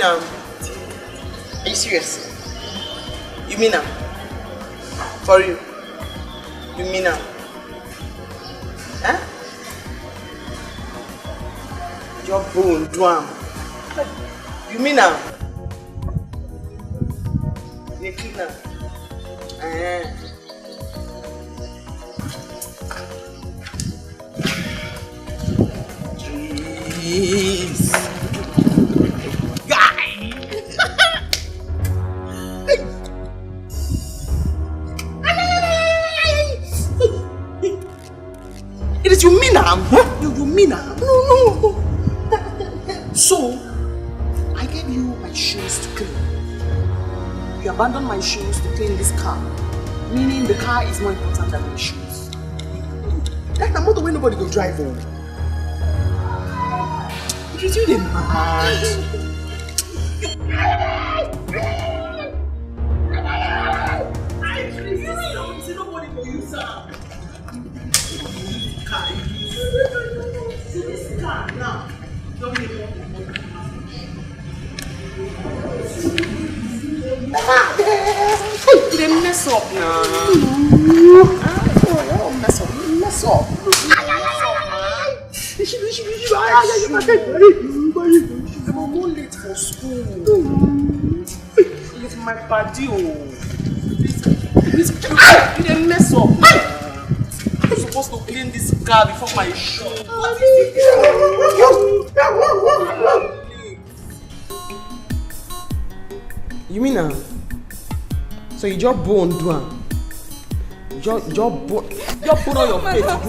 now? Are you serious? You mean now? For you? You mean now? Huh? Your bone, drum. You mean now? You clean now? Jeez. Guy. It is you mean now? Huh? You mean now? No. So, I gave you my shoes to clean. You abandoned my shoes to clean this car. Meaning the car is more important than my shoes. That's the motor where nobody go drive on. It is you the mad. Nobody go use her. This car now. Don't make it. They mess up now. Mess up. I'm more late for school. It's my body. They mess up. I'm supposed to clean this car before my show. You mean now? So you just bone down. Just put on your face down.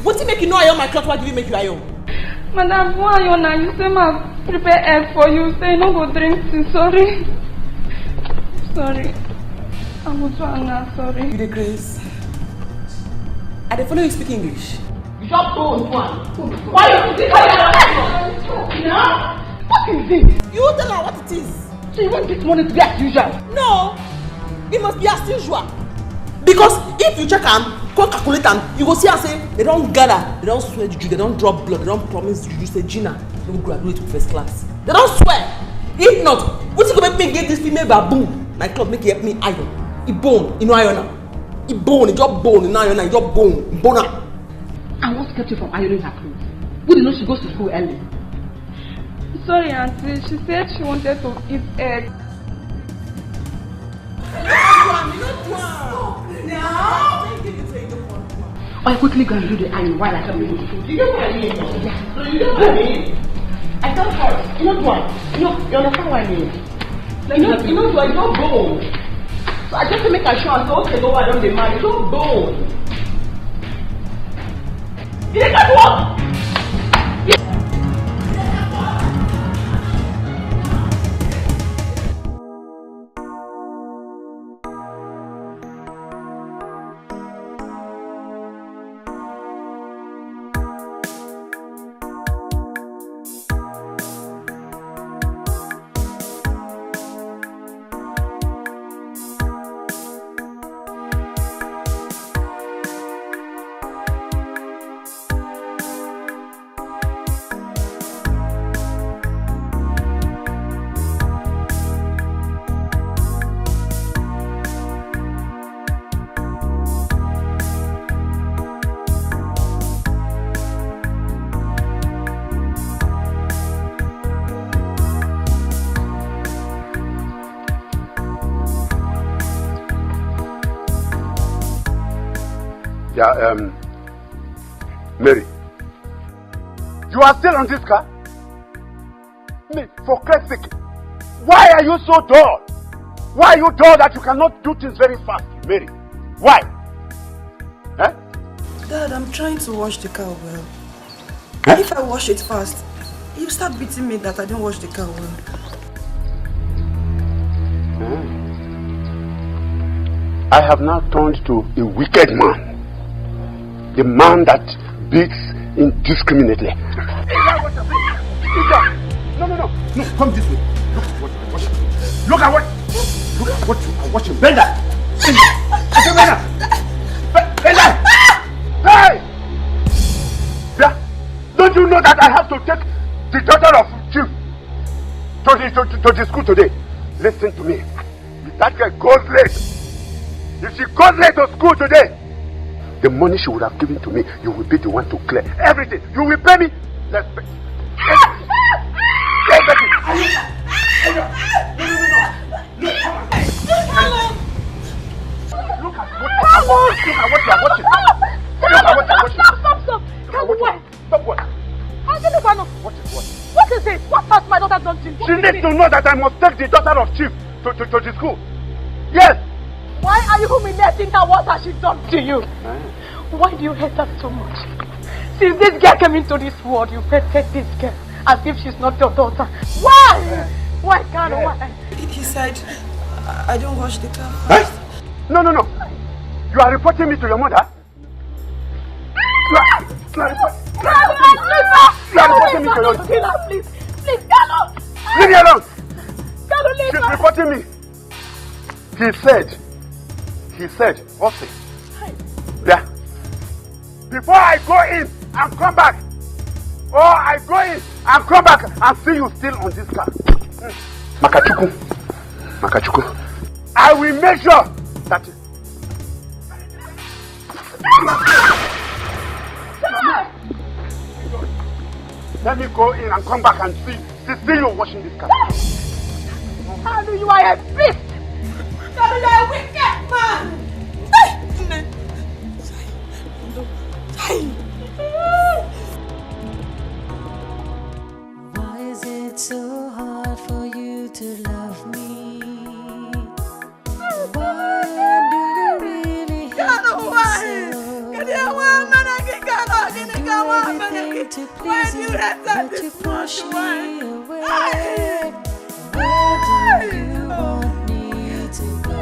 What do you make you know I own my cloth? What do you make you iron? Madam, why you now? You say ma prepare egg for you. Say no go drink tea. Sorry. I was wrong now. Sorry. You the grace. I dey follow you speak English. You just bone one. Why you think I am? What is it? You tell her what it is. So you want this money to be as usual? No, it must be as usual. Because if you check them, come calculate them, you go see and say they don't gather, they don't swear juju, they don't drop blood, they don't promise juju. Say Gina, don't graduate with first class. They don't swear. If not, what's it gonna make me get this female baboon? My club make it help me iron. It bone, you know iron now. It bone, it just bone, you iron now, it just bone, bone now. And what kept you from ironing her clothes? Who did know she goes to school early? Sorry, Auntie. She said she wanted to eat egg. I quickly go and do the iron while I come in. You know what I mean? Yeah. You know what I mean? I tell her, you know what? You understand what I mean? You know what? It's not bone. So I just to make her sure, I said, okay, go, I don't be mad. It's not bone. It doesn't work. Yeah, Mary, you are still on this car? For Christ's sake, why are you so dull? Why are you dull that you cannot do things very fast, Mary? Why? Eh? Dad, I'm trying to wash the car well. Eh? If I wash it fast, you start beating me that I didn't wash the car well. I have now turned to a wicked man. The man that beats indiscriminately. No, come this way. Look at what you are watching. Bend that. Bend that. Hey! Yeah. Don't you know that I have to take the daughter of Chief to the school today. Listen to me. If that girl goes late, if she goes late to school today, the money she would have given to me, you will be the one to clear everything. You will pay me. Let's pay. Look at what you are watching. Stop. Stop what? What is what? What is it? What has my daughter done to you? She needs to know that I must take the daughter of Chief to the school. Yes. Why are you humiliating her? What has she done to you? Why do you hate her so much? Since this girl came into this world, you protect this girl as if she's not your daughter. Why? Why, Carol? Why? He said, I don't wash the car first. No. You are reporting me to your mother? You are reporting me to your mother? Please, Carol! Leave me alone! Carol, leave She's reporting me. He said, okay. Yeah. Before I go in and come back, or I go in and come back and see you still on this car. Makachuku. I will make sure that... Let me go in and come back and see you washing this car. How you are a beast! You are a wicked man! Why is it so hard for you to love me? Why do you really hate me Anything to please you, but you push me away. Where do you want me to go?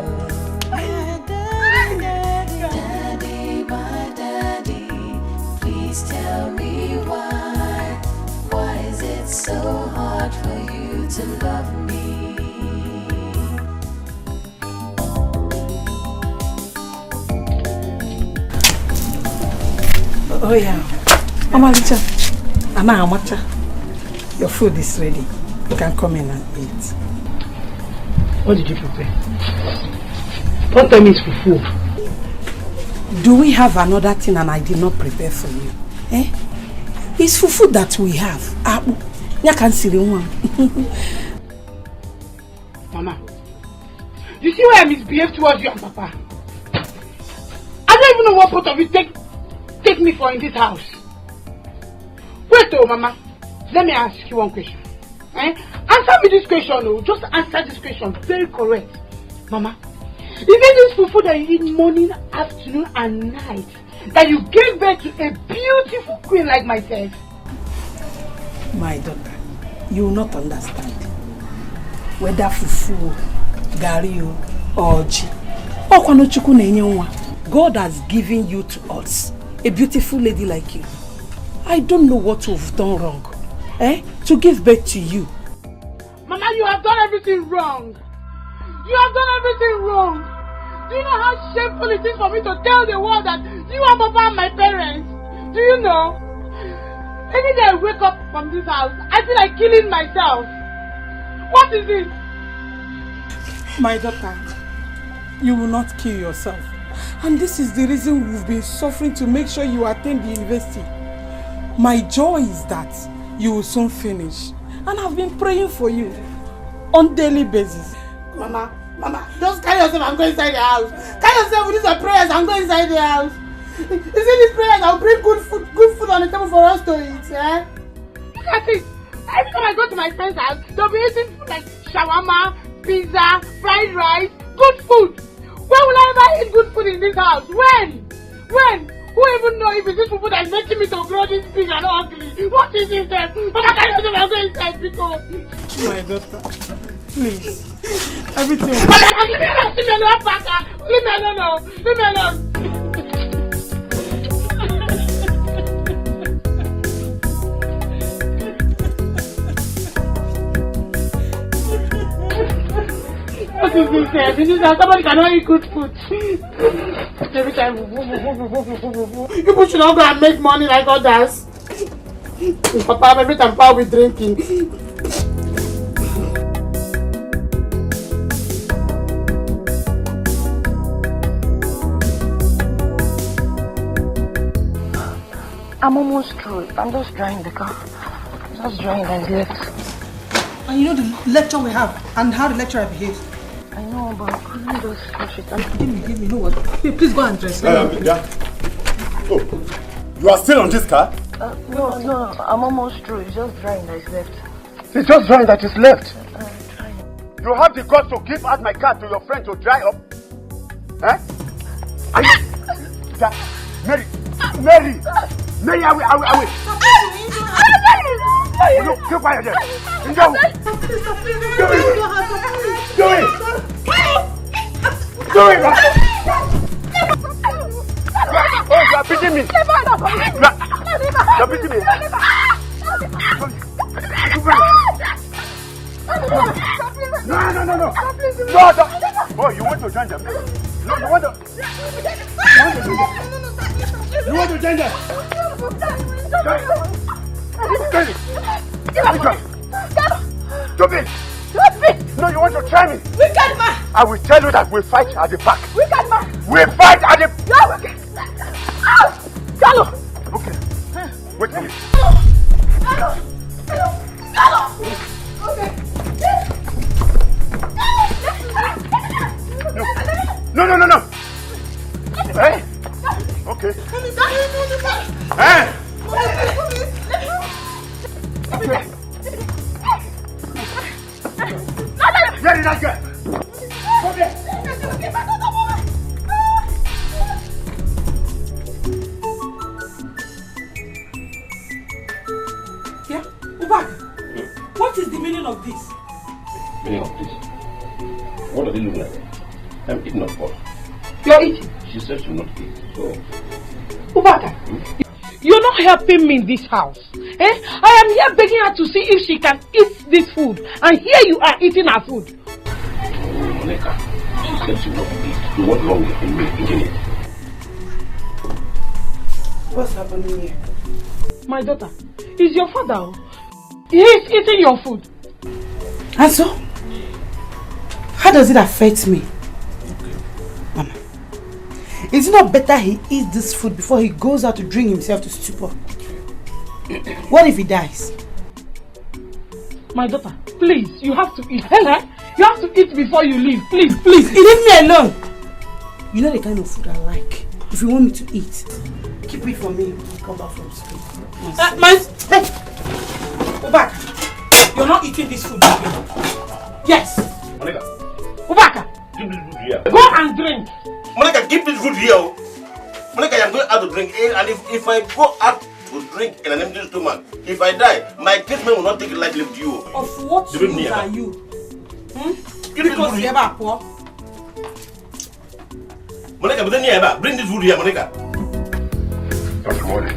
My daddy, my daddy, please tell me why. Why is it so hard for you to love me? Oh yeah, Amalicha, Amacha, your food is ready. You can come in and eat. What did you prepare? Don't tell me it's fufu. Do we have another thing and I did not prepare for you? Eh? It's fufu that we have. You can see the one. Mama, you see why I misbehaved towards you and Papa? I don't even know what part of it take me for in this house. Wait though, Mama. Let me ask you one question. Answer me this question, oh. Just answer this question. Very correct. Mama, is it this fufu that you eat morning, afternoon and night that you gave birth to a beautiful queen like myself? My daughter, you will not understand. Whether fufu, gari or ji. God has given you to us. A beautiful lady like you. I don't know what you've done wrong. To give birth to you. Mama, you have done everything wrong. You have done everything wrong. Do you know how shameful it is for me to tell the world that you are Papa and my parents? Do you know? Any day I wake up from this house, I feel like killing myself. What is it? My daughter, you will not kill yourself. And this is the reason we've been suffering to make sure you attend the university. My joy is that you will soon finish. And I've been praying for you on daily basis. Mama, just carry yourself and go inside the house. Carry yourself with these prayers and go inside the house. You see these prayers, I'll bring good food on the table for us to eat, eh? Look at it. Every time I go to my friend's house, they'll be eating food like shawarma, pizza, fried rice, good food. When will I ever eat good food in this house? When? Who even know if it's this food that is making me to grow this big and ugly? What is it then? Mama, can you go inside because... My daughter, please. Everything... Leave me alone, Papa. Leave me alone. Leave me alone. What is this here? This is how somebody cannot eat good food. Every time, people should not go and make money like others. Papa, every time Papa will be drinking. I'm almost through. I'm just drying the car. Just drying and left. And you know the lecture we have and how the lecturer behaves. I know, but I couldn't just finish it. Give me, you know what? Hey, please go and dress. Yeah. Oh, you are still on this car? No, I'm almost through. It's just drying that is left. It's just drying that is left. You have the guts to give out my car to your friend to dry up? Eh? Mary, I will. Look, keep quiet there. Do it, man. Oh, you are beating me. You are beating me. No. Oh, you want to join them? No, you want to join them? Stop it! No, you want to try me? Wicked man! I will tell you that we fight at the back. Wicked man! We fight at the... Carlo! Okay. Wait for me. No. Hey? Okay. Hey? Okay. Where did I get? Come here. Yeah? Ubaka, what is the meaning of this? Meaning of this? What does it look like? I'm eating, of course. You're eating? She said she will not eat, so... Ubaka, you're not helping me in this house. I am here begging her to see if she can eat this food. And here you are eating her food. Oh, Monica, she said she will not eat. So what's wrong with me eating it? What's happening here? My daughter, is your father. He is eating your food. And so? How does it affect me? Mama, is it not better he eats this food before he goes out to drink himself to stupor? What if he dies? My daughter, please, you have to eat. You have to eat before you leave. Please. Leave me alone. You know the kind of food I like. If you want me to eat, keep it for me when I come back from school. Hey! Ubaka, you're not eating this food again. Yes. Monica, Ubaka, give this food here. go and drink. Monica, give this food here. Monica, I'm going out to drink. And if I go out to drink in an empty stomach, if I die, my kinsman will not take it lightly with you. Of what use are you? Because you ever poor? Monica, bring this food here, Monica. Don't worry.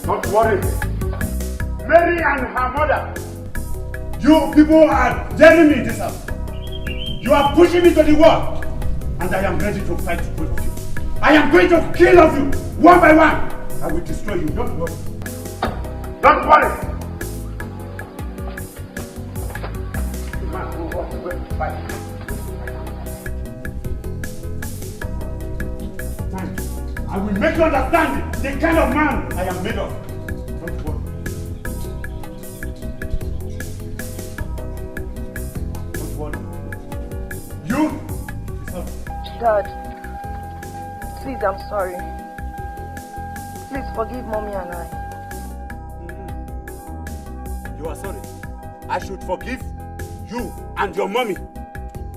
Don't worry. Mary and her mother. You people are daring me in this house. You are pushing me to the wall. And I am ready to fight both of you. I am going to kill of you, one by one. I will destroy you. Don't worry. Don't worry. I will make you understand the kind of man I am made of. Don't worry. Don't worry. You? Dad, please, I'm sorry. Please forgive Mommy and I. You are sorry. I should forgive you and your mommy.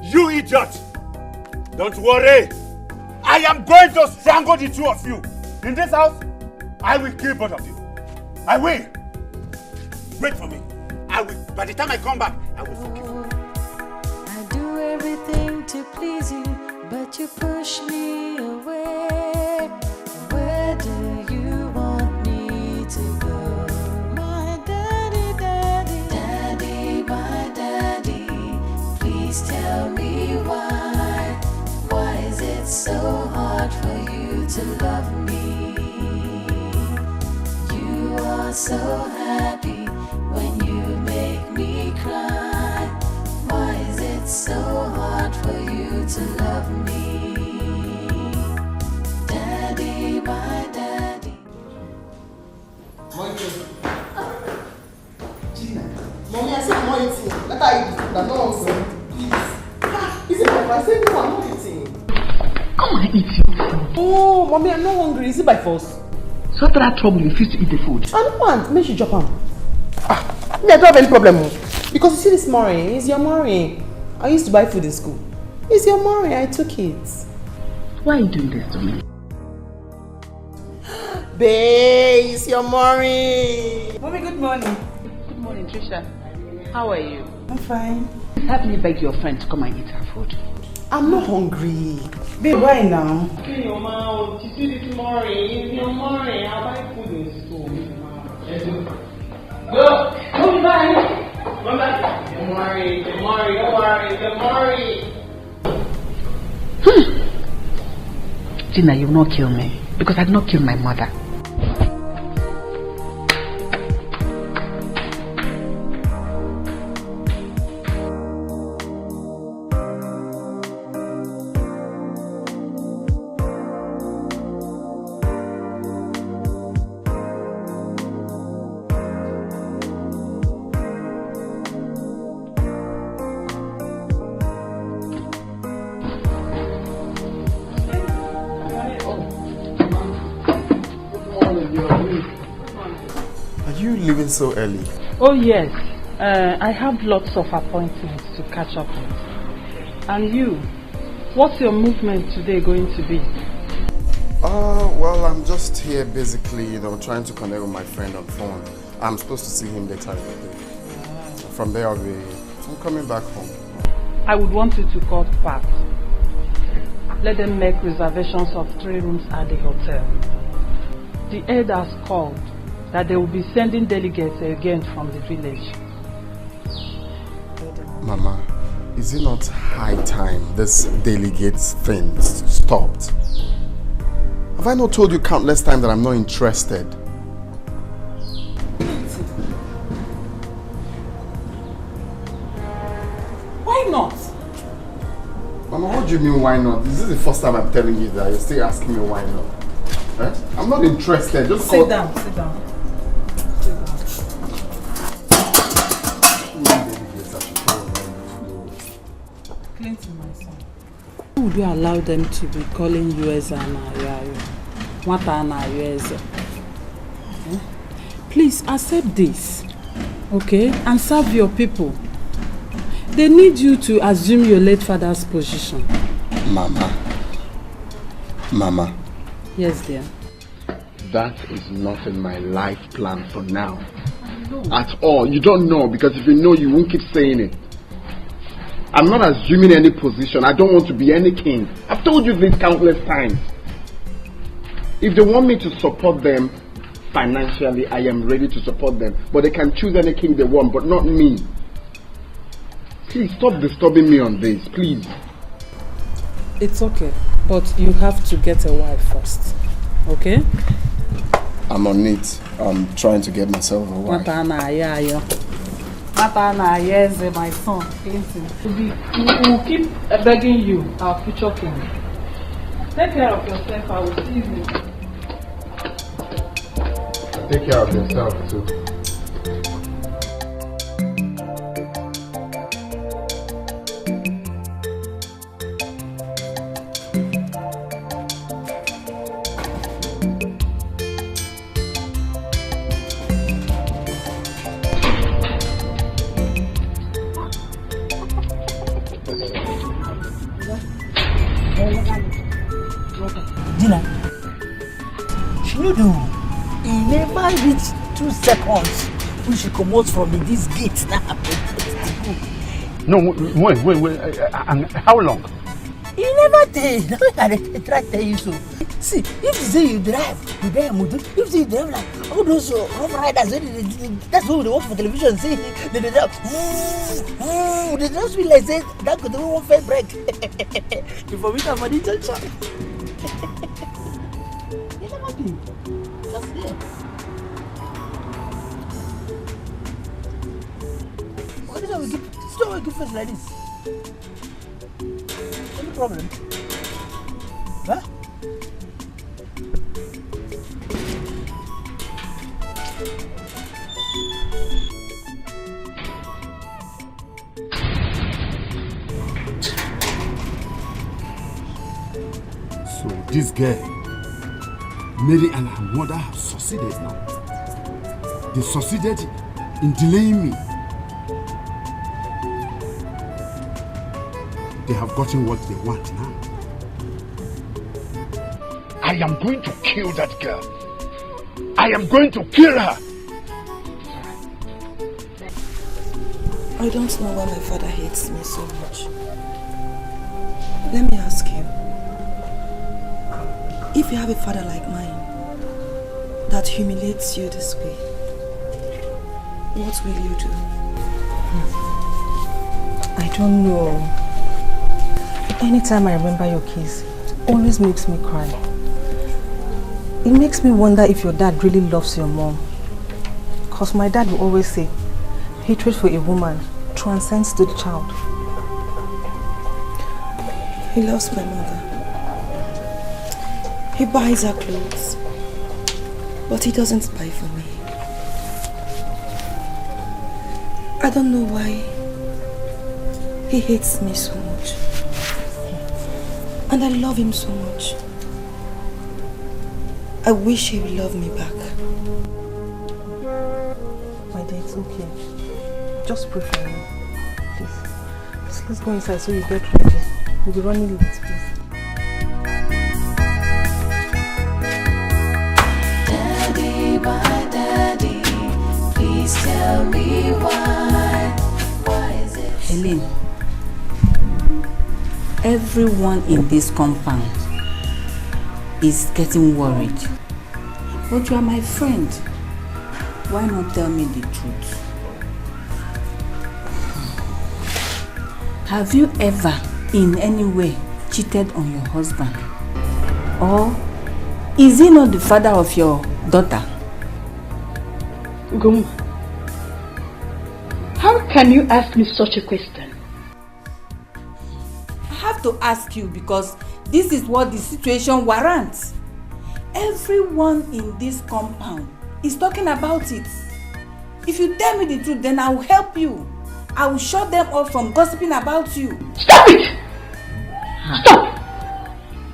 You idiot! Don't worry. I am going to strangle the two of you. In this house, I will kill both of you. I will. Wait for me. I will. By the time I come back, I will forgive you. I do everything to please you, but you push me away. Where do you want me to go? My daddy, my daddy, please tell me why. Why is it so hard for you to love me? You are so happy when you make me cry. Why is it so hard for you to love me? eating. Let her eat the food. I'm not hungry. Please. Is it by force? Say no, I'm not eating. Come and eat your food. Oh, mommy, I'm not hungry. Is it by force? So after that trouble, you refuse to eat the food. I don't want. Make she drop him. I don't have any problem. Because you see this morning, it's your morning. I used to buy food in school. It's your morning. I took it. Why are you doing this to me? Babe, it's your morning. Mommy, good morning. Good morning, Trisha. How are you? I'm fine. Help me beg your friend to come and eat her food. I'm not hungry. Babe, why now? Clean your mouth. You see this morning. It's your morning. I'll buy food in school. Let's go. Go. Come back. Come back. Good morning. Good morning. Don't worry. Good morning. Gina, you will not kill me. Because I did not kill my mother. Leaving so early? Oh yes, I have lots of appointments to catch up with. And you, what's your movement today going to be? Well, I'm just here basically, trying to connect with my friend on phone. I'm supposed to see him later in the day. From there I'm coming back home. I would want you to call Pat. Let them make reservations of 3 rooms at the hotel. The head has called that they will be sending delegates again from the village. Mama, is it not high time this delegates thing stopped? Have I not told you countless times that I'm not interested? Why not? Mama, what do you mean why not? This is the first time I'm telling you that. You're still asking me why not. Eh? I'm not interested. Just sit down, sit down. Clinton, my son. Why would you allow them to be calling you as an Please accept this, okay? And serve your people. They need you to assume your late father's position. Mama. Yes, dear. That is not in my life plan for now. At all. You don't know, because if you know, you won't keep saying it. I'm not assuming any position. I don't want to be any king. I've told you this countless times. If they want me to support them financially, I am ready to support them. But they can choose any king they want, but not me. Please stop disturbing me on this, please. It's okay, but you have to get a wife first, okay? I'm on it. I'm trying to get myself a wife. My son, Clinton. We will keep begging you, our future king. Take care of yourself, I will see you. Take care of yourself too. Dina, she no do. He never reach 2 seconds when she comes from this gate now. No, wait. And how long? He never did. I try to tell you so. See, if you say you drive motor. If you drive like all those rough riders, that's what they watch for television. See, they drive. They just feel like say that could do one fair break. Before we come on the junction. You never did. Just there. Why do we give face like this? Any problem? Huh? this girl, Mary and her mother have succeeded now. They succeeded in delaying me. They have gotten what they want now. I am going to kill that girl. I am going to kill her. I don't know why my father hates me so much. Let me ask you. If you have a father like mine that humiliates you this way, what will you do? I don't know. Anytime I remember your case, it always makes me cry. It makes me wonder if your dad really loves your mom. Because my dad will always say, hatred for a woman transcends to the child. He loves my mother. He buys her clothes, but he doesn't buy for me. I don't know why he hates me so much. And I love him so much. I wish he would love me back. My dear, it's okay. Just pray for me, please. Just let's go inside so you get ready. We'll be running late, please. Daddy, my daddy, please tell me why. Why is it? Helene, everyone in this compound is getting worried. But you are my friend. Why not tell me the truth? Have you ever in any way cheated on your husband? Or is he not the father of your daughter? Guma, how can you ask me such a question? I have to ask you because this is what the situation warrants. Everyone in this compound is talking about it. If you tell me the truth, then I will help you. I will shut them off from gossiping about you. Stop it! Stop!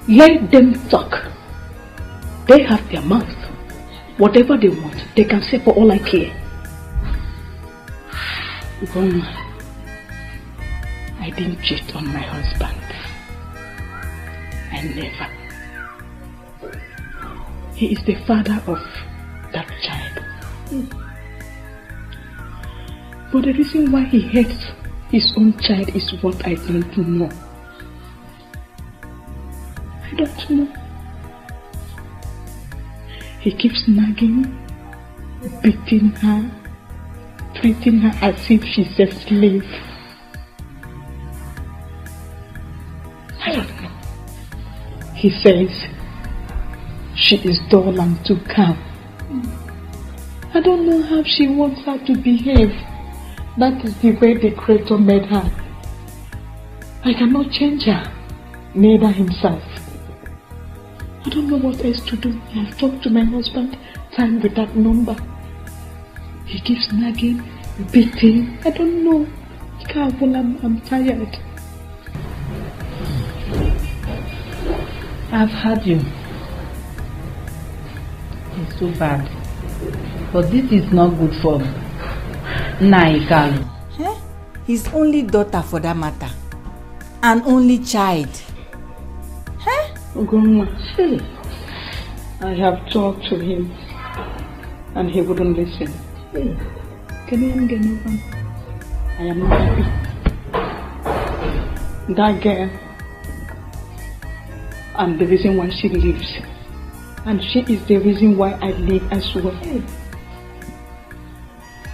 Let them talk. They have their mouth. Whatever they want, they can say for all I care. Goma, I didn't cheat on my husband. I never. He is the father of that child. But the reason why he hates his own child is what I don't know. I don't know. He keeps nagging, beating her, treating her as if she's a slave. I don't know. He says she is dull and too calm. I don't know how she wants her to behave. That is the way the Creator made her. I cannot change her, neither himself. I don't know what else to do. I have talked to my husband time without number. He keeps nagging, beating. I don't know. I'm tired. I've heard you. It's so bad. But this is not good for Naikalu. His only daughter for that matter. An only child. Grandma, I have talked to him and he wouldn't listen. I am not happy. That girl, I'm the reason why she lives. And she is the reason why I live as well.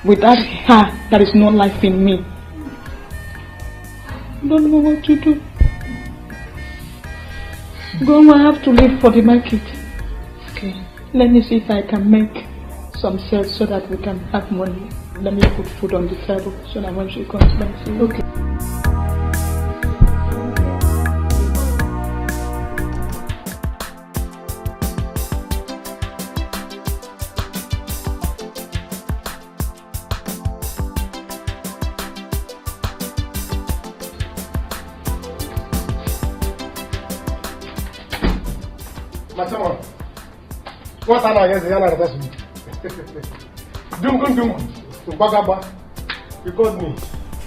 Without her, there is no life in me. I don't know what to do. Grandma, I have to leave for the market. Okay. Let me see if I can make some sales so that we can have money. Let me put food on the table so that when she comes back, she will. Okay. Machama, what are you saying? Dungu, Bagaba. You called me.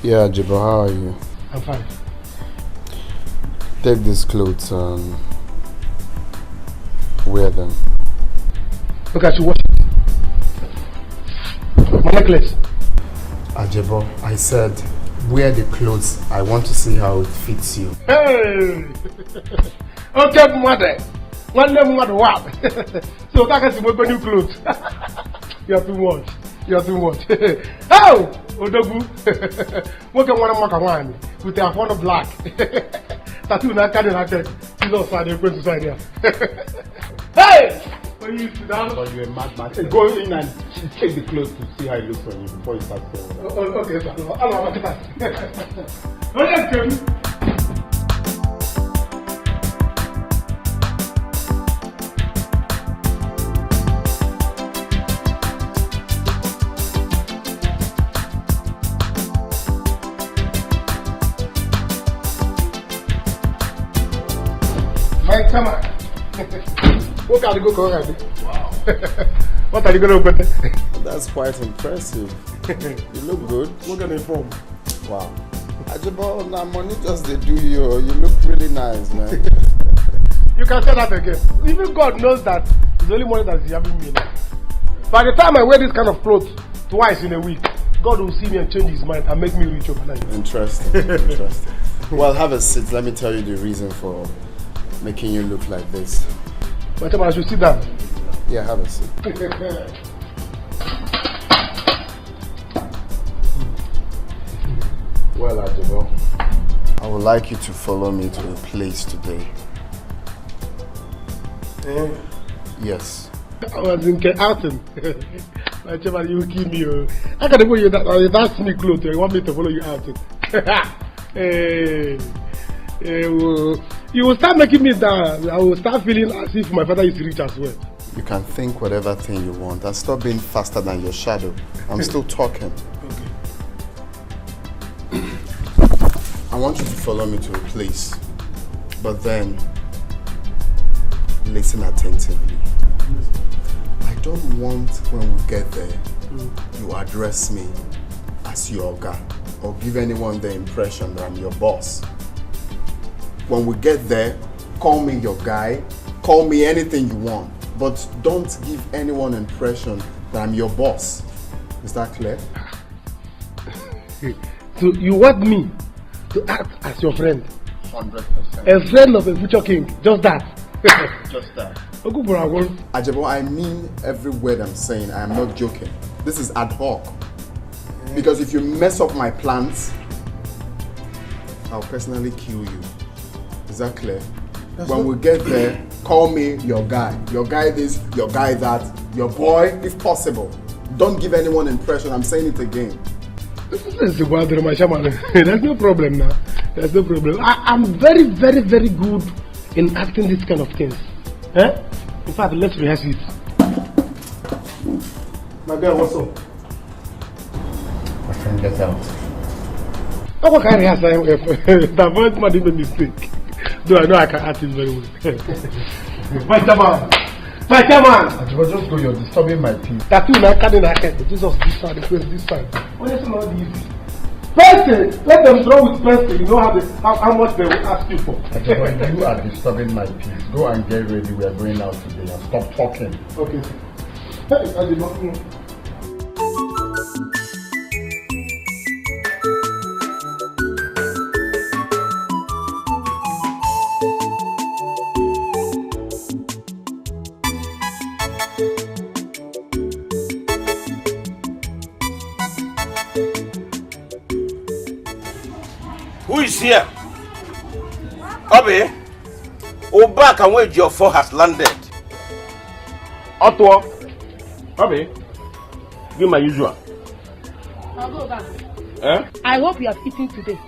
Yeah, Jibo, how are you? I'm fine. Take these clothes and wear them. Look at you, watch it. My necklace. Ajebo, I said, wear the clothes. I want to see how it fits you. Hey! Okay, mother. One name, mother, what? So that is what new clothes. You're too much. You're too much. Oh! Odogu. What can one with a phone of black? Tattoo not carrying a head. You know, side, you're going to sign here. Hey! When you sit down, but you're a madman. Go in and check the clothes to see how it looks on you before you start saying that. Okay, sir. I'll look at that. Okay. Come on. What are you going to go ahead? Wow. What are you going to open? That's quite impressive. You look good. Look at the form. Wow. Ajabo, now money just they do you. You look really nice, man. You can say that again. Even God knows that it's the only money that is having me now. By the time I wear this kind of clothes twice in a week, God will see me and change his mind and make me rich overnight. Interesting. Interesting. Well, have a seat. Let me tell you the reason for making you look like this. But I should sit down. Yeah, have a seat. Well, Ajabo, I would like you to follow me to a place today. Yes. I was in outing. Whatever you kill me. I can't follow you that sneak clothes. You want me to follow you outing? You will start making me down. I will start feeling as if my father is rich as well. You can think whatever thing you want and stop being faster than your shadow. I'm still talking. Okay. I want you to follow me to a place, but then listen attentively. I don't want when we get there, you address me as your guy or give anyone the impression that I'm your boss. When we get there, call me your guy, call me anything you want, but don't give anyone impression that I'm your boss. Is that clear? So you want me to act as your friend? 100%. A friend of a future king, just that. Just that. Ajabo, I mean every word I'm saying. I am not joking. This is ad hoc. Because if you mess up my plans, I'll personally kill you. Is that clear? When we get there, call me your guy. Your guy this, your guy that, your boy, if possible. Don't give anyone impression. I'm saying it again. There's no problem now. There's no problem. I'm very, very, very good in acting these kind of things. Eh? In fact, let's rehearse it. My girl, what's up? My friend, get out. How can I rehearse? The voice man made a mistake. Though I know I can act it very well. My chairman! My chairman! Just go, you're disturbing my peace. Tattoo na carrying a head. Jesus this side, the face this side. Honestly, not easy. Pencil! Let them draw with pencil. You know how much they will ask you for. You are disturbing my peace. Go and get ready. We are going out today and stop talking. Okay. Hey, who is here? Obi, Oba and wage your four has landed. Otto, Obi, give my usual. I'll go back. Eh? I hope you have eaten today.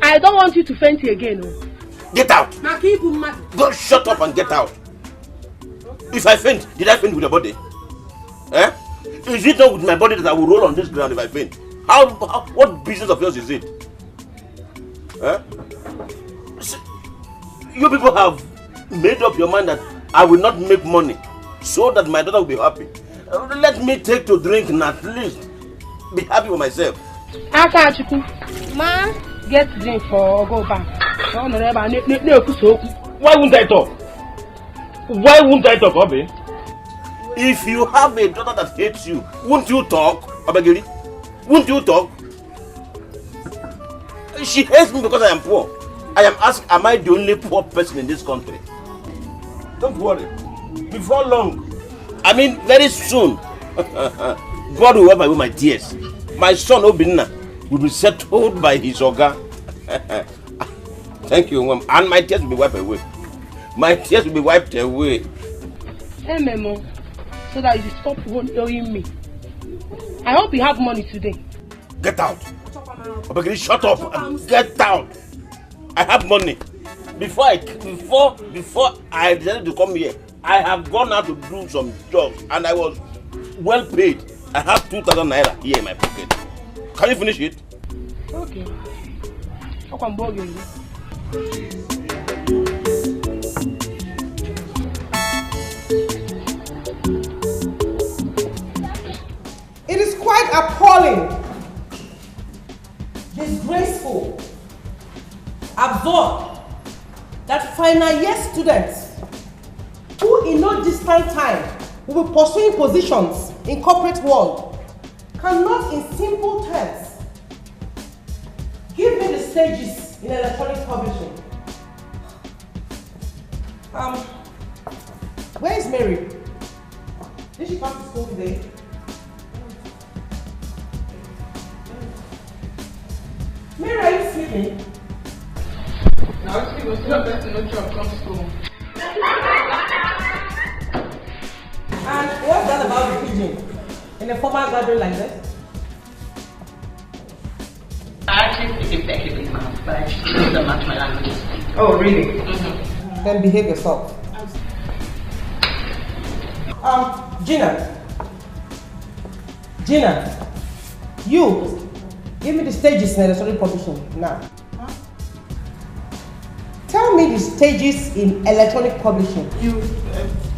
I don't want you to faint again. Oh. Get out! Go shut up and get out. If I faint, did I faint with your body? Eh? Is it not with my body that I will roll on this ground if I faint? What business of yours is it? Eh? You people have made up your mind that I will not make money so that my daughter will be happy. Let me take to drink and at least be happy with myself. Ma, get drink for go back. Why won't I talk? Why won't I talk, Obi? If you have a daughter that hates you, won't you talk, Obagiri? Won't you talk? She hates me because I am poor. I am asked, am I the only poor person in this country? Don't worry. Before long, I mean very soon, God will wipe away my tears. My son Obinna will be settled by his Oga. Thank you, Mom. And my tears will be wiped away. My tears will be wiped away. Hey, Memo, so that you stop owing me. I hope you have money today. Get out. Obagiri, shut up and get out. I have money. Before I decided to come here, I have gone out to do some jobs and I was well paid. I have 2,000 naira here in my pocket. Can you finish it? Okay. How come bugging you? It is quite appalling, disgraceful, absurd that final year students who in no distant time will be pursuing positions in corporate world cannot in simple terms give me the stages in electronic publishing. Where is Mary? Did she come to school today? Mary, are you sleeping? Now, she was not best to no job come to school. And what's that about the pigeon? In a formal gathering like this? I actually speak exactly with mouth, but I just don't match my language. Oh, really? Mm-hmm. Then behave yourself. Gina, you give me the stages in electronic publishing now. Huh? Tell me the stages in electronic publishing.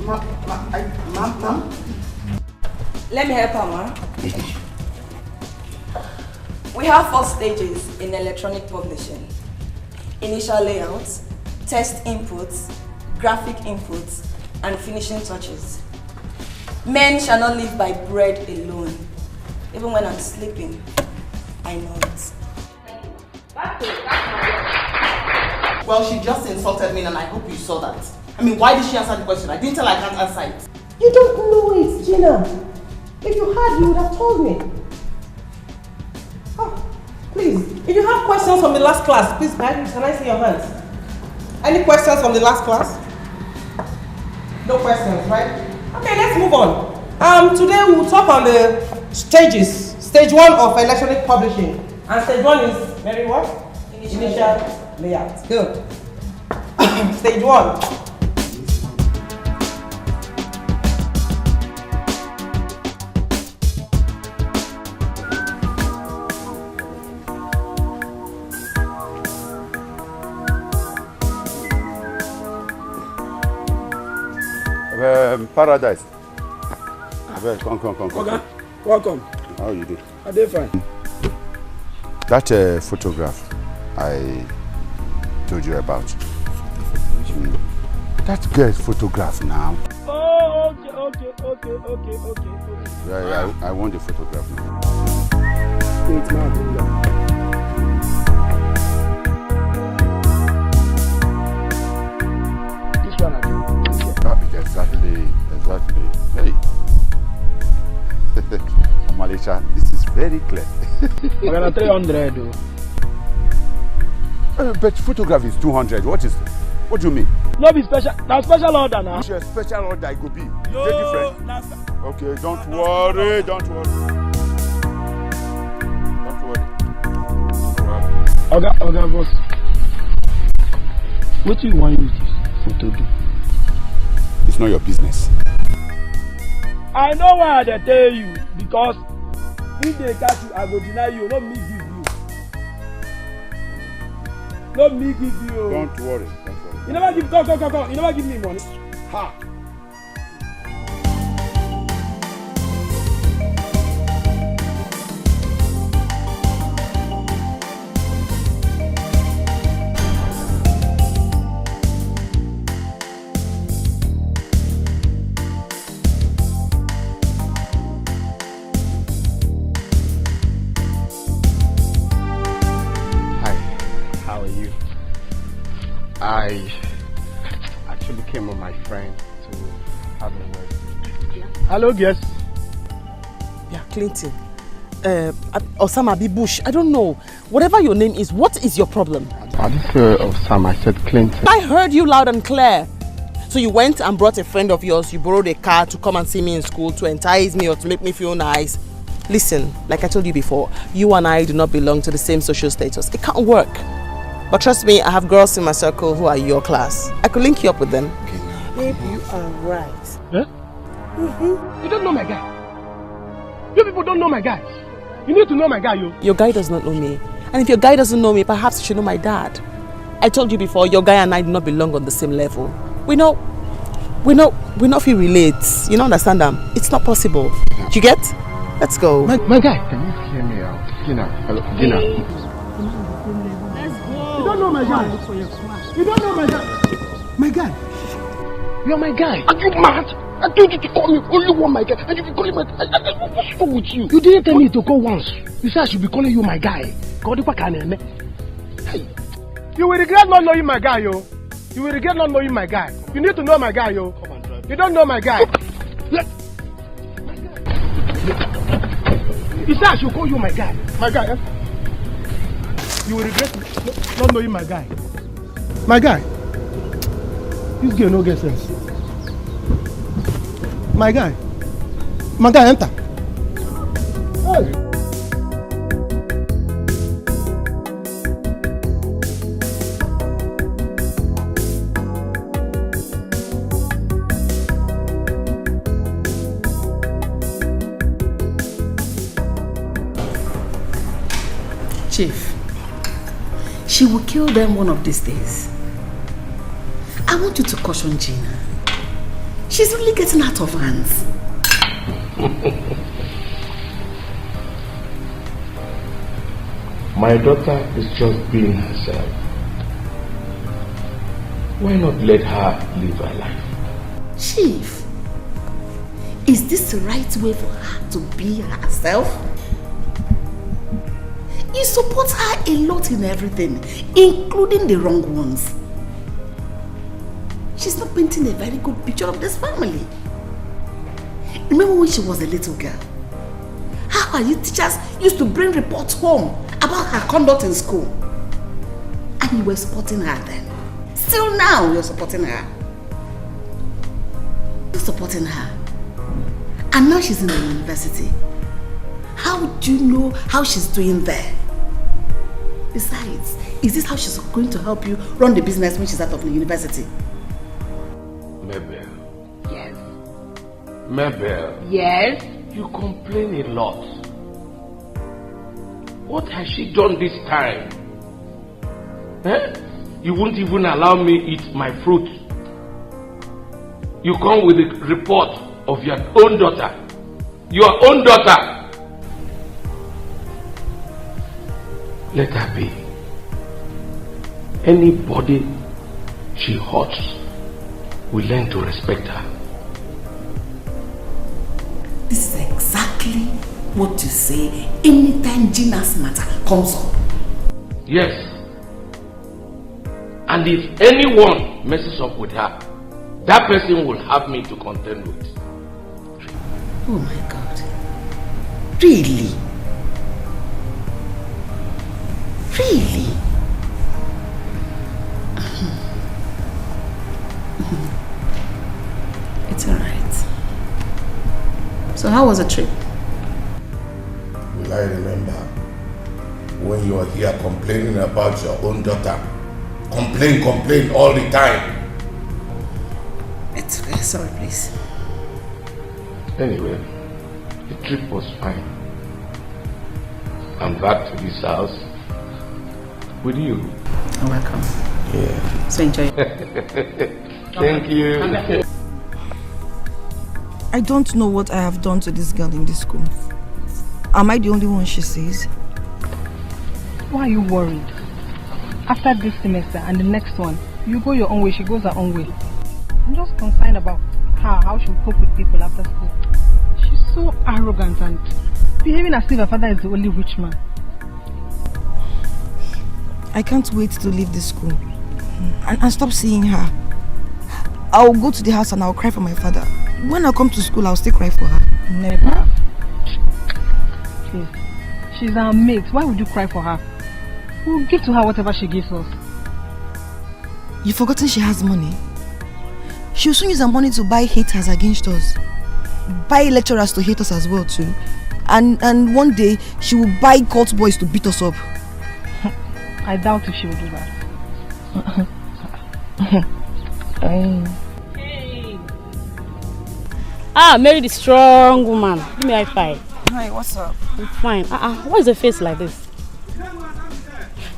Ma'am? Let me help her, ma. We have 4 stages in electronic publishing. Initial layouts, test inputs, graphic inputs, and finishing touches. Men shall not live by bread alone. Even when I'm sleeping, I know it. Well, she just insulted me and I hope you saw that. I mean, why did she answer the question? I didn't tell her I can't answer it. You don't know it, Gina. If you had, you would have told me. Oh, please, if you have questions from the last class, please, can I see your hands? Any questions from the last class? No questions, right? Okay, let's move on. Today we will talk on the stages. Stage 1 of electronic publishing. And stage 1 is very what? Initial layout. Good. Stage 1. Paradise. Come. Okay. Welcome. How you do? Are they fine? That photograph I told you about. That girl's photograph now. Oh, okay. Yeah, I want the photograph now. Wait, now. This one I do. Exactly. Hey. Malisha, this is very clear. We're gonna 300 though. But photograph is 200. What do you mean? No be special. Now special order now. It's a special order. It could be. Very different. Okay, don't worry. Okay, boss. What do you want you to do? It's not your business. I know why they tell you, because if they catch you, I will deny you. Not me give you. Not me give you. Don't worry. You never give. Come. You never give me money. Ha! I actually came with my friend to have a word. Yeah. Hello, guest. Yeah, Clinton. Osama B. Bush. I don't know. Whatever your name is, what is your problem? I didn't say Osama, I said Clinton. I heard you loud and clear. So you went and brought a friend of yours, you borrowed a car to come and see me in school to entice me or to make me feel nice. Listen, like I told you before, you and I do not belong to the same social status. It can't work. But trust me, I have girls in my circle who are your class. I could link you up with them. Babe, you are right. Huh? You don't know my guy. You people don't know my guy. You need to know my guy, you. Your guy does not know me. And if your guy doesn't know me, perhaps you should know my dad. I told you before, your guy and I do not belong on the same level. We not feel relate. You don't understand them? It's not possible. Do you get? Let's go. My guy. Can you hear me out? Gina, hello, Gina. You don't know my guy. You don't know my guy. My guy. You're my guy. Are you mad? I told you to call me only one my guy. And you be calling my guy. What's wrong with you? You didn't tell me to go once. You said I should be calling you my guy. Hey. You will regret not knowing my guy, yo. You will regret not knowing my guy. You need to know my guy, yo. Come on, drive. You don't know my guy. You said I should call you my guy. My guy, eh? You will regret not knowing my guy. My guy. This girl no get sense. My guy. My guy, enter. Hey. Chief, she will kill them one of these days. I want you to caution Gina. She's really getting out of hands. My daughter is just being herself. Why not let her live her life? Chief, is this the right way for her to be herself? You support her a lot in everything, including the wrong ones. She's not painting a very good picture of this family. Remember when she was a little girl? How her youth teachers used to bring reports home about her conduct in school. And you were supporting her then. Still now you're supporting her. You're supporting her. And now she's in the university. How do you know how she's doing there? Besides, is this how she's going to help you run the business when she's out of the university? Mabel. Yes. Mabel. Yes. You complain a lot. What has she done this time? Eh? You won't even allow me eat my fruit. You come with a report of your own daughter. Your own daughter. Let her be. Anybody she hurts will learn to respect her. This is exactly what you say anytime Gina's matter comes up. Yes. And if anyone messes up with her, that person will have me to contend with. Oh my God. Really? Really? It's alright. So how was the trip? Will I remember when you were here complaining about your own daughter? Complain all the time. It's okay, sorry please. Anyway, the trip was fine. I'm back to this house with you. You're welcome. Yeah. So enjoy. Thank you. I don't know what I have done to this girl in this school. Am I the only one she sees? Why are you worried? After this semester and the next one, you go your own way, she goes her own way. I'm just concerned about her, how she will cope with people after school. She's so arrogant and behaving as if her father is the only rich man. I can't wait to leave this school and stop seeing her. I'll go to the house and I'll cry for my father. When I come to school, I'll still cry for her. Never. Please. She's our mate. Why would you cry for her? We'll give to her whatever she gives us. You've forgotten she has money. She'll soon use her money to buy haters against us. Buy lecturers to hate us as well too. And one day, she will buy cult boys to beat us up. I doubt if she will do that. Hey. Ah, Mary the strong woman. Give me a high five. Hi, what's up? I'm fine. Why is the face like this?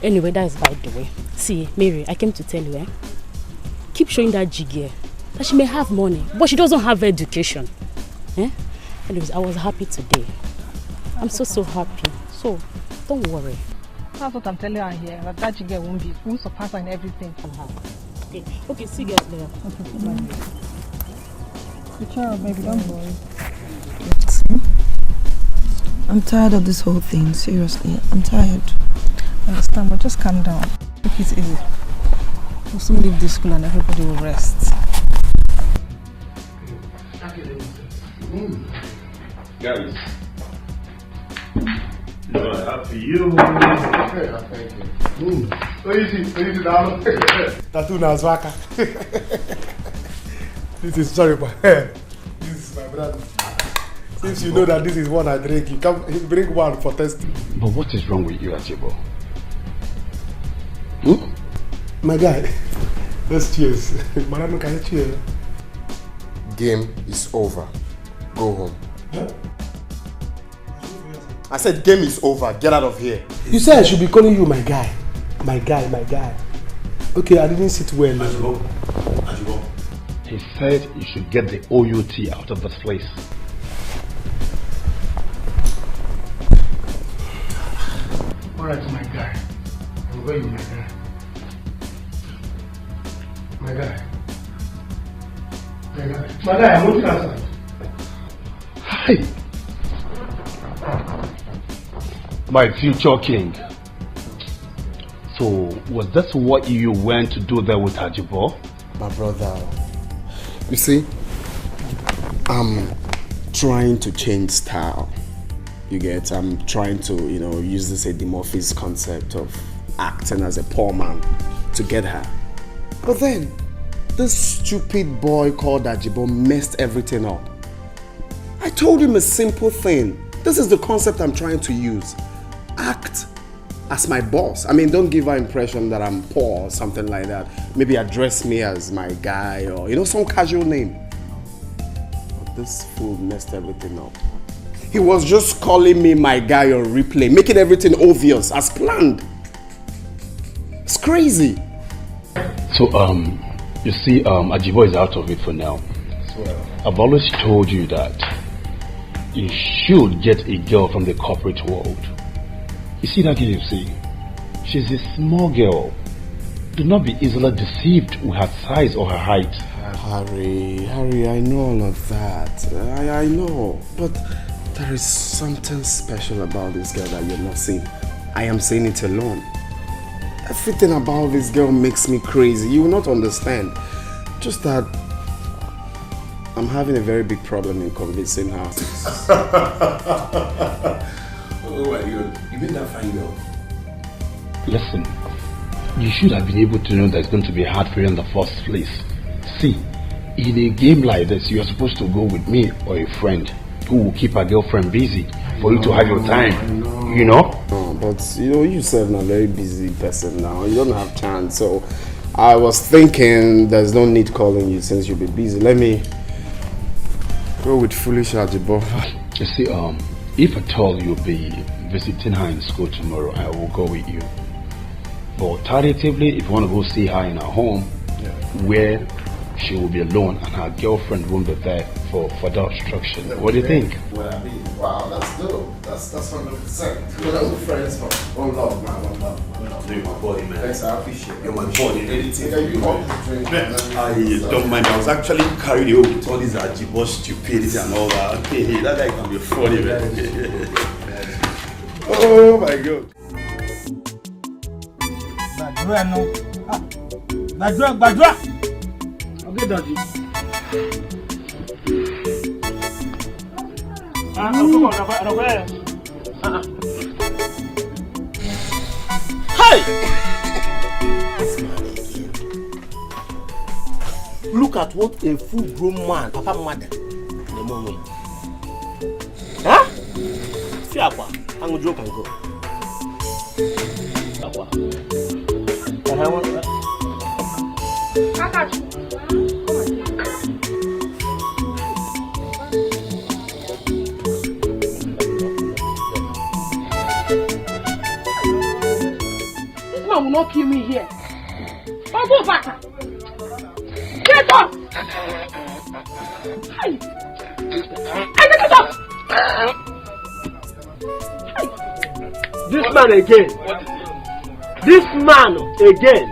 Anyway, that is by the way. See, Mary, I came to tell you, keep showing that jiggy, that she may have money, but she doesn't have education. Anyways, I was happy today. I'm so happy. So, don't worry. That's what I'm telling her here, that jiggy won't surpass her in everything. Okay, see you guys later. Good job, baby, don't worry. I'm tired of this whole thing, seriously. I'm tired. I understand, but just calm down. Take it easy. We'll soon leave this school and everybody will rest. Guys, happy you. Thank you. Easy down. Tattoo na Zwaka. This is sorry, but this is my brother. Since you know that this is one I drink, you come bring one for testing. But what is wrong with you, Ajibo? My guy, let's cheers. Madam, can you cheers? Game is over. Go home. Huh? I said game is over. Get out of here. You said I should be calling you my guy. My guy. Okay, I didn't sit well. Ajibo. He said you should get the OUT out of this place. Alright, my guy. I'm going, my guy. My guy, I'm looking outside. Hi. My future king. So, was that what you went to do there with Ajibo? My brother, you see, I'm trying to change style. You get, I'm trying to, use this Edimorphis concept of acting as a poor man to get her. But then, this stupid boy called Ajibo messed everything up. I told him a simple thing. This is the concept I'm trying to use. Act as my boss. I mean, don't give her impression that I'm poor or something like that. Maybe address me as my guy or, some casual name. But this fool messed everything up. He was just calling me my guy on replay, making everything obvious as planned. It's crazy. So, you see, Ajibo is out of it for now. I've always told you that you should get a girl from the corporate world. You see that girl you see? She's a small girl. Do not be easily deceived with her size or her height. Harry, I know all of that. I know. But there is something special about this girl that you're not seeing. I am saying it alone. Everything about this girl makes me crazy. You will not understand. Just that I'm having a very big problem in convincing her. Oh my God, you mean that fine girl? Listen, you should have been able to know that it's going to be hard for you in the first place. See, in a game like this, you're supposed to go with me or a friend who will keep a girlfriend busy for you to have your time. No, but you said I'm a very busy person now. You don't have chance. So I was thinking there's no need calling you since you'll be busy. Let me go with foolish Ajibo. You see, if at all you'll be visiting her in school tomorrow, I will go with you. But tentatively, if you want to go see her in her home, where she will be alone and her girlfriend won't be there for the obstruction. What do you think? Well, I mean, wow, that's dope. That's 100%. We're all friends from one love, man. One love. You're my body, man. Thanks, I appreciate it. You're my body. Anything. Yeah, you want to drink. I don't mind. I was actually carried away with all these Ajibos stupidity and all that. That guy can be funny, man. Oh my God. Badua. Okay, Daddy. Hey! Look at what a full-grown man, Papa Mother, the moment. Huh? Fiapa, I'm going to joke and go. This man will not kill me here. I'll go back. Get up! Hey! Get up! This man again. This man again.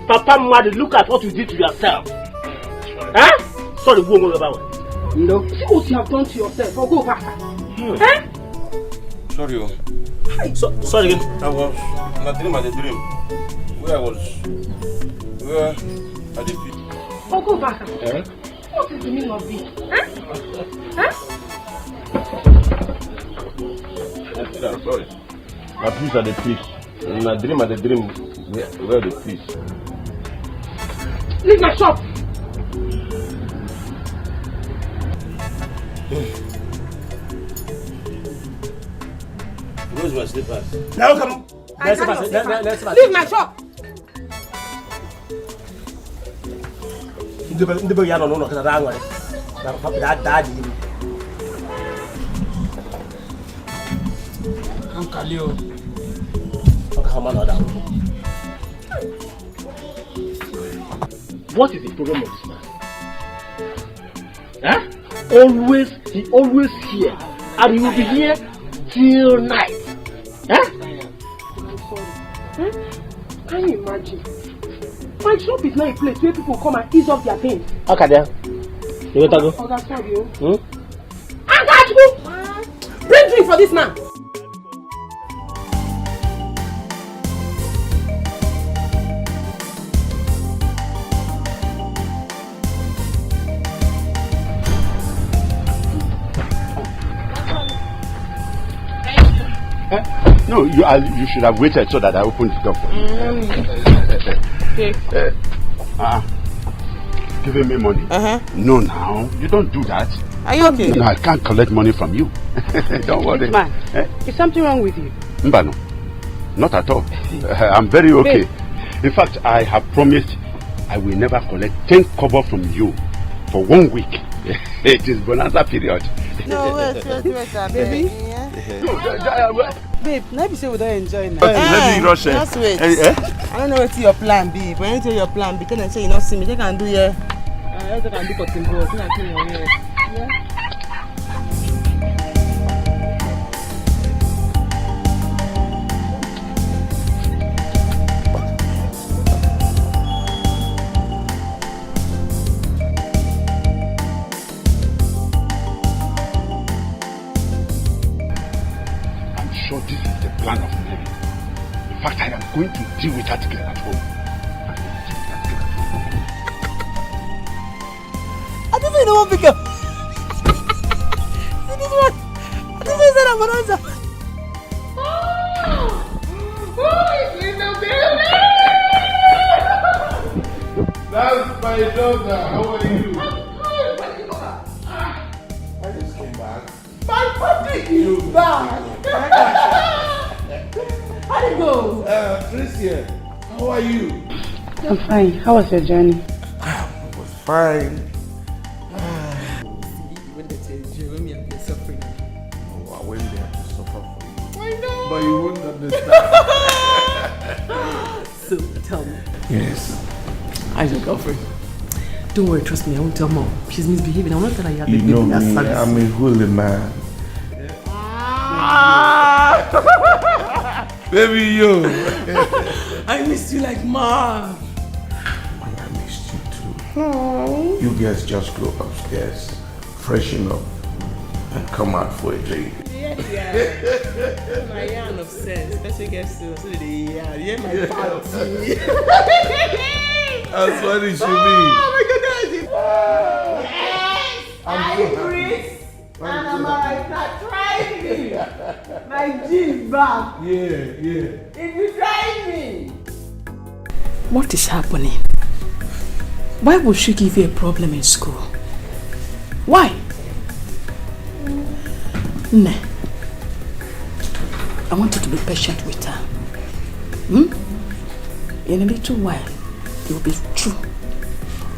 Papa Mother, look at what you did to yourself. Huh? Sorry, go on about it. No. See what you have done to yourself. I'll go back. Eh? Sorry. Sorry again. I was not dream at the dream. Where I was. Where at the pit. I'll go back. Eh? What is the meaning of this? Huh? I'm sorry. My police are the police. In my dream at the dream, where are the police? Leave my shop. Where's my slippers? Now come. Leave my shop. Ndebe ya no kana da ngare. Da papa da di. Am kalio. What is the problem of this man? Huh? He always here, and he will be here till night. Huh? I'm sorry. Huh? Can you imagine? My shop is not a place where people come and ease off their things. Okay, then. You want to go? Oh, that's sorry. Hmm? I got you. Bring drink for this man. No, you should have waited so that I opened the door for you. Okay. Giving me money? No, now. You don't do that. Are you okay? No, I can't collect money from you. Don't worry. Man, is something wrong with you? Mbano, not at all. I'm very okay. In fact, I have promised I will never collect 10 kobo from you for 1 week. It is bonanza period. No, wait, baby. Babe, let me say we don't enjoy now. Let me rush it. Just wait. I don't know what your plan be. But anything your plan be, can I say you not see me? They can do here. I can do cutting board. I can your hair. Yeah. This is the plan of Mary. In fact, I am going to deal with that girl at home. I don't know what because see this one. I don't know that I'm gonna answer. Oh, it's little baby. That's my daughter. How are you? I just came back. My puppy is back. How did it go? Tricia, how are you? I'm fine. How was your journey? It was fine. When they tell you, when me and they're suffering. Oh, I went there to suffer for you. I know. But you wouldn't understand. So, tell me. Yes. I How's your girlfriend? Don't worry, trust me, I won't tell mom. She's misbehaving. I won't tell her you have been You know behaving me, as I'm a holy man. Baby, yo. I miss you like mom. I missed you too. You guys just go upstairs, freshen up, and come out for a drink. Yeah. My yarn of sense. Special guest so they yeah, my party. That's what it should be. Oh my goodness. Yes. I'm Chris. And I'm alright. Now try me. My G's back. Yeah. If you try me. What is happening? Why would she give you a problem in school? Why? Nah. I want you to be patient with her. In a little while, it will be true.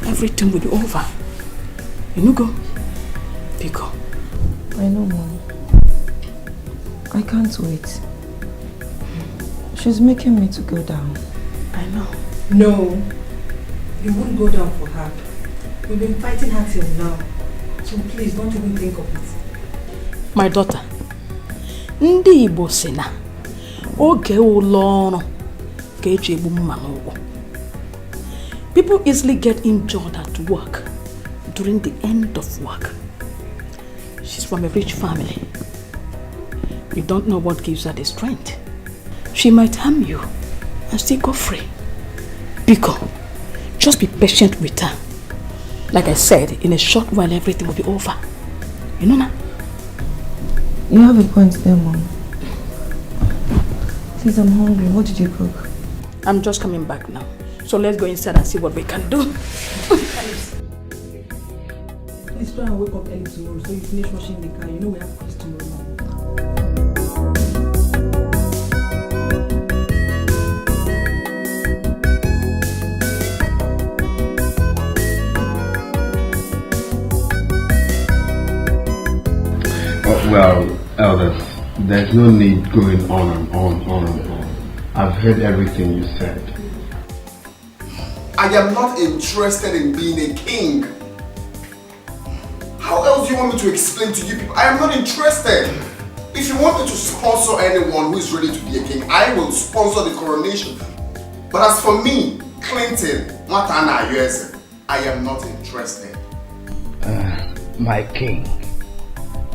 Everything will be over. You know, go. Pico. I know, Mom. I can't wait. She's making me to go down. I know. No. You wouldn't go down for her. We've been fighting her till now. So please, don't even think of it. My daughter. Ndị Igbo sị na oge ụlọ ọrụ ka eji egbu mma n'ụkwụ. People easily get injured at work during the end of work. She's from a rich family. You don't know what gives her the strength. She might harm you and still go free. Biko, just be patient with her. Like I said, in a short while everything will be over. You know now? You have a point there, Mom. Please, I'm hungry. What did you cook? I'm just coming back now. So let's go inside and see what we can do. Please try and wake up early tomorrow so you finish washing the car. You know we have quiz tomorrow morning. Well, elders, there's no need going on and on. I've heard everything you said. I am not interested in being a king. How else do you want me to explain to you people? I am not interested. If you want me to sponsor anyone who is ready to be a king, I will sponsor the coronation. But as for me, Clinton, I am not interested. My king,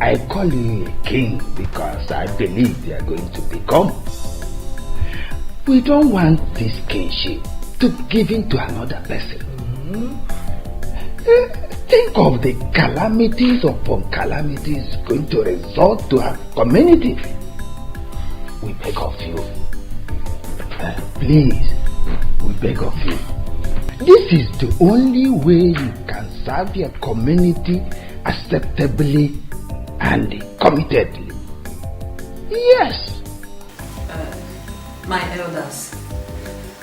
I call you a king because I believe they are going to become. We don't want this kingship to be given to another person. Think of the calamities upon calamities going to result to our community. We beg of you, please, we beg of you. This is the only way you can serve your community acceptably and committedly. Yes. My elders,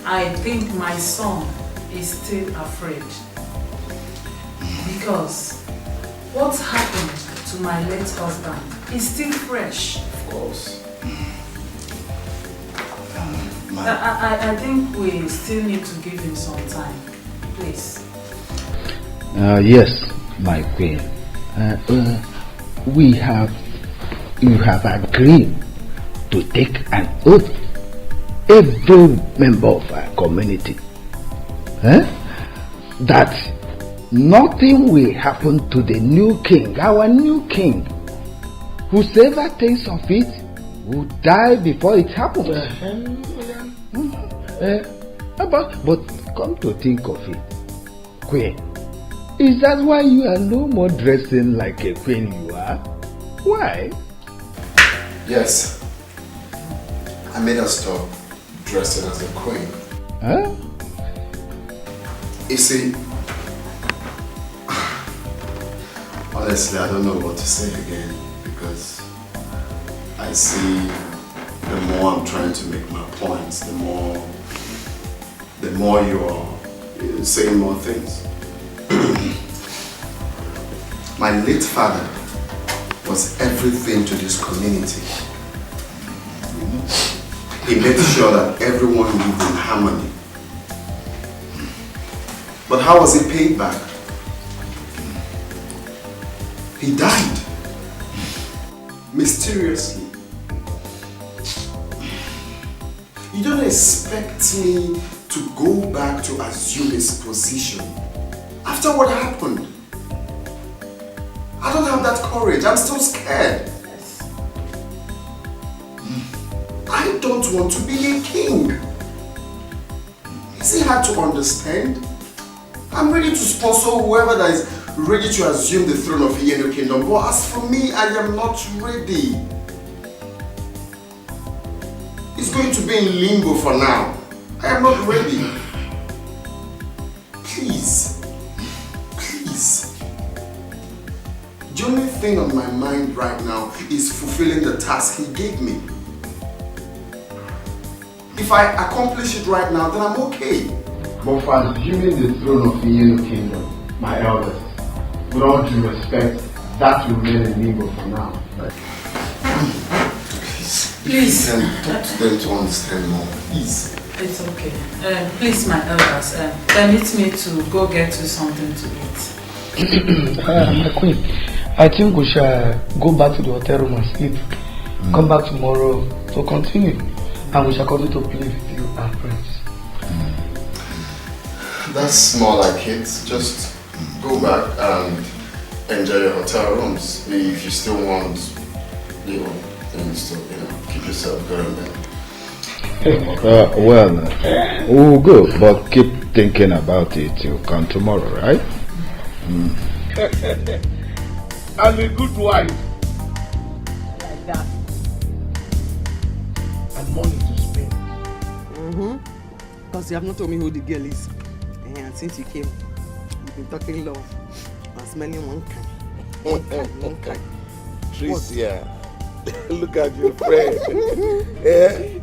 I think my son is still afraid because what happened to my late husband is still fresh. Of course. I think we still need to give him some time, please. Yes, my queen. You have agreed to take an oath, every member of our community, that nothing will happen to the new king, our new king. Whosoever thinks of it will die before it happens. But come to think of it, queen, is that why you are no more dressing like a queen you are? Why? Yes. I made her stop dressing as a queen. Huh? You see, honestly, I don't know what to say again because I see the more I'm trying to make my points, the more you're saying more things. My late father was everything to this community. He made sure that everyone lived in harmony. But how was he paid back? He died. Mysteriously. You don't expect me to go back to assume his position after what happened. I don't have that courage. I'm still scared. I don't want to be a king. Is it hard to understand? I'm ready to sponsor whoever that is ready to assume the throne of Iyenu Kingdom. But as for me, I am not ready. It's going to be in limbo for now. I am not ready. Please. Please. The only thing on my mind right now is fulfilling the task he gave me. If I accomplish it right now, then I'm okay. But for assuming the throne of the Iyenu Kingdom, my elders, with all due respect, that will remain in limbo for now. Please. Talk to them to understand more. Please. It's okay. Please, my elders, permit me to go get you something to eat. My queen, I think we shall go back to the hotel room and sleep. Come back tomorrow to continue. And we shall continue to play with you and friends. That's more like it. Just go back and enjoy your hotel rooms. If you still want little things to, keep yourself going there. We'll go, but keep thinking about it. You'll come tomorrow, right? I'm a good wife. Like that. And money to spend. Because you have not told me who the girl is. And since you came, you've been talking love and smelling one kind. One kind. Tricia, look at your friend.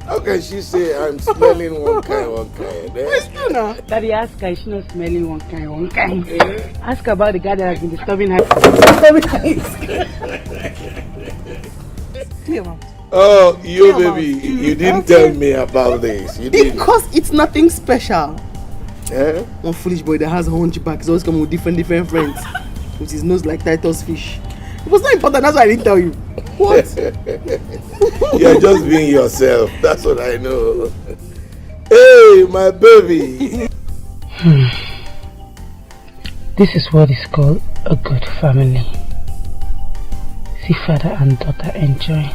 How can she say I'm smelling one kind? It's true now. Daddy, ask her, she's not smelling one kind. Ask her about the guy that has been disturbing her. Clear mouth. Oh, you baby, you didn't tell me about this. You didn't. Because it's nothing special. One foolish boy that has a hunchback is always coming with different friends. With his nose like Titus fish. It was not important, that's why I didn't tell you. What? You're just being yourself, that's what I know. Hey, my baby. This is what is called a good family. See father and daughter enjoying,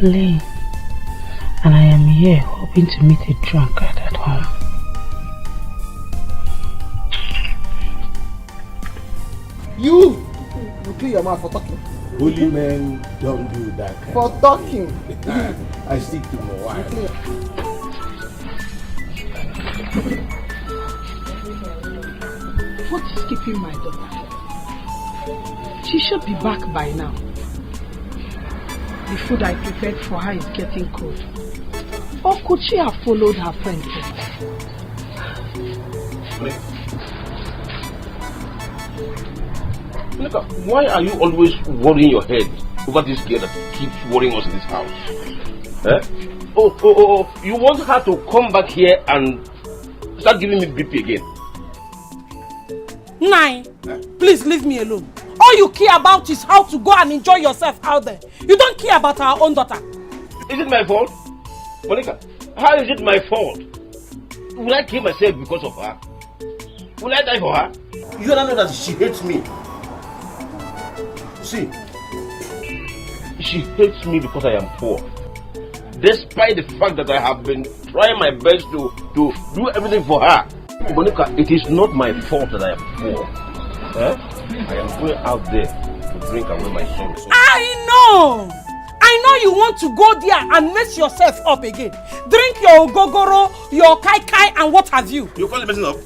playing, and I am here hoping to meet a drunkard at home. You clear your mouth for talking. Holy men don't do that kind for talking. I stick to my wife. What is keeping my daughter? She should be back by now. The food I prepared for her is getting cold. Or could she have followed her friend? Look, why are you always worrying your head over this girl that keeps worrying us in this house? Oh, you want her to come back here and start giving me BP again? Nine, please leave me alone. All you care about is how to go and enjoy yourself out there. You don't care about our own daughter. Is it my fault? Monica, how is it my fault? Will I kill myself because of her? Will I die for her? You don't know that she hates me. See, she hates me because I am poor. Despite the fact that I have been trying my best to do everything for her. Monica, it is not my fault that I am poor. I am going out there to drink away my sorrows. I know you want to go there and mess yourself up again. Drink your gogoro, your kai and what have you. You call it messing up?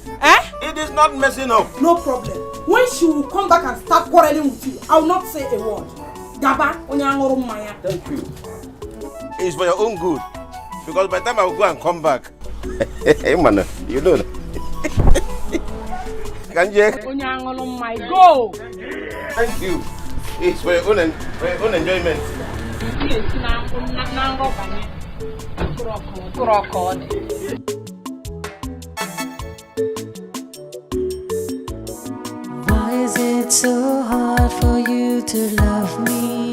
It is not messing up. No problem. When she will come back and start quarreling with you, I will not say a word. Gaba, thank you. It's for your own good. Because by the time I will go and come back, hey man, you know. Can you? Go. Thank you. It's for your own enjoyment. so hard for you to love me?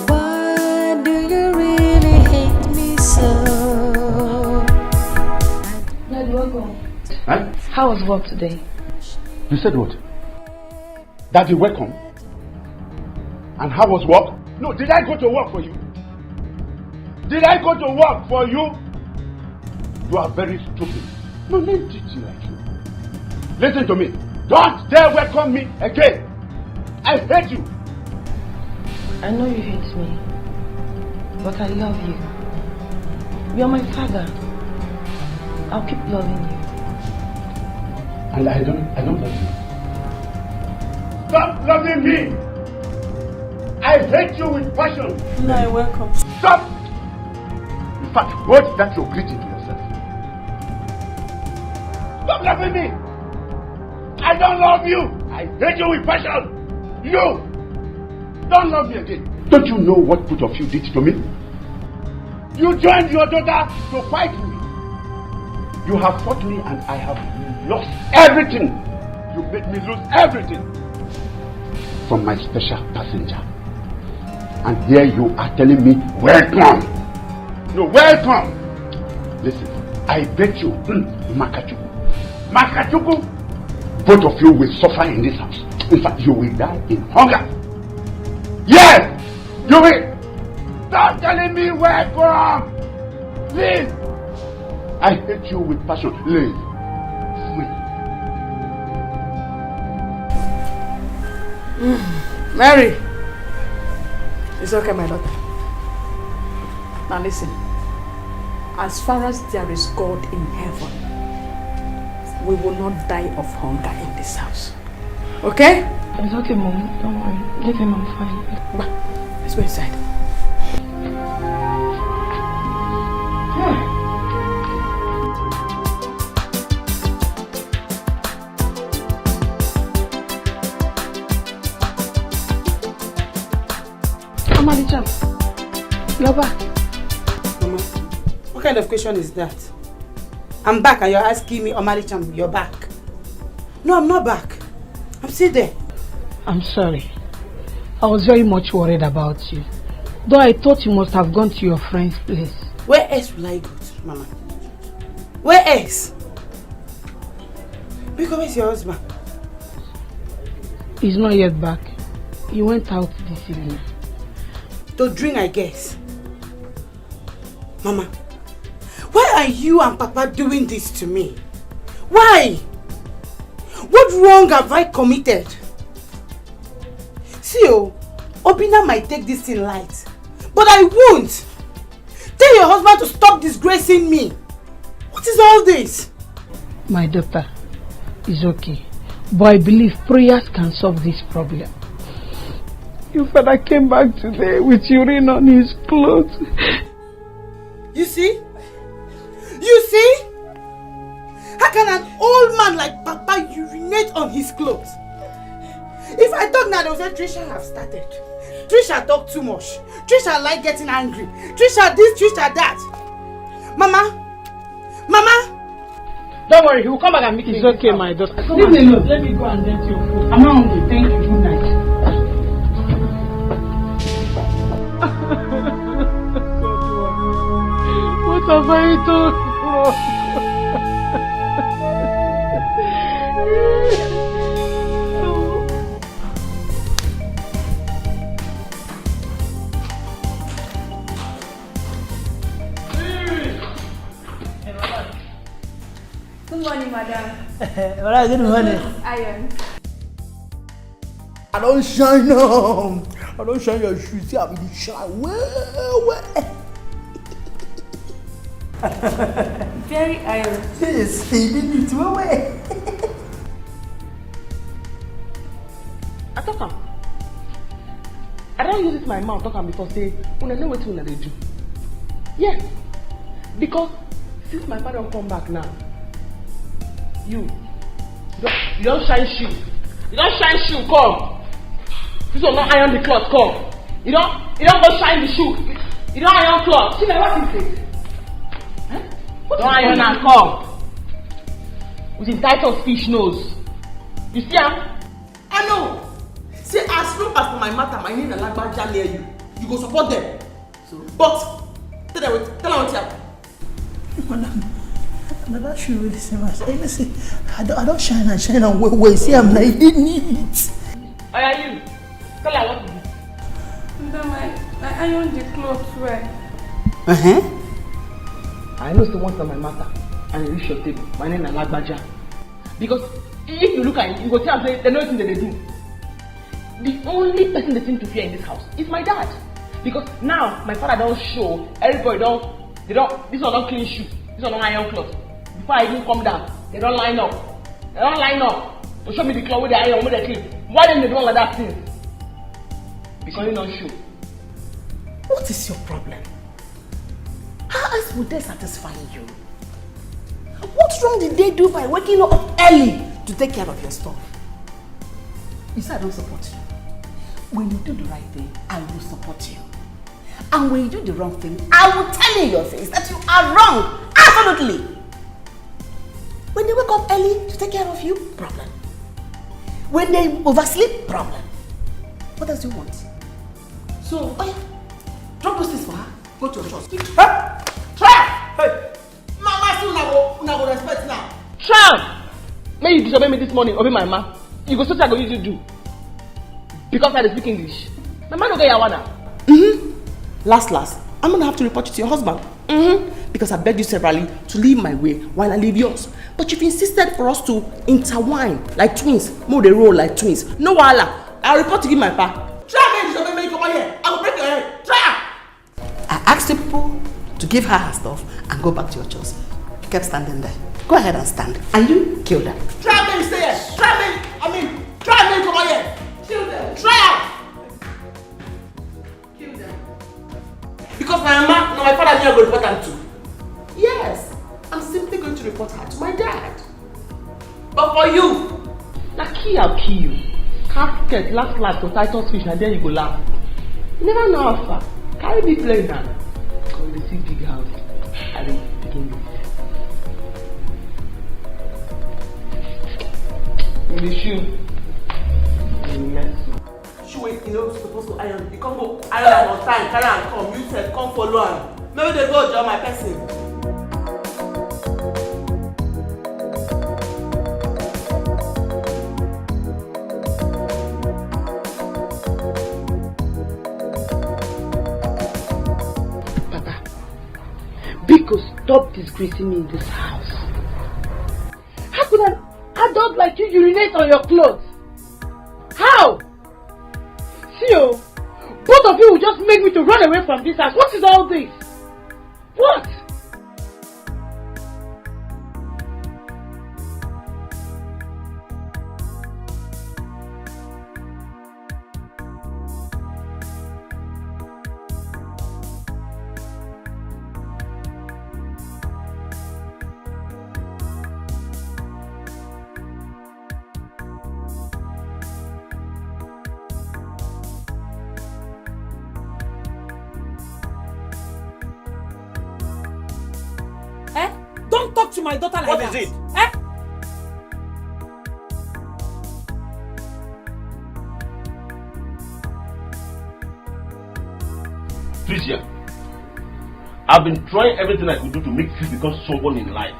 Why do you really hate me so? Dad, welcome. Huh? How was work today? You said what? Daddy, welcome. And how was work? No, did I go to work for you? Did I go to work for you? You are very stupid. No, let me teach you like you. Listen to me. Don't dare welcome me again. I hate you. I know you hate me, but I love you. You're my father. I'll keep loving you. And I don't love you. Stop loving me. I hate you with passion. No, you're welcome. Stop. In fact, hold that your greeting to yourself. Stop loving me. I don't love you. I hate you with passion. You don't love me again. Don't you know what both of you did to me? You joined your daughter to fight me. You have fought me and I have lost everything. You made me lose everything from my special passenger. And here you are telling me, welcome. No, welcome. Listen, I bet you, Makachuku, both of you will suffer in this house. In fact, you will die in hunger. Yes, you will. Stop telling me welcome. Leave. I hate you with passion. Leave. Mary. It's okay, my daughter. Now listen. As far as there is God in heaven, we will not die of hunger in this house. Okay? It's okay, Mom. Don't worry. Leave him, I'm fine. Bah, let's go inside. Amalicham, you're back. Mama, what kind of question is that? I'm back and you're asking me, Amalicham, you're back. No, I'm not back. I'm still there. I'm sorry. I was very much worried about you. Though I thought you must have gone to your friend's place. Where else will I go to, Mama? Where else? Because where's your husband? He's not yet back. He went out this evening. To drink, I guess. Mama, why are you and Papa doing this to me? Why? What wrong have I committed? See, Obina might take this thing light, but I won't. Tell your husband to stop disgracing me. What is all this? My daughter, it's okay. But I believe prayers can solve this problem. Your father came back today with urine on his clothes. You see? You see? How can an old man like Papa urinate on his clothes? If I talk now, they will say Trisha have started. Trisha talk too much. Trisha like getting angry. Trisha this, Trisha that. Mama! Mama! Don't worry, he will come back and meet me. It's okay, my daughter. Leave me alone. Let me go and get your food. I'm not hungry. Thank you. Good night. What have I done? Good morning, madam. Alright, good morning. Iron. I don't shine on. I don't shine your shoes. See, I will shine well. Very iron. Yes, he did it well. I talk am. I don't use it in my mouth talk am before say una know wetin una dey do. Yes, because since my father don come back now, you don't shine shoe. You don't shine shoe come. This one not iron the cloth come. You don't go shine the shoe. You don't iron cloth. See what is it? Don't iron and come with his tight of fish nose. You see am? I know. See, as long as my matter, my name and Lagbaja near you, you go support them. So, but tell her what you have. Madam, that should really say myself. Listen, I don't shine and wait. See, I'm not neat. Where are you? Tell her what to do. Madam, I iron the clothes well. I know the ones on my matter and you reach your table. My name is Lagbaja. Because if you look at it, you go tell them they know anything that they do. The only person they seem to fear in this house is my dad. Because now my father don't show, everybody this one don't clean shoe, this one don't iron clothes. Before I even come down, they don't line up. They don't line up to show me the clothes with the iron, with the clean. Why didn't they do all of that thing? Because you don't show. What is your problem? How else would they satisfy you? What wrong did they do by waking up early to take care of your stuff? You say I don't support you. When you do the right thing, I will support you. And when you do the wrong thing, I will tell you in your face that you are wrong. Absolutely. When they wake up early to take care of you, problem. When they oversleep, problem. What else do you want? So, oh yeah, drop those things for her. Go to your church. Huh? Try! Hey! Mama still not go respect now. Try! May you disobey me this morning, obey my mama. You go so I go use you do. Because I speak English. My man don't get yawana. Last, I'm gonna have to report you to your husband. Because I begged you severally to leave my way while I leave yours. But you've insisted for us to intertwine like twins. More they roll like twins. No wahala. I'll report to you my pa. Try me, disobey me, come on here. I will break your head. Try! I asked people to give her stuff and go back to your church. You kept standing there. Go ahead and stand. And you kill them. Try me, stay here. Try me, come on here. Kill them. Try out. Kill them. Because my father knew I would report her to. Yes, I'm simply going to report her to my dad. But for you, I'll kill you. Casket, last to Titus fish, and then you go laugh. You never know how far. Carry me plane now. Because they see big house. I will begin with. In the shoe. Shoe you know supposed to iron. You can't go iron on time, carry and come. You said come follow am. Maybe they go join my person. Because stop disgracing me in this house. How could an adult like you urinate on your clothes? How? See you, both of you will just make me to run away from this house. What is all this? What? Don't talk to my daughter like that. What is it? Tricia, I've been trying everything I could do to make you become someone in life.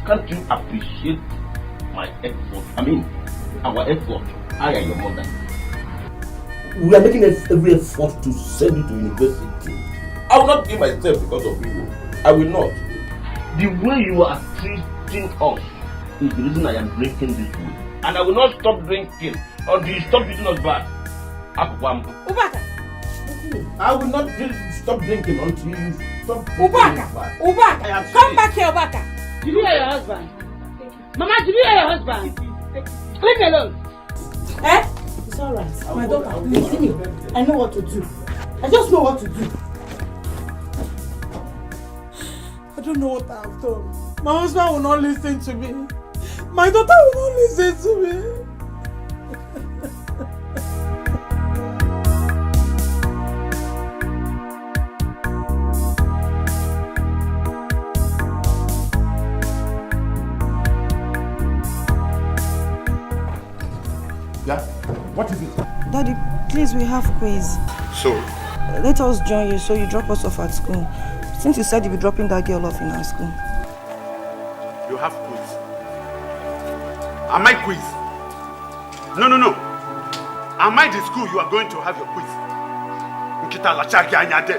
Can't you appreciate my effort? I mean, our effort. I am your mother. We are making every effort to send you to university. I will not give myself because of you. I will not. The way you are treating us is the reason I am drinking this way. And I will not stop drinking until you stop treating us bad. Ubaka! I will not stop drinking until you stop drinking Ubaka! bad. Ubaka! Come back here, Ubaka! Did you hear your husband? Mama, did you hear your husband? Leave me alone. It's alright. My daughter, leave me. I know what to do. I just know what to do. I don't know what I have done. My husband will not listen to me. My daughter will not listen to me. Daddy, please, we have quiz. So? Let us join you so you drop us off at school. Since you said you'll be dropping that girl off in our school. You have quiz. Am I quiz? No. Am I the school you are going to have your quiz?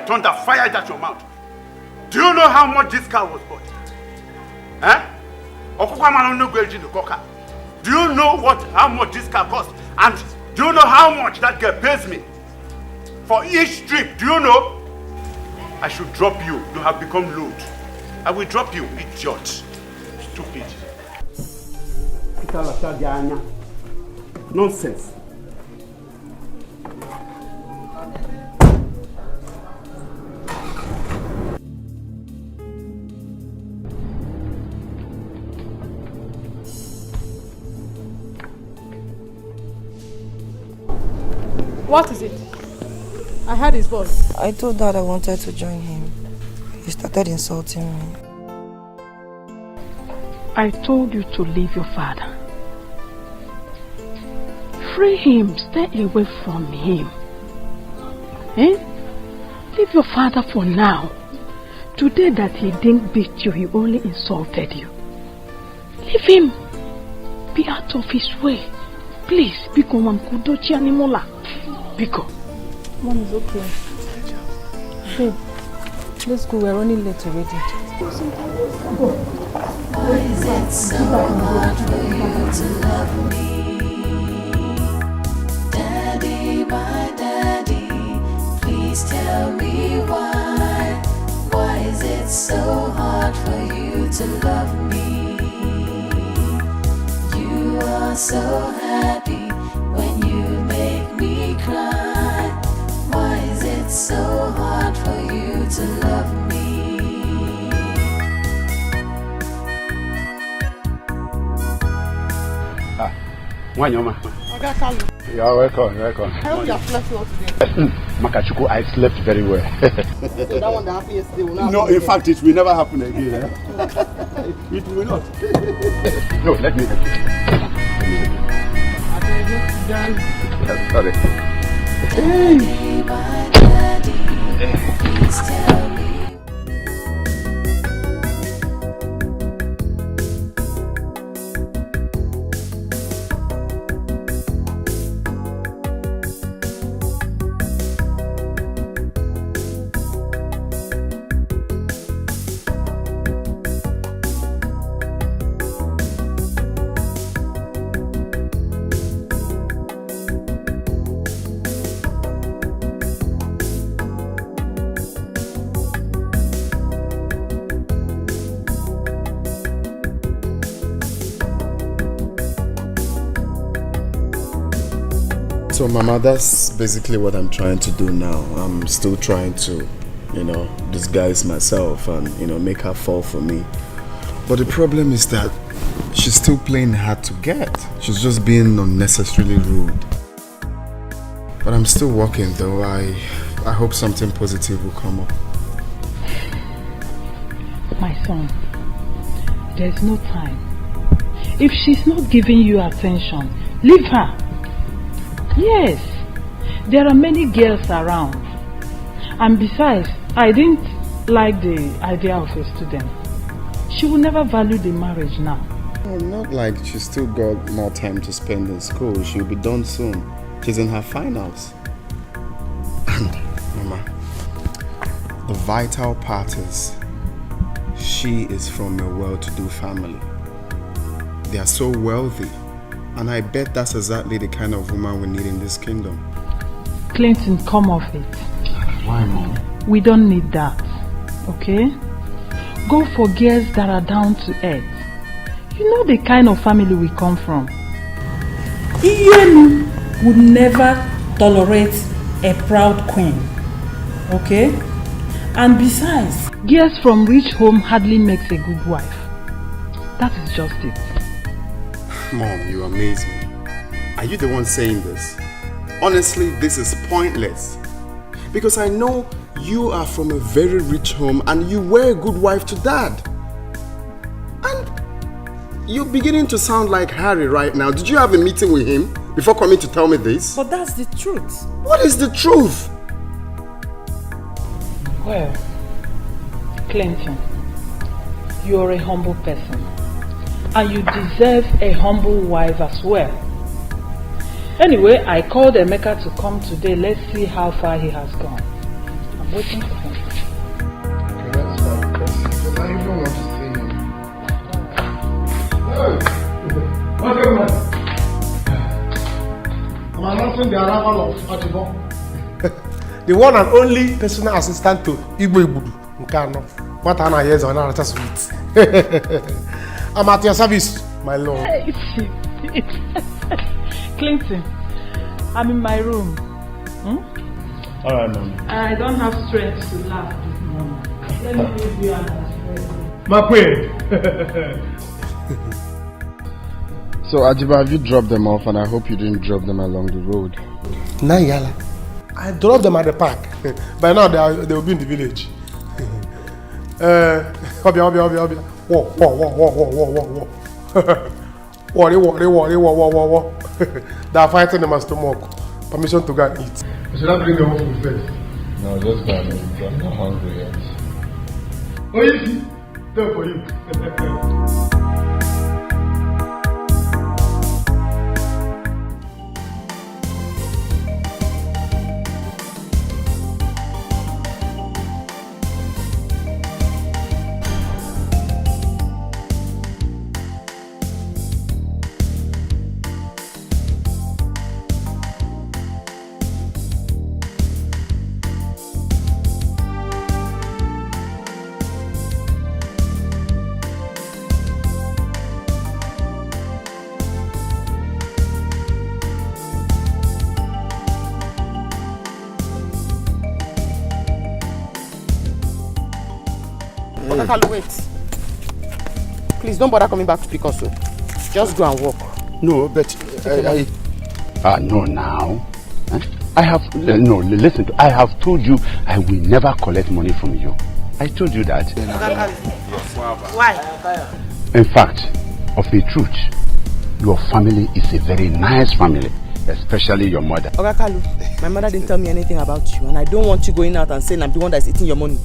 Thunder, fire at your mouth. Do you know how much this car was bought? Eh? Do you know how much this car cost? And do you know how much that girl pays me? For each trip, do you know? I should drop you. You have become lewd. I will drop you, idiot. Stupid. Nonsense. What is it? I heard his voice. I told Dad I wanted to join him. He started insulting me. I told you to leave your father. Free him. Stay away from him. Eh? Leave your father for now. Today that he didn't beat you, he only insulted you. Leave him. Be out of his way. Please, Biko Mamkudochi Animola. Biko. Mom is okay. Babe, let's go. We're running late already. Go. Why is it so hard for you to love me? Daddy, my daddy, please tell me why. Why is it so hard for you to love me? You are so happy when you make me cry. Why is it so hard for you to love me? Wanyoma. You are welcome, welcome. I hope you have slept well today. Makachuku, I slept very well. So that one that happened yesterday will not No, happen in fact, it will never happen again. It will not. No, let me help you. Sorry. Daddy, my daddy, please tell me. So Mama, that's basically what I'm trying to do now. I'm still trying to, disguise myself and, make her fall for me. But the problem is that she's still playing hard to get. She's just being unnecessarily rude. But I'm still working though. I hope something positive will come up. My son, there's no time. If she's not giving you attention, leave her. Yes, there are many girls around. And besides, I didn't like the idea of a student. She will never value the marriage now. Well, not like she's still got more time to spend in school. She'll be done soon. She's in her finals. And, Mama, the vital part is she is from a well-to-do family. They are so wealthy. And I bet that's exactly the kind of woman we need in this kingdom. Clinton, come off it. Why, Mom? We don't need that, okay? Go for girls that are down to earth. You know the kind of family we come from. Iyenu would never tolerate a proud queen, okay? And besides, girls from rich home hardly makes a good wife. That is just it. Mom, you amaze me. Are you the one saying this? Honestly, this is pointless. Because I know you are from a very rich home and you were a good wife to Dad. And you're beginning to sound like Harry right now. Did you have a meeting with him? before coming to tell me this? But that's the truth. What is the truth? Well, Clinton, you're a humble person. And you deserve a humble wife as well. Anyway, I called Emeka to come today. Let's see how far he has gone. I'm waiting for him. Okay, that's fine. Because I even want to see him. What's going on? I'm announcing the arrival of Atibo. The one and only personal assistant to Igbo Ibudu. Nkano. What an idea is on our sweet. I'm at your service, my lord. Clinton, I'm in my room. All right, Mommy. I don't have strength to laugh this morning. Let me leave you and My queen. So, Ajiba, have you dropped them off? And I hope you didn't drop them along the road. Nayala. I dropped them at the park. By now, they will be in the village. Obia. Whoa. Worry. They are fighting them as stomach. Permission to go and eat. Should I bring them home food first? No, just go and eat. I'm not hungry yet. Oh, you see? Time for you. Kalu, wait. Please don't bother coming back to pick us up. Just go and walk. No, but no now. I have no. Listen, I have told you I will never collect money from you. I told you that. Why? In fact, of a truth, your family is a very nice family, especially your mother. Oga Kalu, my mother didn't tell me anything about you, and I don't want you going out and saying I'm the one that's eating your money.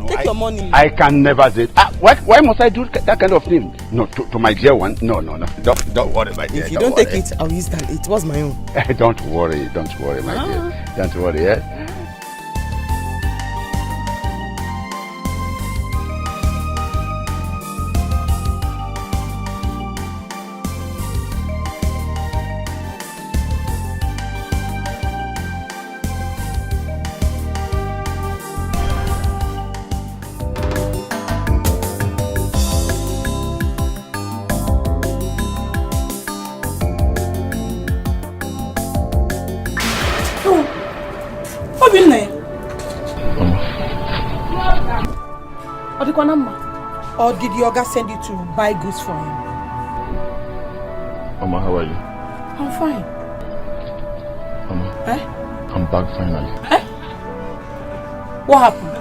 Take your money. I can never say. Why must I do that kind of thing? No, to my dear one. No. Don't worry, my dear. If you don't take it, I'll use that. It was my own. Don't worry, my dear. Don't worry, yeah? Or did your guy send you to buy goods for him? Mama, how are you? I'm fine. Mama, I'm back finally. What happened?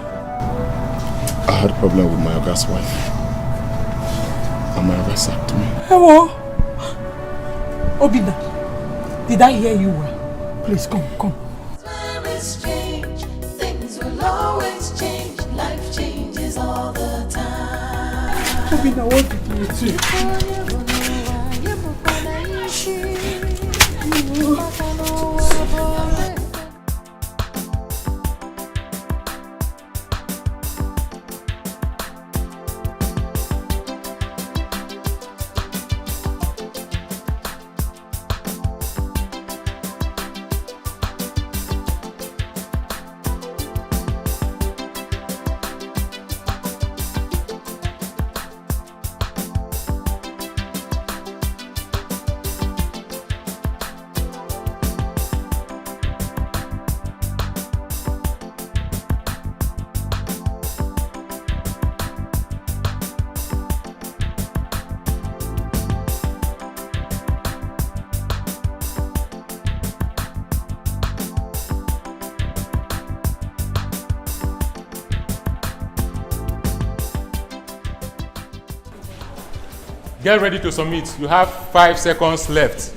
I had a problem with my Oga's wife. And my Oga sacked me. Hello? Obina, did I hear you well? Please come. Time is strange, things will always change, life changes all the time. Obina, what did you do? Get ready to submit. You have 5 seconds left.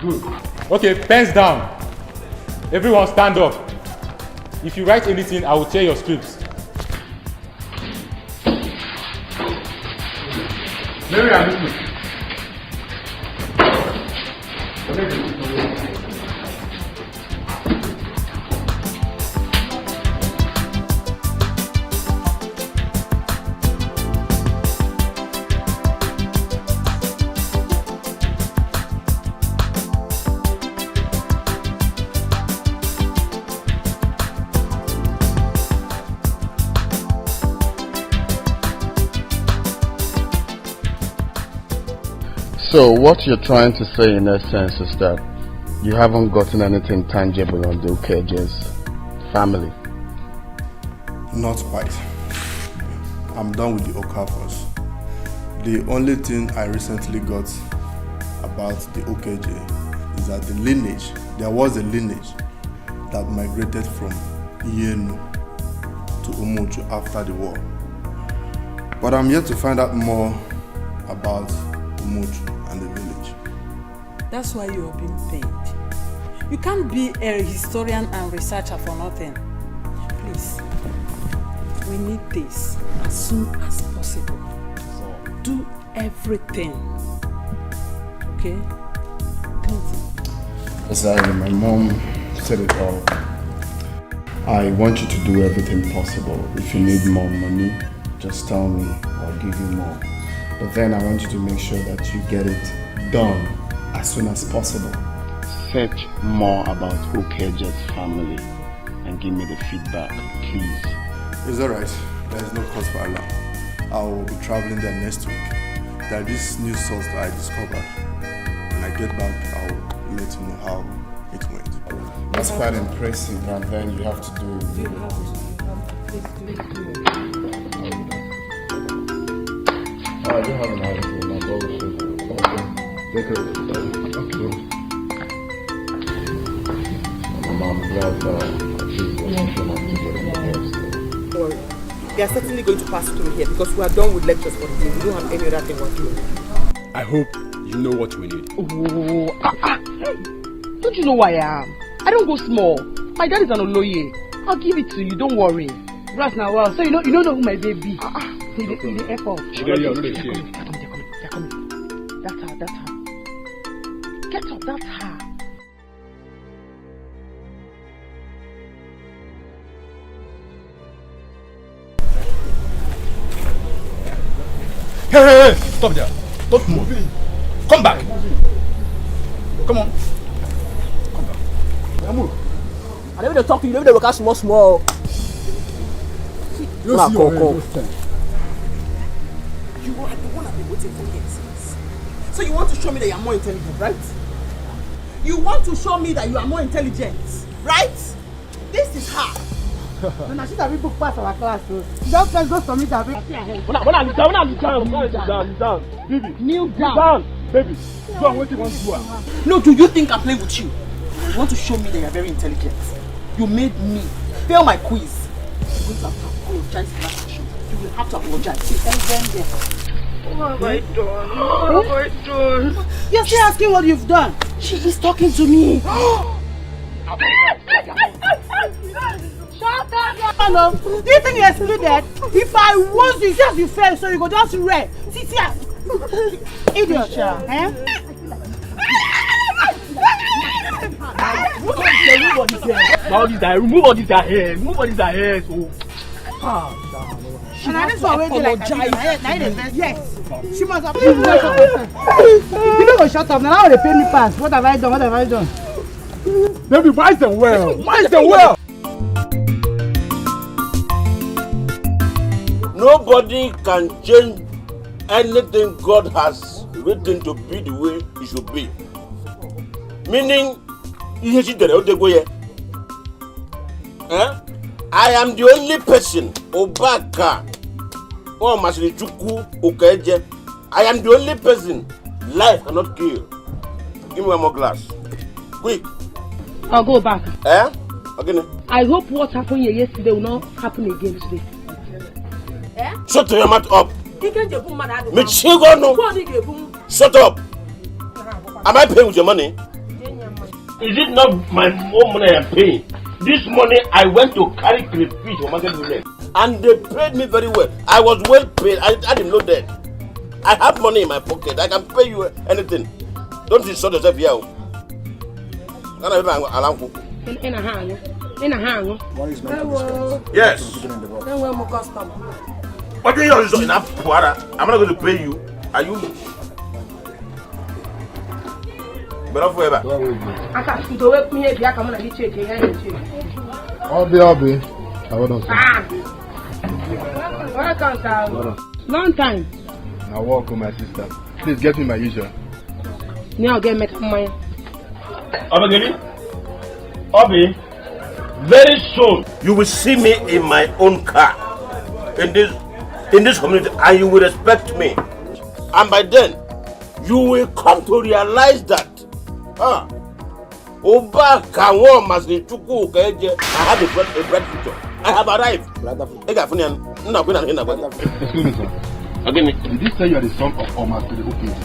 Good. Okay, pens down. Everyone stand up. If you write anything, I will tear your scripts. Mary, I'm listening. So what you're trying to say in essence is that you haven't gotten anything tangible on the Okeje's family? Not quite. I'm done with the Okafors. The only thing I recently got about the Okeje is that there was a lineage that migrated from Iyenu to Umuchu after the war. But I'm yet to find out more about Umuchu and the village. That's why you are being paid. You can't be a historian and researcher for nothing. Please, we need this as soon as possible. Do everything. Okay? Please. Exactly, my mom said it all. I want you to do everything possible. If you need more money, just tell me, I'll give you more. But then I want you to make sure that you get it done as soon as possible. Search more about Okeje's family and give me the feedback, please. It's alright. There is no cause for alarm. I will be traveling there next week. There is this new source that I discovered. When I get back, I will let you know how it went. That's quite impressive, and then you have to do it. I don't have an idea. My bullshit. Okay. Take it. Okay. I'm glad that Don't worry. We are certainly going to pass through here because we are done with lectures for the day. We don't have any other thing we're doing. I hope you know what we need. Oh, don't you know who I am? I don't go small. My dad is an Oloye. I'll give it to you. Don't worry. Right now, well, so you don't know who my baby. In the airport. They're coming. That's her. Get up, that's her. Hey! Stop there. Don't move. Come back. Come on. Come back. Move. I never talk to you, never work out small. You don't see your head. You are the one I've been waiting for years. So you want to show me that you are more intelligent, right? You want to show me that you are more intelligent, right? This is her. Now she's a big book pass our class. Just let's go submit her. When I'm down. Baby. Kneel down. Down. Baby. Do what you want to do. No, do you think I'm playing with you? You want to show me that you are very intelligent. You made me fail my quiz. You're going to have to apologize for that action. You will have to apologize. What have I done? What have I done? You're still asking what you've done. She is talking to me. Shut up! Hello. Do you think you're excluded? If I was you, just you fail, so you go just red. See here. Idiot, child. Eh? Remove all these hair. And I just want to like yes. She must have been. You don't go shut up. Now they pay me pass. What have I done? Baby, wise them well. Nobody can change anything God has written to be the way it should be. Meaning, I am the only person, Obaka, or Masrichuku, Okeje. I am the only person life cannot kill. Give me one more glass. Quick. I'll go back. Again. I hope what happened yesterday will not happen again today. Shut your mouth up. Shut up. Am I paying with your money? Is it not my own money I am paying? This money I went to carry crayfish for market women. And they paid me very well. I was well paid. I didn't know that. I have money in my pocket. I can pay you anything. Don't insult yourself here. Yes. What do you use enough water? I'm not going to pay you. Are you? But not forever. Obi. I want to Long time. I walk with my sister. Please get me my usual. Now get me money. Obi, very soon you will see me in my own car in this community, and you will respect me. And by then, you will come to realize that Oba Kanwo Maslichuku Ukeje, I have a bright future. I have arrived. Excuse me, sir. Again, did you say you are the son of Omas to the Ukeje?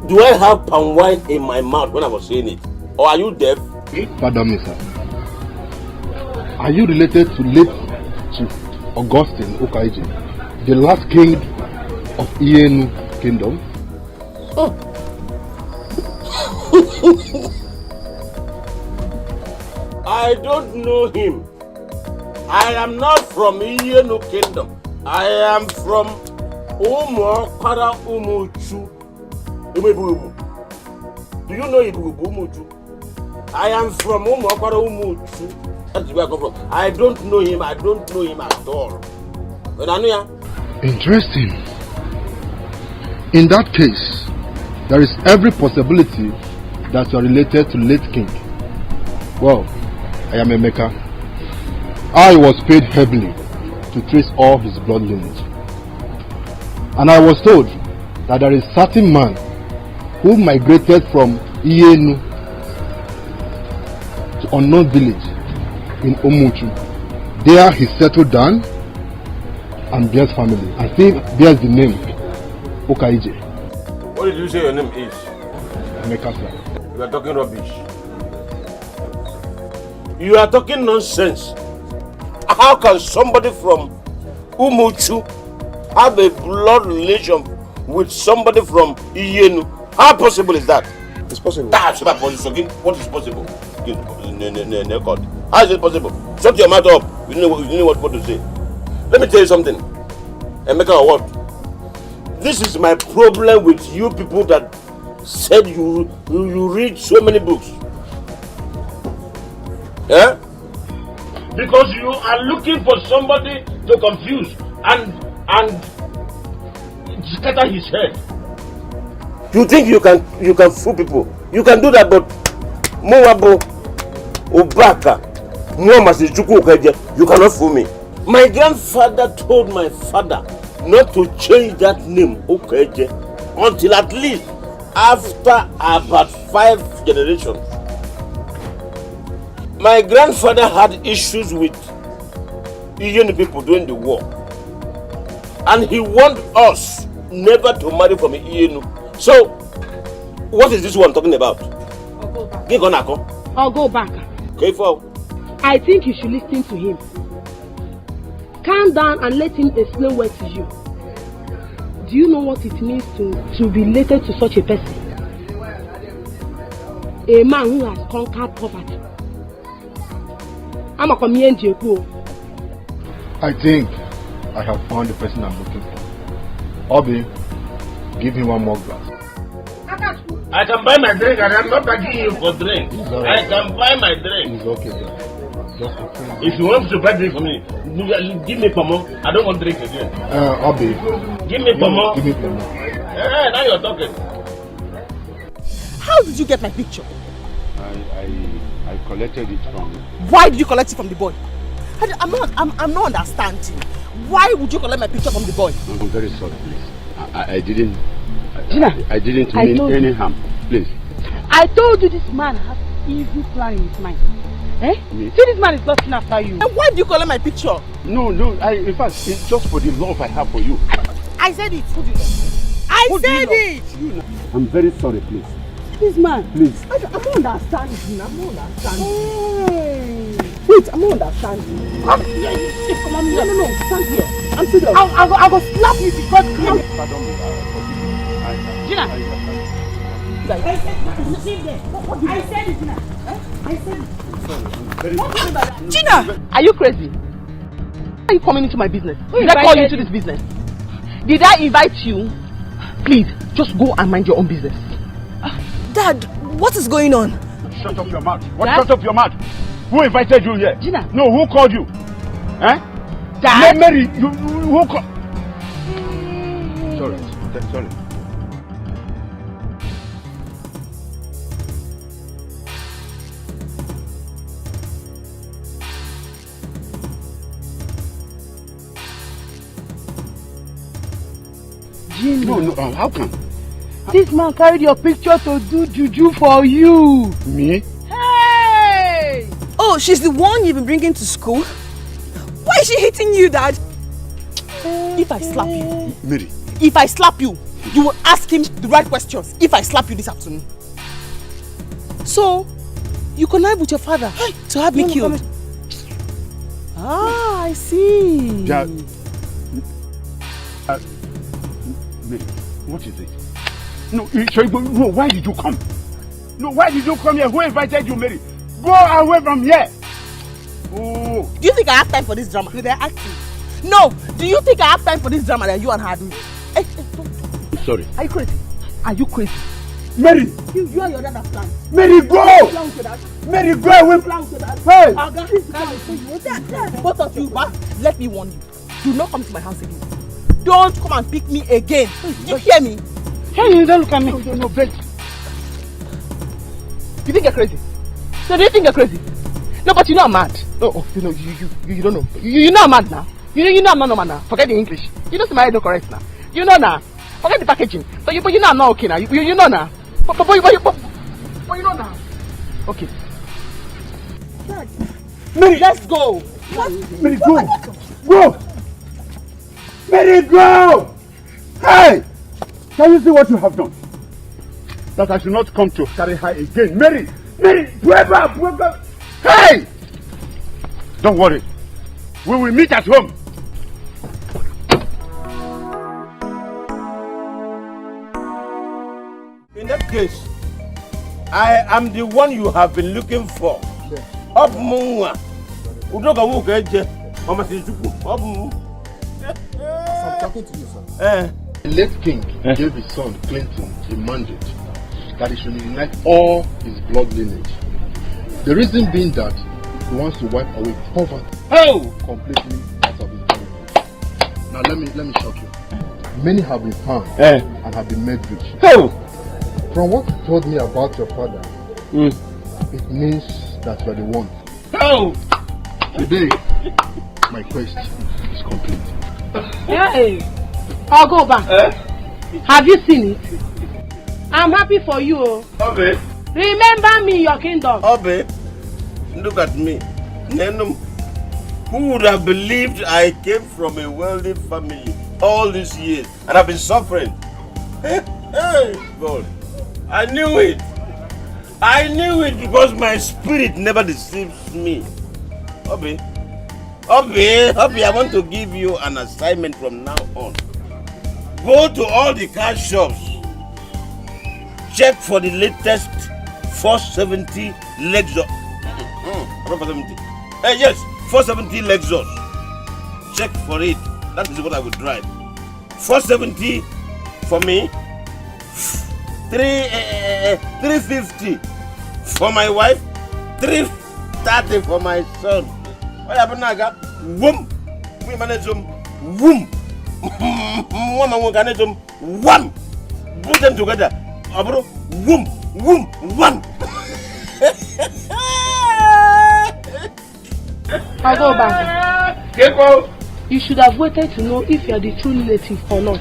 Do I have Palmwine in my mouth when I was saying it? Or are you deaf? Pardon me, sir. Are you related to late Chief Augustine Ukeje, the last king of Iyenu Kingdom? Oh. I don't know him. I am not from Iyenu Kingdom. I am from Para Umuchu. Do you know Umuchu? I am from Para Umuchu. That's where I come from. I don't know him. I don't know him at all. Interesting. In that case, there is every possibility that you are related to late king. Well, I am Emeka. I was paid heavily to trace all his blood lineage. And I was told that there is a certain man who migrated from Iyenu to unknown village in Umuchu. There he settled down and bears family. I think bears the name Ukeje. What did you say your name is? Emeka, sir. You are talking rubbish. You are talking nonsense. How can somebody from Umuchu have a blood relation with somebody from Iyenu? How possible is that? It's possible. That's not possible. What is possible? How is it possible? Shut your mouth up. You know what to say. Let me tell you something. Emeka, or what? This is my problem with you people that said you read so many books. Yeah? Because you are looking for somebody to confuse and scatter his head. You think you can fool people? You can do that, but Moabo, Obaka, Muamasichuku Ukeje, you cannot fool me. My grandfather told my father not to change that name Ukeje until at least after about 5 generations. My grandfather had issues with Iyenu people during the war, and he warned us never to marry from Iyenu. So, what is this one talking about? I'll go back. Okay, for. I think you should listen to him. Calm down and let him explain what to you. Do you know what it means to be related to such a person? A man who has conquered poverty. I'm a community. I think I have found the person I'm looking for. Obi, give him one more glass. I can buy my drink and I'm not begging you for drink. I can buy my drink. It's okay. Just okay. If you want to buy drink for me, give me pomo. I don't want drink again. Obi. Give me pomo. Give me pomo. Now you're talking. How did you get my picture? I collected it from. Why did you collect it from the boy? I'm not understanding. Why would you collect my picture from the boy? I'm very sorry, please. I didn't. I didn't mean any harm. Please. I told you this man has evil plan in his mind. Eh? See, this man is lusting after you. And why do you collect my picture? No. In fact, it's just for the love I have for you. I said it. Who did it? I said it. I'm very sorry, please. This man. Please. I'm not understanding. I'm not understanding. Hey. Wait, I'm not understanding. No, stand here. I'm serious. I go slap you because Gina. I said it, Gina. I said it. Gina! Are you crazy? Why are you coming into my business? Did I call you into this business? Did I invite you? Please, just go and mind your own business. Dad, what is going on? Shut up your mouth. What? Shut up your mouth. Who invited you here? Gina. No, who called you? Eh? Dad. Mary, who called? Sorry. No, how come? This man carried your picture to do juju for you. Me? Hey! Oh, she's the one you've been bringing to school? Why is she hitting you, Dad? If I slap you, Mary. If I slap you, you will ask him the right questions. If I slap you this afternoon. So, you connive with your father to have me killed. Ah, I see. Mary, what is it? No, why did you come? No, why did you come here? Who invited you, Mary? Go away from here. Oh. Do you think I have time for this drama? They're acting. No, do you think I have time for this drama that you and her are doing? Hey, Sorry. are you crazy? Are you crazy? Mary! You and your dad are planned. Mary, go! Mary, go away! Hey! Both of you, let me warn you. Do not come to my house again. Don't come and pick me again. You hear me? Hey, you don't look at me. No, wait. You think you're crazy? So do you think you're crazy? No, but you know I'm mad. Oh, you don't know. You know I'm mad now. You know I'm not normal now. Forget the English. You know my head not correct now. You know now. Forget the packaging. But you know I'm not okay now. You know now. But you know now. Okay. Mary, let's go. Mary, go. Go. Mary, go. Hey! Can you see what you have done? That I should not come to carry her again. Mary! Wake up! Hey! Don't worry. We will meet at home. In that case, I am the one you have been looking for. Up Munga. Udoga Wukeje. Mama Sizuku. Up I'm talking to you, sir. The late king gave his son Clinton a mandate that he should unite all his blood lineage. The reason being that he wants to wipe away poverty completely out of his family. Now let me shock you. Many have been found and have been made rich. From what you told me about your father, it means that you are the one. Today, my quest is complete. Hey, I'll go back. Have you seen it? I'm happy for you. Obe. Remember me, your kingdom. Obe, look at me. Nenum, who would have believed I came from a wealthy family all these years and I've been suffering? Hey, God. I knew it. I knew it because my spirit never deceives me. Obe, I want to give you an assignment from now on. Go to all the car shops. Check for the latest 470 Lexus. 470. Yes, 470 Lexus. Check for it. That is what I would drive. 470 for me. 350 for my wife. 330 for my son. What happened now? Whoom. We manage them. Whoom. One. Put them together. Abro. Whoom. One. I'll go back. You should have waited to know if you're the true relative or not.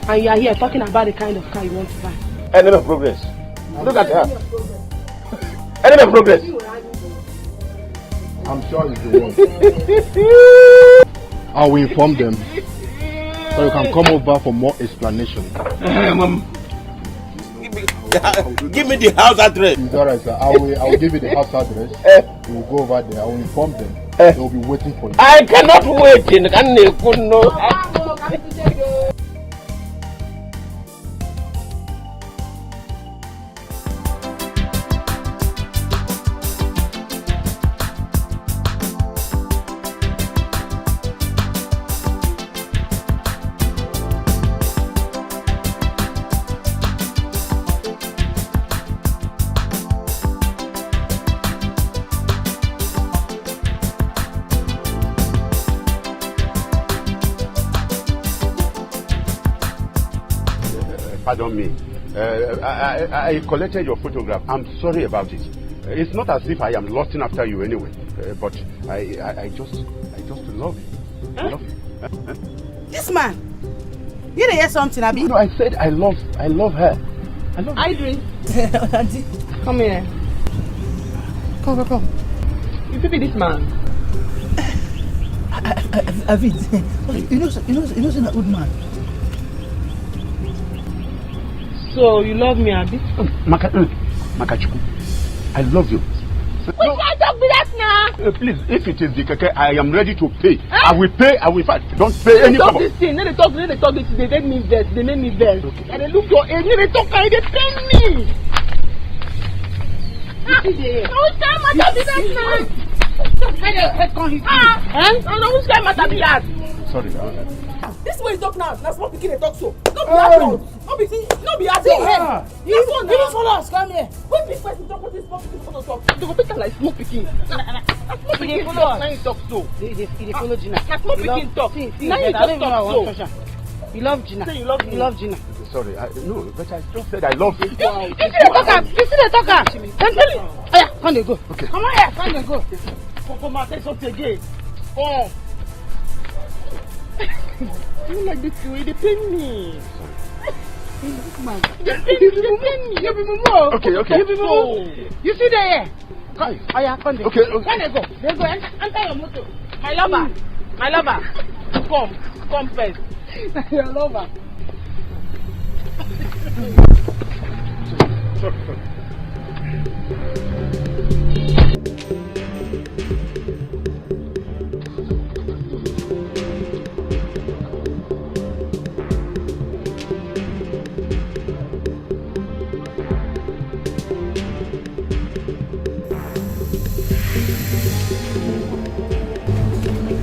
And you are here talking about the kind of car you want to buy. Enemy of progress. Look at her. Enemy of progress. I'm sure it's the one. I will inform them so you can come over for more explanation. Give me the house address. It's alright, sir. I will give you the house address. You will go over there. I will inform them. They will be waiting for you. I cannot wait. Pardon me. I collected your photograph. I'm sorry about it. It's not as if I am lusting after you anyway. But I just love you. Huh? Love you. This man, you didn't hear something, Abi? No, I said I love her. I love her. I drink. Auntie, come here. Come. You be this man. Avid, you know, an old man. So you love me, Abi? Makachuku, I love you. We can't talk with that now. Please, if it is the keke, I am ready to pay. I will pay. Don't pay any talk trouble. This thing. They talk this. They make me vex. They make me vex. Okay. And they look your age. They talk. They pay me. Who's time matter be that now? Who's time matter be that? Sorry. This way is talk now. That's what picking they talk so. No be adult. No be adult. You follow us. Come here. Who be first to talk with this small picking photo talk? They go pick like small picking. Small picking talk. Now you talk so. They follow Gina. Small picking talk. Now you just talk so. You love Gina. You love Gina. Sorry, no, but I just said I love you. You see the talker. Then tell you. Oh yeah, come they go. Okay. Come on here, come they go. Come on, take something again. Oh. You like this way, they pay me. Man. They pay me. You be more. Okay. You be more. You see there? Come. Oh yeah, come they go. Okay. Come they go. They go. Enter your motor. My lover. Come first. Your lover. Sorry.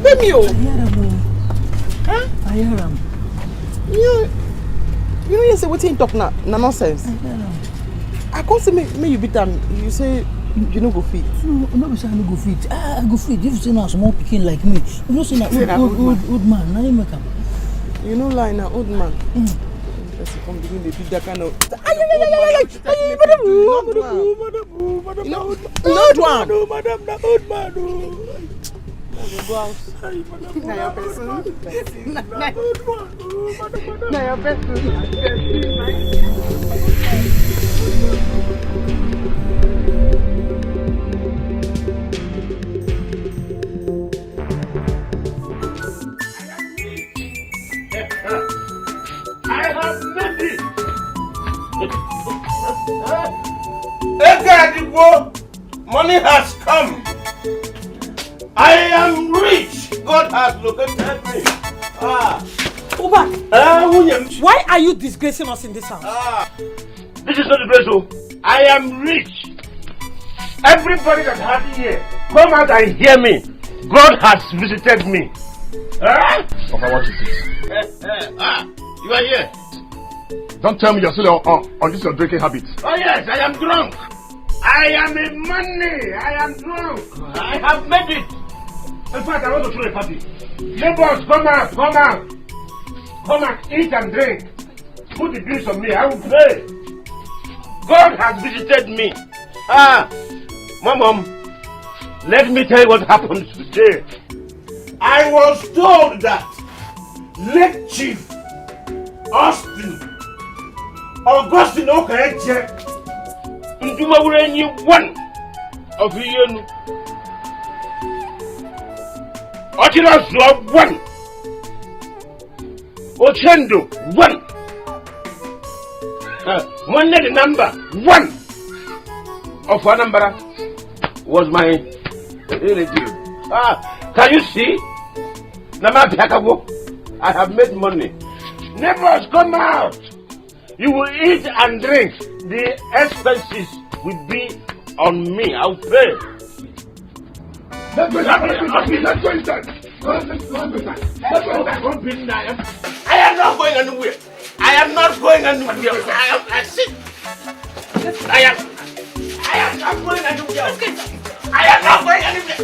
Baby, I hear him. You know you say what you talk now? Na nonsense. I can't say me you beat them. You say you no go fit. No, be say I no go fit. I go fit. If you say na small pikin like me, you know say na old man. Now you make am. You know lie na old man. Let's come begin the beat that kind of. Old man. Go out. Now your person. I have made it. Money has come. I am rich. God has located me. Uba, why are you disgracing us in this house? This is not the place. I am rich. Everybody that has here, come out and hear me. God has visited me. Papa, what is this? You are here. Don't tell me you're still on this your drinking habit. Oh yes, I am drunk. I am in money. I am drunk. I have made it. In fact, I want to throw a party. Neighbors, come out. Come out, eat and drink. Put the bills on me. I will pay. God has visited me. Mom, let me tell you what happened today. I was told that late Chief Augustine Okaeche Ndumawurenyi one of Yenu Ochirazo one Ochendo one One the number one of Anambra was my relative. Can you see? I have made money. Neighbors, come out. You will eat and drink. The expenses will be on me. I'll pay. Let's go inside. I am not going anywhere. I am not going anywhere. I sit. I am not going anywhere. I am not going anywhere.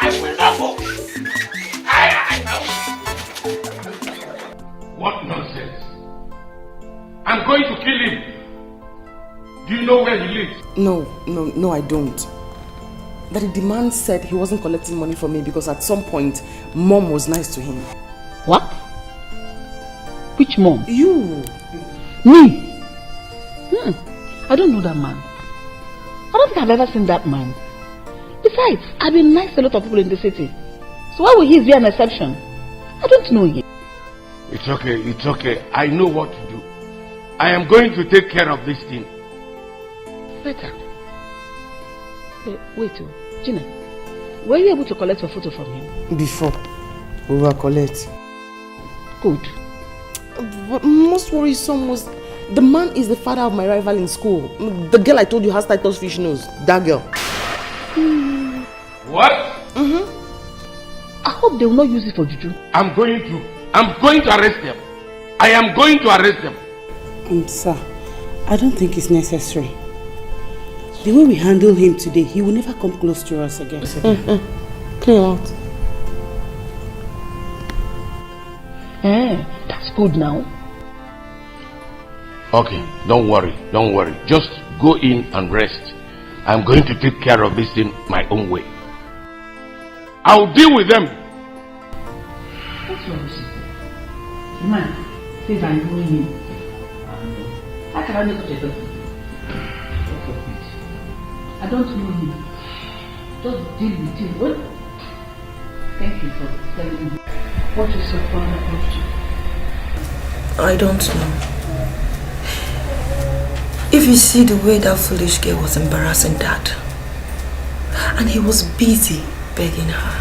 I will not go. What nonsense. I'm going to kill him. Do you know where he lives? No, I don't. But the man said he wasn't collecting money from me because at some point, Mom was nice to him. What? Which mom? You. Me? I don't know that man. I don't think I've ever seen that man. Besides, I've been nice to a lot of people in the city. So why would he be an exception? I don't know him. It's okay. I know what to do. I am going to take care of this thing. Better. Wait, Gina, were you able to collect your photo from him? Before, we were collect. Good. But most worrisome was the man is the father of my rival in school. The girl I told you has Titus fish nose. That girl. What? I hope they will not use it for juju. I'm going to arrest them. I am going to arrest them. Sir, I don't think it's necessary. The way we handle him today, he will never come close to us again. Clear out. That's good now. Okay, don't worry. Just go in and rest. I'm going to take care of this thing my own way. I'll deal with them. What's wrong with you? Man, says I know him. How can I make such a person? I don't know him. Just deal with him. Well, thank you for telling me. What is your father up to? I don't know. If you see the way that foolish girl was embarrassing Dad, and he was busy begging her.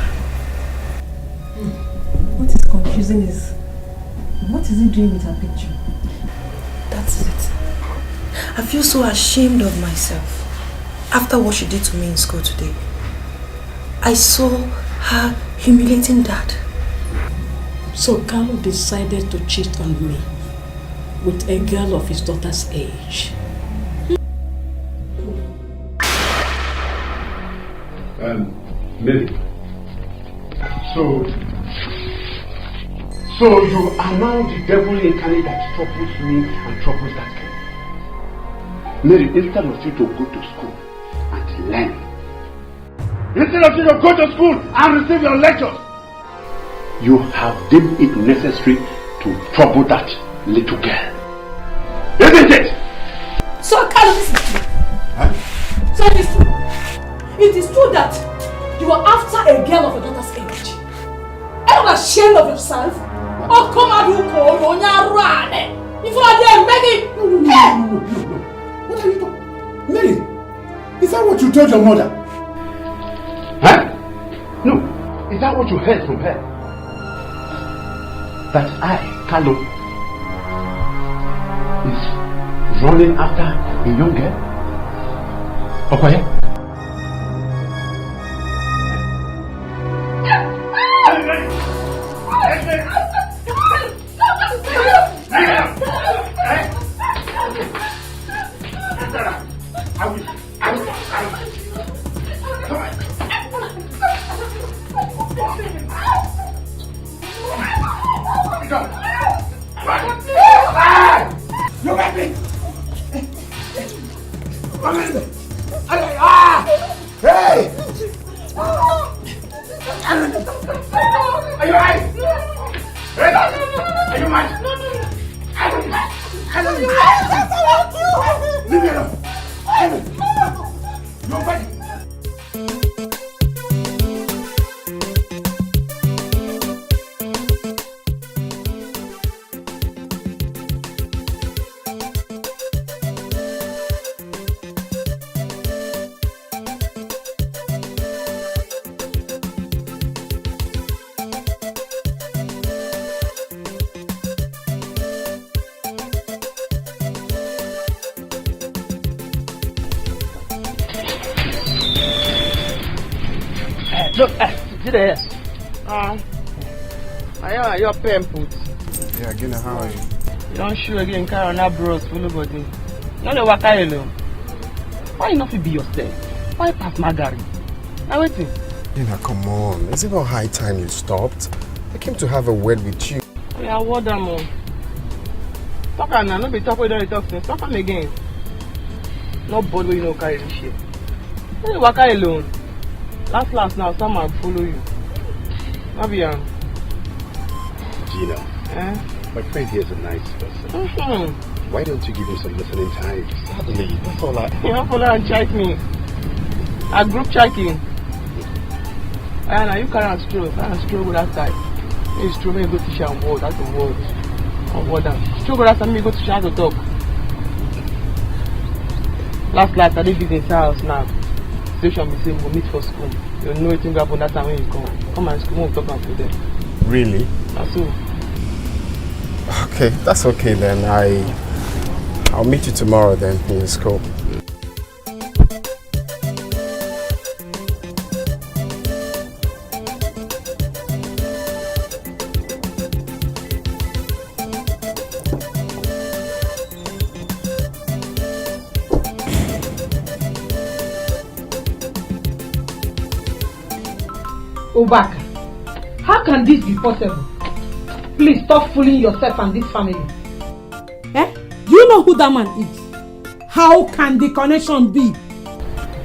What is confusing is, what is he doing with her picture? That's it. I feel so ashamed of myself after what she did to me in school today. I saw her humiliating Dad. So Carlo decided to cheat on me with a girl of his daughter's age. Mary. So you are now the devil incarnate that troubles me and troubles that girl. Mary, instead of you to go to school and learn, instead of you to go to school and receive your lectures, you have deemed it necessary to trouble that little girl. Isn't it? So Carlo, listen to me. So it is true. It is true that you are after a girl of your daughter's age. Are you ashamed of yourself? Oh, come on, you call on your run. If you are there begging. No. What are you talking? Mary, is that what you told your mother? Huh? No. Is that what you heard from her? That I, Carlo, is running after a young girl? Okay? Look at me! Hey! Are you right? Hey! Are you mad? Leave me alone! Nobody! Look, see there. I your pen put. Yeah, Gina, how are you? You don't show again, carry on that bros, full of body. No, no, what alone. Why not be yourself? Why pass Margaret? Now waiting. Gina, come on. Is it not high time you stopped? I came to have a word with you. Yeah, what am I? Talk now, not be talk with the talk. Talk on again. Nobody will you know carry this shit. You walk alone. Last now, someone follow you. Gina, my friend here is a nice person. Why don't you give him some listening time? Sadly, that's all I... You don't follow and chat me. A group chatting. And you can't stroll with that side. You stroll me go to share and word, that's a word. Or word down. Stroll with that side, me go to share to talk. Last I did business house now. Station we say we'll meet for school. You know anything happen that time when you come. Come and school, we'll talk to them. Really? That's all. Okay, that's okay then. I'll meet you tomorrow then in school. Obaka, how can this be possible? Please stop fooling yourself and this family. Do you know who that man is? How can the connection be?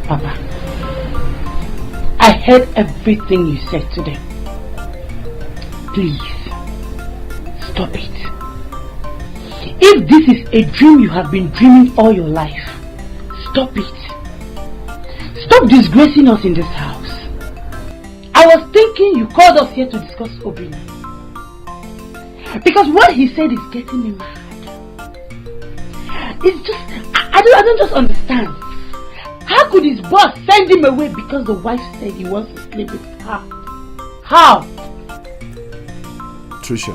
Papa, I heard everything you said today. Please, stop it. If this is a dream you have been dreaming all your life, stop it. Stop disgracing us in this house. I was thinking you called us here to discuss Obina. Because what he said is getting me mad. It's just, I don't just understand. How could his boss send him away because the wife said he wants to sleep with her? How? Tricia,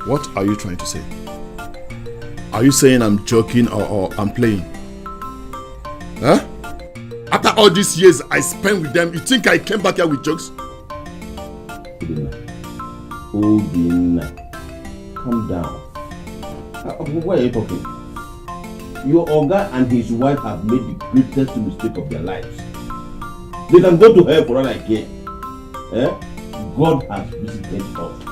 what are you trying to say? Are you saying I'm joking or I'm playing? Huh? After all these years I spent with them, you think I came back here with jokes? Obina, calm down. Why are you talking? Your Oga and his wife have made the greatest mistake of their lives. They can go to hell for all I care. God has visited us.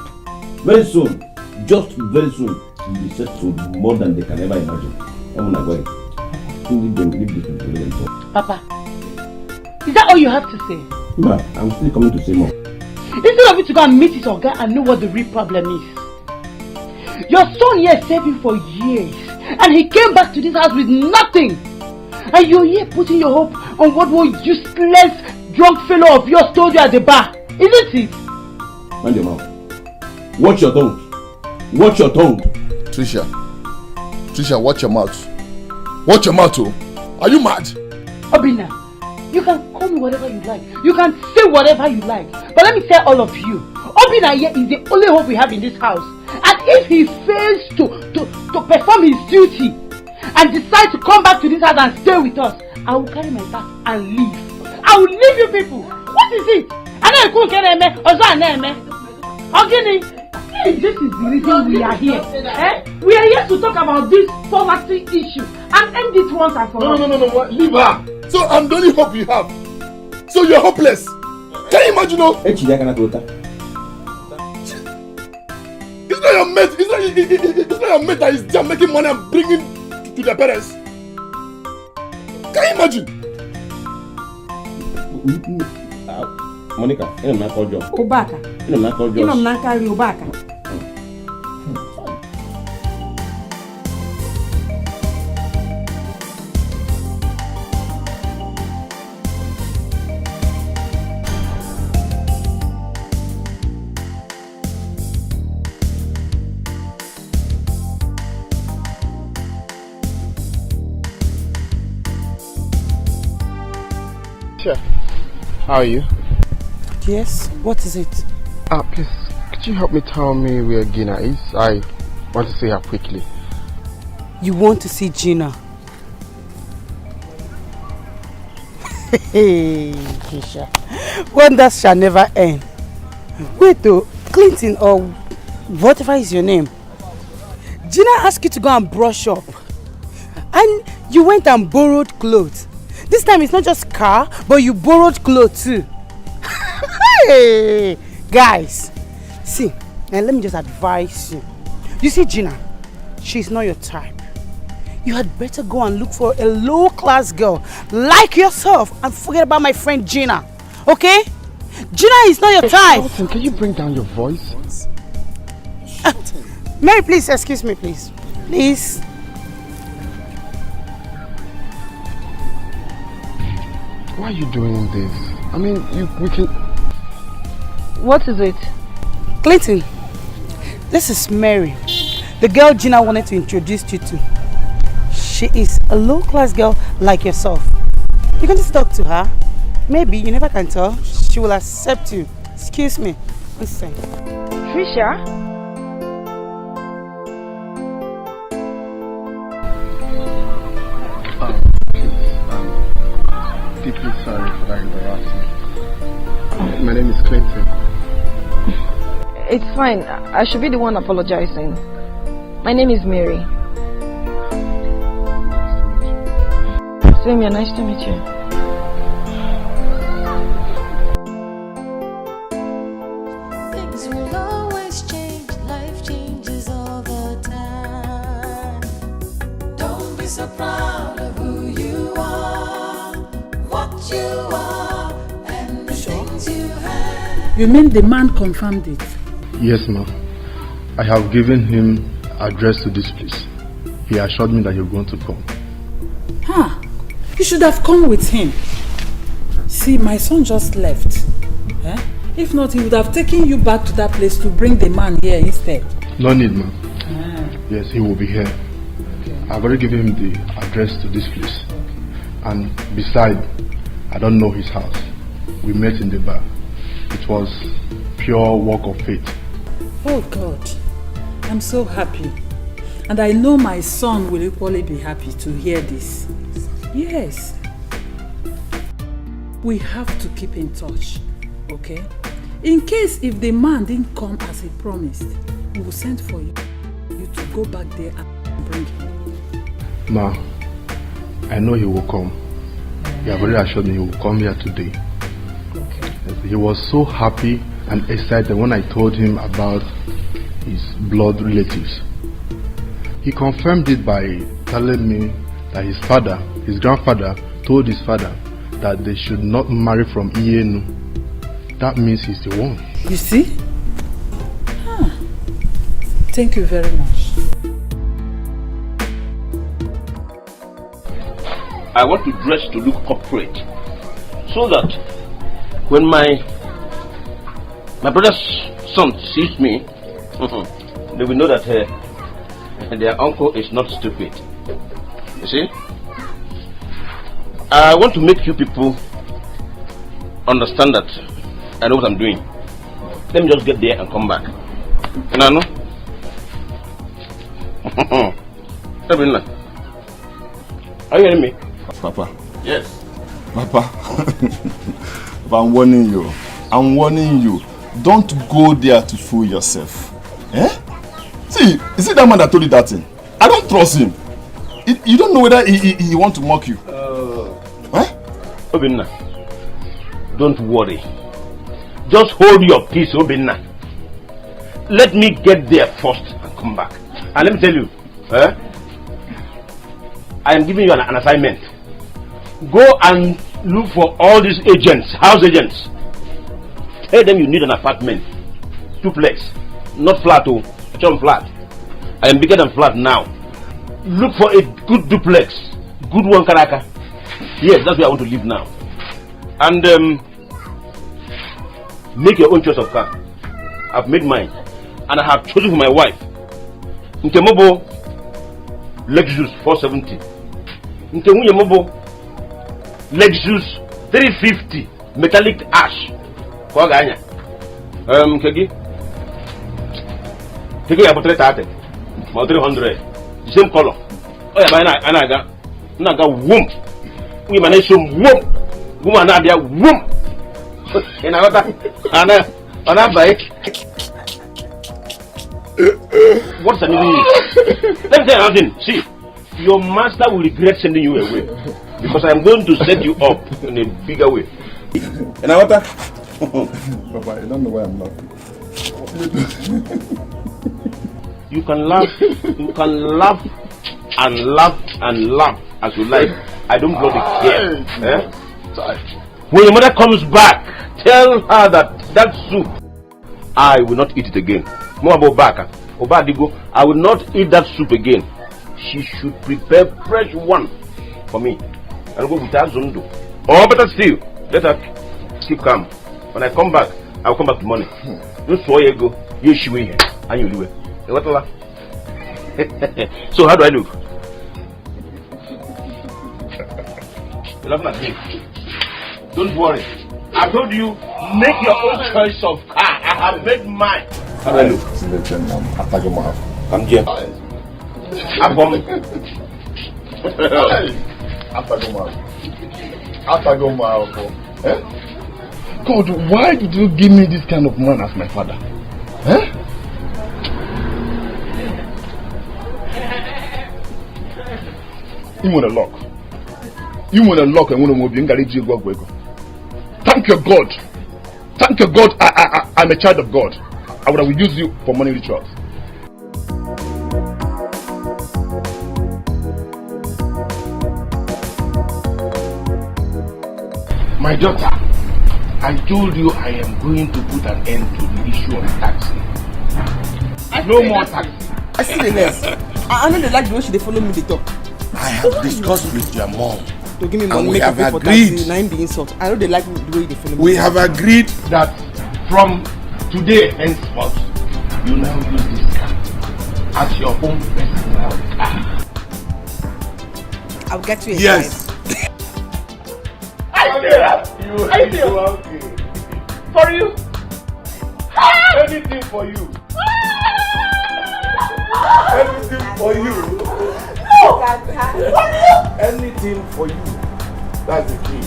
Very soon, just very soon, we'll be settled more than they can ever imagine. I'm not going. Leave this to them talk. Papa, is that all you have to say? Ma, I'm still coming to say more. Instead of you to go and meet his Oga and know what the real problem is. Your son here saved him for years and he came back to this house with nothing. And you're here putting your hope on what one useless drunk fellow of yours told you at the bar. Isn't it? Mind your mouth. Watch your tongue. Watch your tongue. Tricia, watch your mouth. Watch your mouth, oh. Are you mad? Obina, you can call me whatever you like. You can say whatever you like. But let me tell all of you, Obina here is the only hope we have in this house. And if he fails to perform his duty and decide to come back to this house and stay with us, I will carry my bag and leave. I will leave you people. What is it? I know you couldn't get a man. This is the reason we are here. We are here to talk about this poverty issue and end it once and for all. No. Leave her. So I'm the only hope you have. So you're hopeless. Can you imagine? It's not your mate. It's not your mate that is there making money and bringing to their parents. Can you imagine? Monica, I'm not called you. Obaka. I'm not called you. I'm not called you Obaka. How are you? Yes, what is it? Please, could you help me tell me where Gina is? I want to see her quickly. You want to see Gina? Hey, Keisha. Wonders shall never end. Wait though, Clinton or whatever is your name. Gina asked you to go and brush up. And you went and borrowed clothes. This time it's not just car, but you borrowed clothes too. Hey, guys. See, now let me just advise you. You see Gina, she's not your type. You had better go and look for a low-class girl like yourself and forget about my friend Gina. Okay? Gina is not your type. Listen, can you bring down your voice? Mary, please, excuse me, please. Please. Why are you doing this? I mean, we can... What is it? Clinton, this is Mary, the girl Gina wanted to introduce you to. She is a low-class girl like yourself. You can just talk to her. Maybe, you never can tell, she will accept you. Excuse me. Listen. Trisha? Deeply sorry for that embarrassment. My name is Clinton. It's fine. I should be the one apologizing. My name is Mary. Same here. Nice to meet you. Things will always change. Life changes all the time. Don't be so proud of who you are, what you are, and the things you have. You mean the man confirmed it? Yes, ma'am. I have given him address to this place. He assured me that you're going to come. Huh? You should have come with him. See, my son just left. Eh? If not, he would have taken you back to that place to bring the man here instead. No need, ma'am. Yes, he will be here. I've already given him the address to this place. And besides, I don't know his house. We met in the bar. It was pure work of faith. Oh God, I'm so happy. And I know my son will equally be happy to hear this. Yes. We have to keep in touch, okay? In case if the man didn't come as he promised, we will send for you to go back there and bring him. Ma, I know he will come. He have already assured me he will come here today. Okay. He was so happy and excited when I told him about his blood relatives. He confirmed it by telling me that his grandfather told his father that they should not marry from Ienu. That means he's the one. You see? Huh. Thank you very much. I want to dress to look corporate, so that when my brother's son sees me, they will know that their uncle is not stupid. You see? I want to make you people understand that I know what I'm doing. Let me just get there and come back. Nano? Are you hearing me? Papa. Yes. Papa. But I'm warning you. I'm warning you. Don't go there to fool yourself. Eh? See, is it that man that told you that thing? I don't trust him. You don't know whether he want to mock you. Obinna, don't worry. Just hold your peace, Obinna. Let me get there first and come back. And let me tell you, I am giving you an assignment. Go and look for all these agents, house agents. Tell them you need an apartment, duplex, not flat, flat. I am bigger than flat now. Look for a good duplex, good one, Karaka. Yes, that's where I want to live now. And make your own choice of car. I've made mine, and I have chosen for my wife Nkemobo Lexus 470, Nkemobo Lexus 350 metallic ash. Kegi ya about 330, about 300, the same color. Oh yeah, naga womb. We manage some womb. woman na there whoom. In another bike. What's the meaning? Let me tell you something. See, your master will regret sending you away because I'm going to set you up in a bigger way. And what? Papa, I don't know why I'm laughing. You can laugh and laugh as you like. I don't bloody care. When your mother comes back, tell her that soup, I will not eat it again. I will not eat that soup again. She should prepare fresh one for me. I'll go with her Zondo. Or better still, let her keep calm. When I come back, I'll come back to money. You saw you go, you should wait, and you do it. So how do I look? You're laughing at me. Don't worry. I told you, make your own choice of car. I have made mine. How do I look? I'm here. God, why did you give me this kind of man as my father? You want a lock. You want a lock and want to move. Thank your God. Thank your God. I'm a child of God. I would have used you for money rituals. My daughter, I told you I am going to put an end to the issue of taxi. No more taxi. I see the less. I know they like the way they follow me, they talk. I have discussed with your mom. To give me And money, we make have a for agreed. taxi, 9 the insult. I know they like the way they follow me. We have agreed that from today henceforth, you now use this car as your own personal car. I'll get you a Yes. I feel. For you. Anything for you. Anything for you. No. Anything for you. That's the key.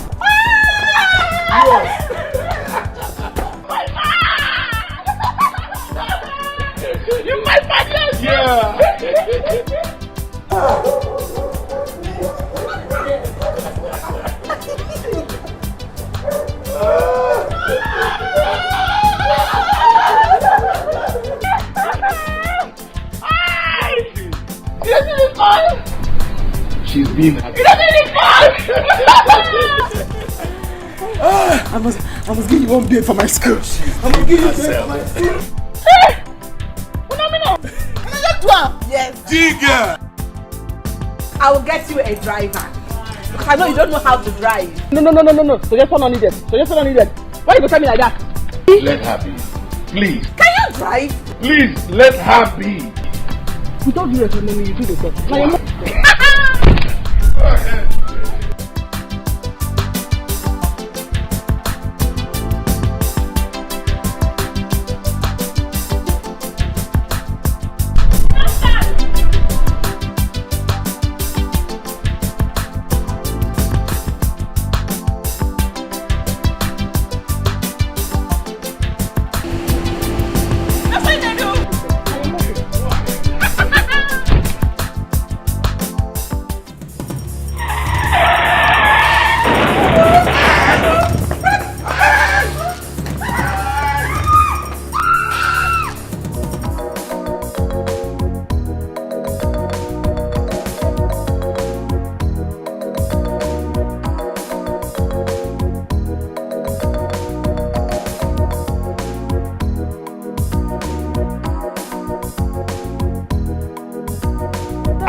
You my father. Yeah. She's been happy. I must give you one beer for my school. I must give you a beer for my school. Yes. Digger. I will get you a driver. Because I know you don't know how to drive. No. Suggestion not needed. Why you go tell me like that? Let her be. Please. Can you drive? Please, let her be. We don't do that, you do the stuff.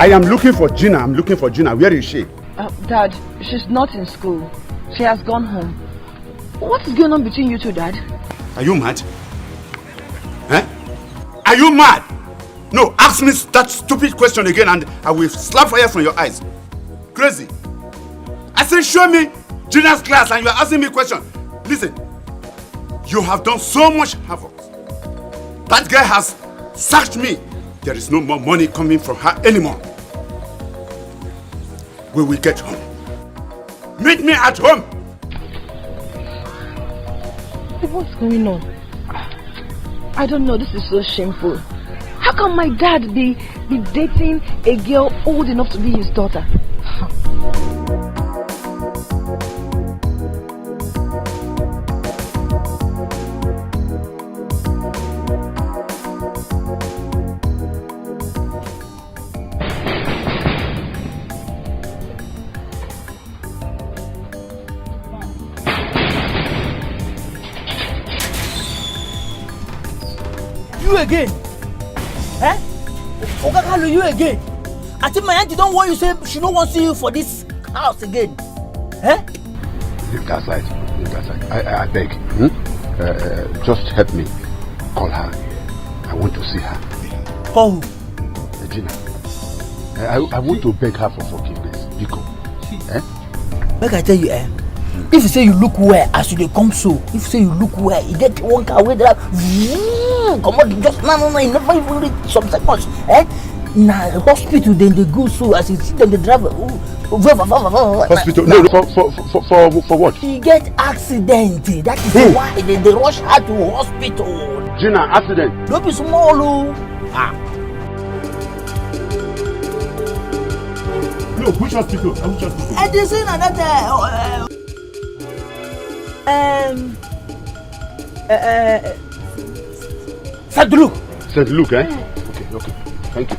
I am looking for Gina. Where is she? Dad, she's not in school. She has gone home. What is going on between you two, Dad? Are you mad? Are you mad? No, ask me that stupid question again and I will slap fire from your eyes. Crazy. I said show me Gina's class and you are asking me a question. Listen, you have done so much havoc. That girl has sacked me. There is no more money coming from her anymore. We will get home. Meet me at home. what's going on? I don't know, this is so shameful. How can my dad be dating a girl old enough to be his daughter? You again? Eh? Oga Kalu, you again? I think my auntie don't want you say she don't want to see you for this house again. Eh? Leave that side. Leave that side. I beg. Just help me. Call her. I want to see her. Call who? Regina. I want to beg her for forgiveness. Biko. Eh? Make I tell you, if you say you look well as you dey come so, if you say you look well, you get one car wey drive, come on, just no, you never even reach some seconds. Na hospital then they go so as you see them they drive. Hospital? No, for what? He get accident. That is why they rush her to hospital. Gina, accident? Don't be small, oh. No, which hospital? Which hospital? And they say that St. Luke. St. Luke, eh? Okay. Thank you.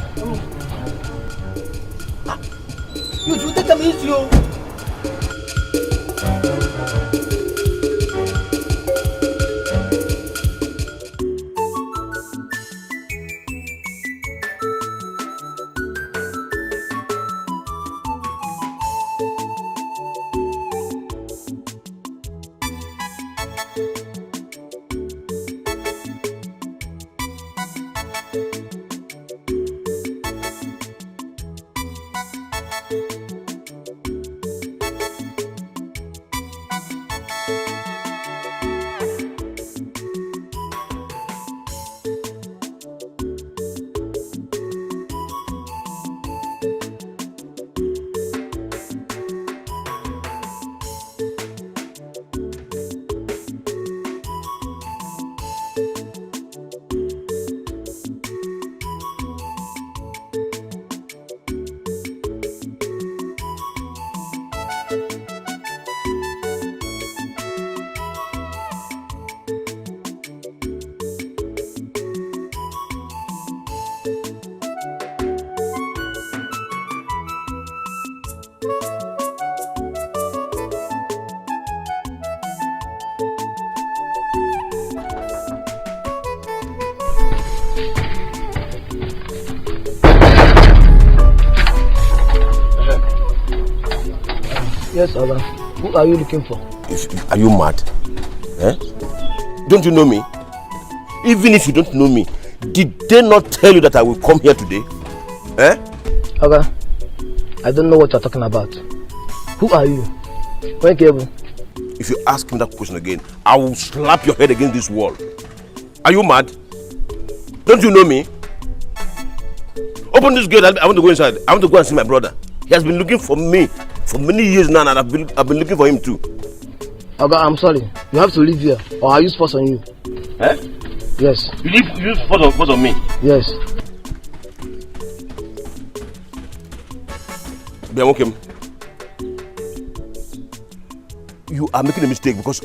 You should take them easy, oh. Yes, Oga. Who are you looking for? Are you mad? Eh? Don't you know me? Even if you don't know me, did they not tell you that I will come here today? Eh? Oga, I don't know what you're talking about. Who are you? Where cable? If you ask him that question again, I will slap your head against this wall. Are you mad? Don't you know me? Open this gate. I want to go inside. I want to go and see my brother. He has been looking for me for many years now, and I've been looking for him too. Oga, I'm sorry. You have to leave here, or I'll use force on you. Eh? Yes. You use force on me? Yes. Biamokem, you are making a mistake, because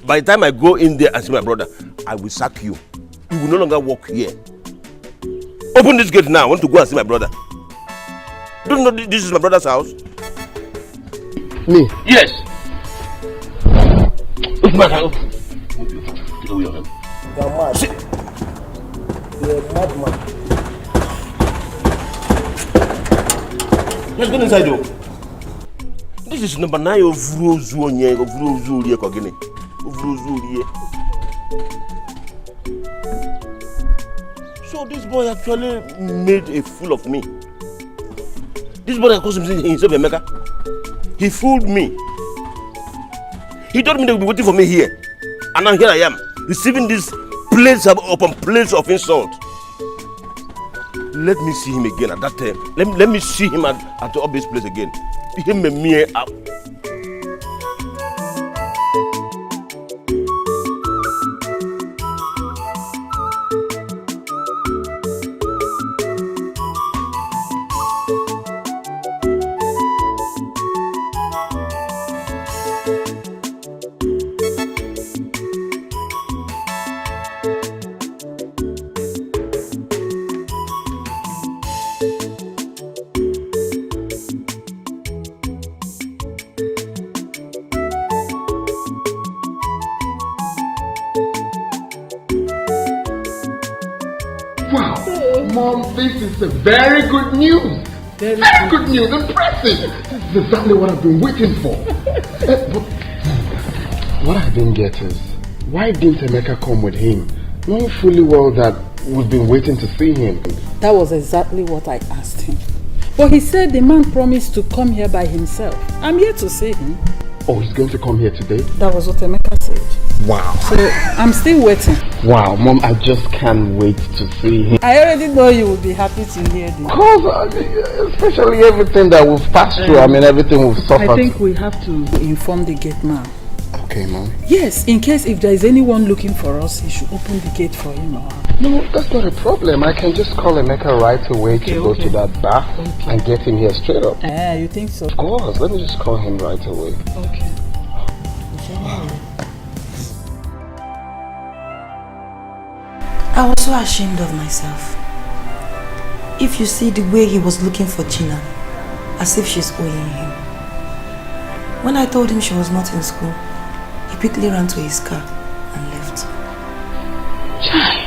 by the time I go in there and see my brother, I will sack you. You will no longer work here. Open this gate now. I want to go and see my brother. Don't you know this is my brother's house? Me? Yes. Open my house. Get away from him. You're mad. You're a madman. Let's go inside, though. This is number 9 of Rozuonye, of Rozurie Kogene. Of Rozurie. So this boy actually made a fool of me. This boy that calls himself a mega. He fooled me. He told me they would be waiting for me here. And now here I am, receiving this plates upon plates of insult. Let me see him again at that time. Let me see him at the obvious place again. Him and me up. Mom, this is a very good news. Very good news. Impressive. This is exactly what I've been waiting for. But what I didn't get is, why didn't Emeka come with him? Knowing fully well that we've been waiting to see him. That was exactly what I asked him. But he said the man promised to come here by himself. I'm here to see him. Oh, he's going to come here today? That was what Emeka said. Wow. So I'm still waiting. Wow, Mom, I just can't wait to see him. I already know you will be happy to hear this. Of course, especially everything that we've passed through. I mean, everything we've suffered. I think we have to inform the gate man. Okay, Mom. Yes, in case if there is anyone looking for us, he should open the gate for him. No, that's not a problem. I can just call Emeka right away to go to that bar and get him here straight up. You think so? Of course. Let me just call him right away. Okay. I was so ashamed of myself. If you see the way he was looking for Gina, as if she's owing him. When I told him she was not in school, he quickly ran to his car and left. Chai.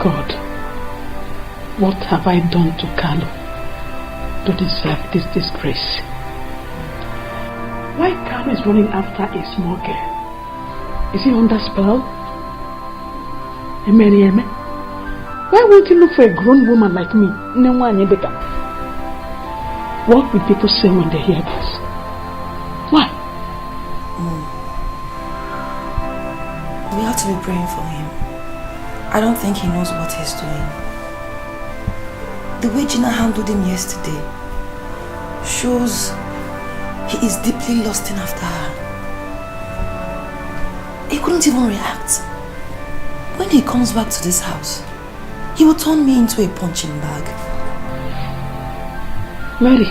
God, what have I done to Carlo to deserve this disgrace? Why Carlo is running after a small girl? Is he under spell? Why won't he look for a grown woman like me? What will people say when they hear this? Why? We have to be praying for him. I don't think he knows what he's doing. The way Gina handled him yesterday shows he is deeply lusting after her. He couldn't even react. When he comes back to this house, he will turn me into a punching bag. Mary,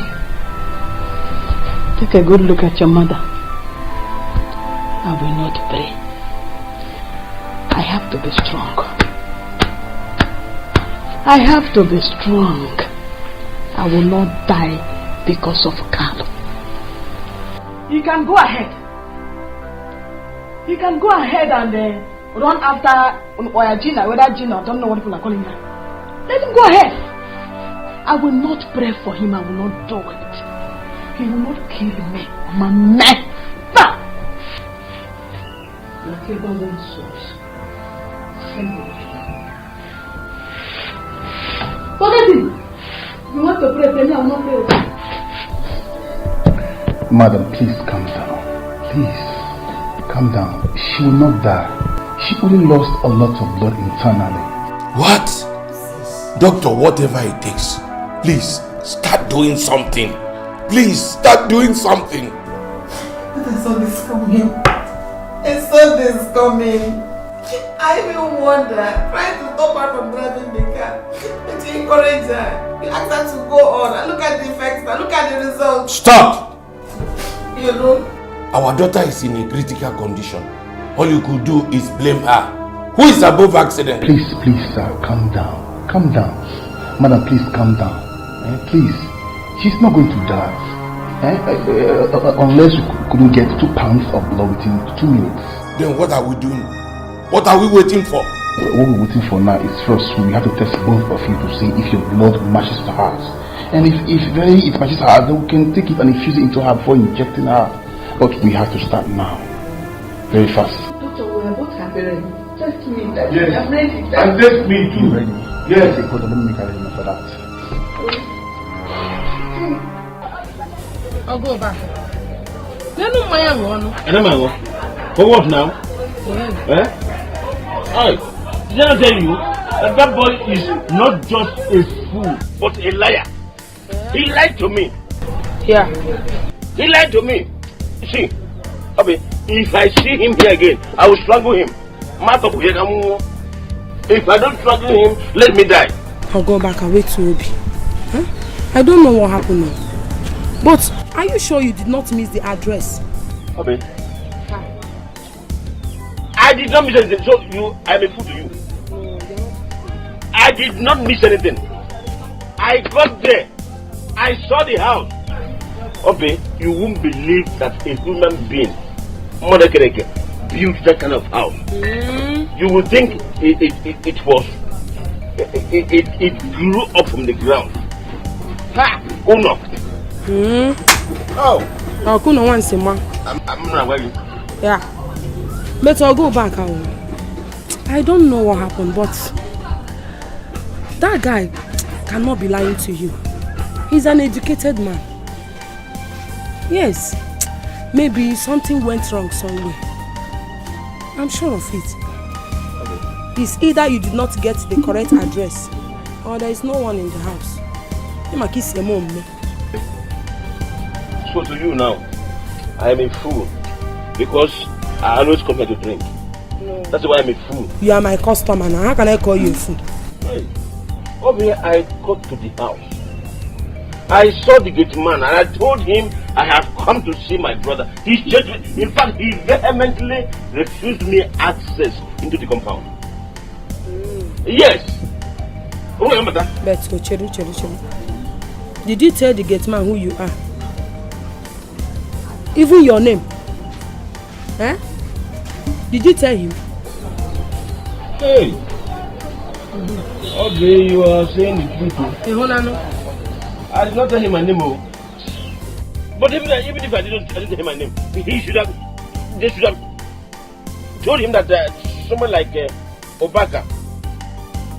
take a good look at your mother. I will not pray. I have to be strong. I have to be strong. I will not die because of Carlo. You can go ahead. You can go ahead and run after Gina, whether Gina, I don't know what people are calling her. Let him go ahead. I will not pray for him. I will not do it. He will not kill me. I'm a man. Whatever one source. Forget him. You want to pray, then I will not pray. Madam, please calm down. Please, calm down. She will not die. She only lost a lot of blood internally. What? Doctor, whatever it takes, please start doing something. Please start doing something. I saw this coming. I saw this coming. I even wonder, trying to stop her from driving the car, but to encourage her. You ask her to go on and look at the effects and look at the results. Stop! You know? Our daughter is in a critical condition. All you could do is blame her. Who is above accident? Please, sir, calm down. Calm down. Madam, please calm down. Please. She's not going to die. Unless you couldn't get 2 pounds of blood within 2 minutes. Then what are we doing? What are we waiting for? What we're waiting for now is first we have to test both of you to see if your blood matches to hers. And if it matches her, then we can take it and infuse it into her before injecting her. But we have to start now. Very fast. Doctor, we are both happy. Test me. Yes. I'm ready. And test me too. Ready? Yes. Okay, hold on, let me make arrangement for that. I'll go back. No, my one. For what now? Eh? Hey, did I tell you that boy is not just a fool, but a liar? He lied to me. Yeah. He lied to me. See, Abi, if I see him here again, I will strangle him. If I don't strangle him, let me die. I'll go back and wait to Obi. Huh? I don't know what happened now. But are you sure you did not miss the address? Abi, I did not miss anything. So I'm a fool to you. I did not miss anything. I got there. I saw the house. Okay, you won't believe that a human being, Mother Kereke, built that kind of house. You would think it was it grew up from the ground. Ha! Who knocked? Oh. I'll go no once a month. I'm not worried. Yeah. But I'll go back. I don't know what happened, but that guy cannot be lying to you. He's an educated man. Yes. Maybe something went wrong somewhere. I'm sure of it. It's either you did not get the correct address or there is no one in the house. You might kiss your mom. So to you now, I am a fool because I always come here to drink. No. That's why I'm a fool. You are my customer now. How can I call you a fool? Hey, over here I got to the house. I saw the gate man and I told him I have come to see my brother. He changed me. In fact, he vehemently refused me access into the compound. Yes. But did you tell the gate man who you are? Even your name? Eh? Did you tell him? Hey. Okay, you are saying the truth. Hey, hold on. I did not tell him my name. But even if I didn't tell him my name, they should have told him that someone like Obaka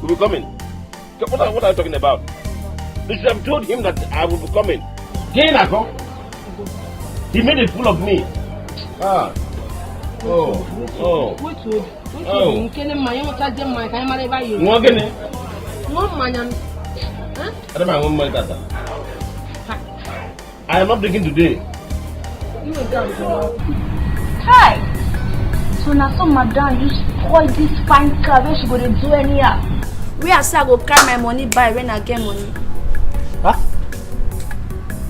will be coming. What are you talking about? They should have told him that I will be coming. He made a fool of me. Ah. Oh. I am not drinking today. Hi. So now some madam you spoil this fine car where she go to do anyhow. Where I say I go carry my money buy when I get money. Huh?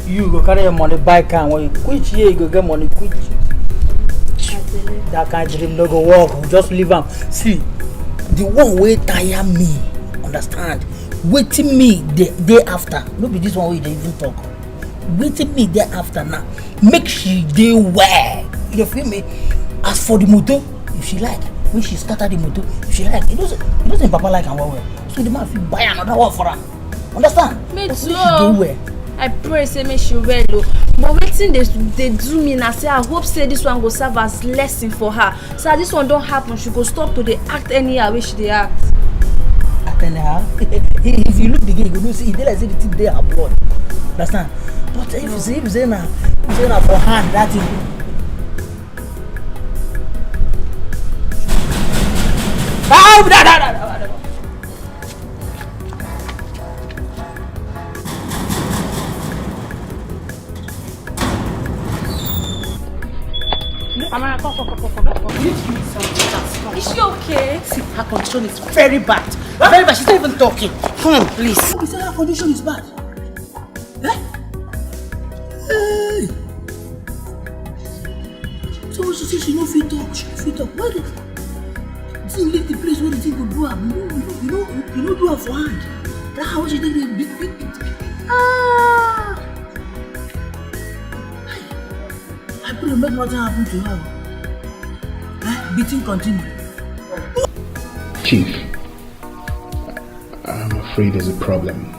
You go carry your money buy car when you quit here you go get money quit. That kind of dream no go work. Just leave them. See, the one way tire me. Understand? Waiting me the day after. No be this one way they even talk. Waiting me there after now. Make she dey well. You feel me? As for the motor, if she like, when she started the motor, if she like, it doesn't Papa like and well. So the man will buy another one for her. Understand? Me too. She dey well. I pray say make she well though. But waiting they do me now say I hope say this one go serve as lesson for her. So this one don't happen, she go stop to the act anyhow where she dey act. Act anyhow? If you look the game, you know see they like say the thing they are blood. Understand? But if you say now for hand that thing. Is she okay? See, her condition is very bad. Very bad. She's not even talking. Come on, please. You say her condition is bad? Eh? Hey. So she say she no fit talk. She no fit talk. Why did thing leave the place where the thing go do am? You know do her for hand. That's how she take the big. Ah. I pray make nothing happen to her. Beating continue. Chief, I'm afraid there's a problem.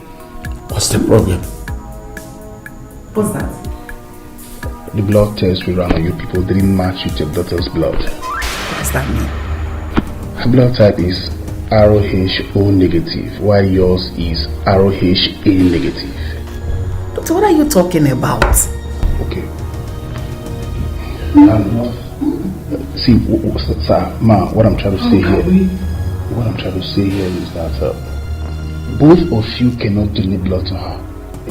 What's the problem? What's that? The blood test we ran on you people didn't match with your daughter's blood. What does that mean? Her blood type is ROH-O negative, while yours is ROH-A negative. Doctor, what are you talking about? Okay. See, sir, ma, what I'm trying to say here is that both of you cannot donate blood to her.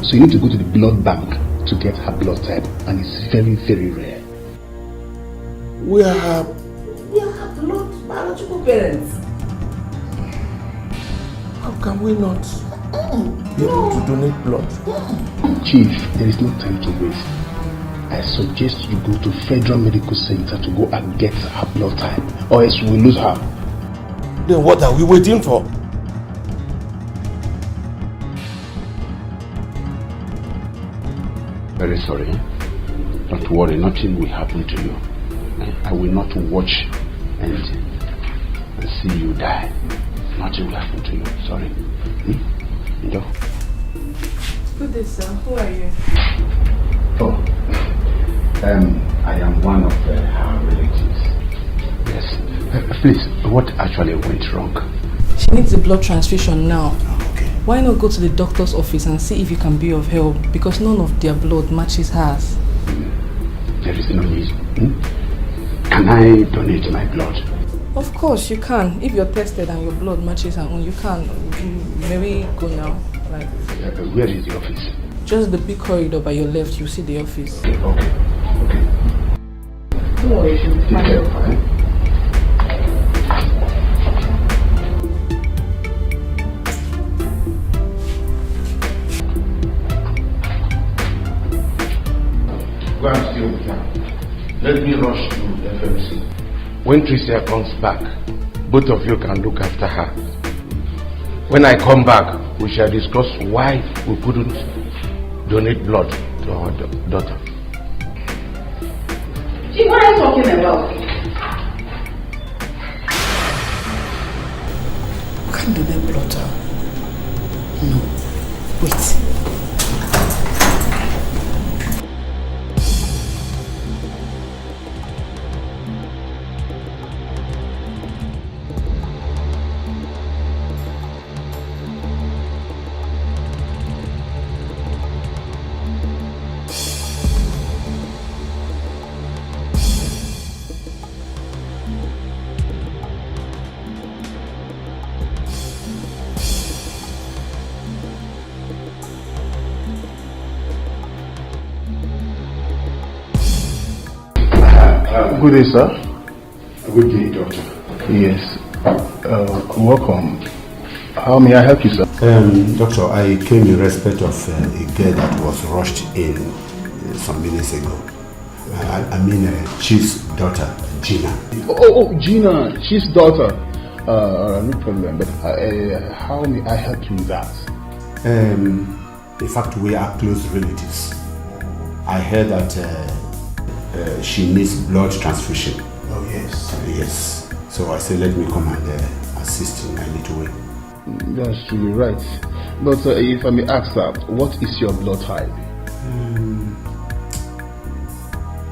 So you need to go to the blood bank to get her blood type, and it's very, very rare. We are her biological parents. How can we not be able to donate blood? Chief, there is no time to waste. I suggest you go to Federal Medical Center to go and get her blood type, or else we will lose her. Then what are we waiting for? Very sorry. Don't worry, nothing will happen to you. I will not watch anything and see you die. Nothing will happen to you. Sorry. No. Good day, sir. Who are you? Oh, I am one of her relatives. Yes. Please, what actually went wrong? She needs a blood transfusion now. Okay. Why not go to the doctor's office and see if you can be of help? Because none of their blood matches hers. There is no need. Can I donate my blood? Of course you can. If you're tested and your blood matches her own, you can. Maybe go now. Like. Where is the office? Just the big corridor by your left. You see the office. Okay. Don't worry, she'll be fine. Go and stay with her. Let me rush to FMC. When Tricia comes back, both of you can look after her. When I come back, we shall discuss why we couldn't donate blood to our daughter. See, what are you talking about? You can't donate blood to her. No. Wait. Good day, sir. Good day, doctor. Yes. Welcome. How may I help you, sir? Doctor, I came in respect of a girl that was rushed in some minutes ago. I mean, Chief's daughter, Gina. Oh, Gina, Chief's daughter. No problem. But how may I help you with that? In fact, we are close relatives. I heard that she needs blood transfusion. Oh, yes. Yes. So I said, let me come and assist in a little way. That's really right. But if I may ask that, what is your blood type?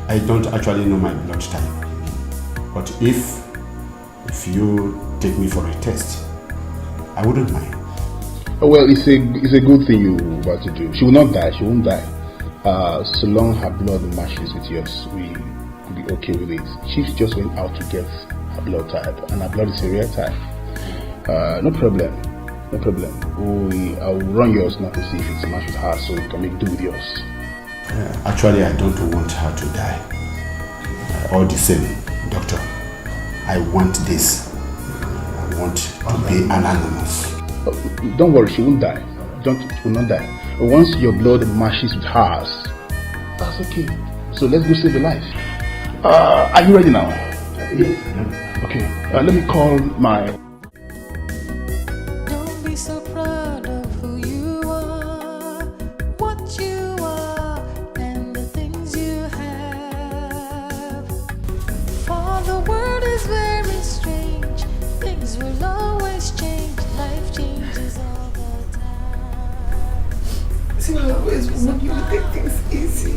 I don't actually know my blood type. But if you take me for a test, I wouldn't mind. Well, it's a good thing you're about to do. She will not die. She won't die. So long her blood matches with yours, we will be okay with it. She just went out to get her blood type, and her blood is a rare type. No problem. I'll run yours now to see if it's matched with her, so we can make do with yours. Actually, I don't want her to die. All the same, doctor, I want this. I want to be anonymous. Don't worry, she won't die. She will not die. Once your blood matches with hers, that's okay. So let's go save a life. Are you ready now? Yes. Okay. Let me call my... Don't be so proud of who you are, what you are, and the things you have. For the world is very strange. Things will always change. Life changes all the time. See, I always want you to take things easy.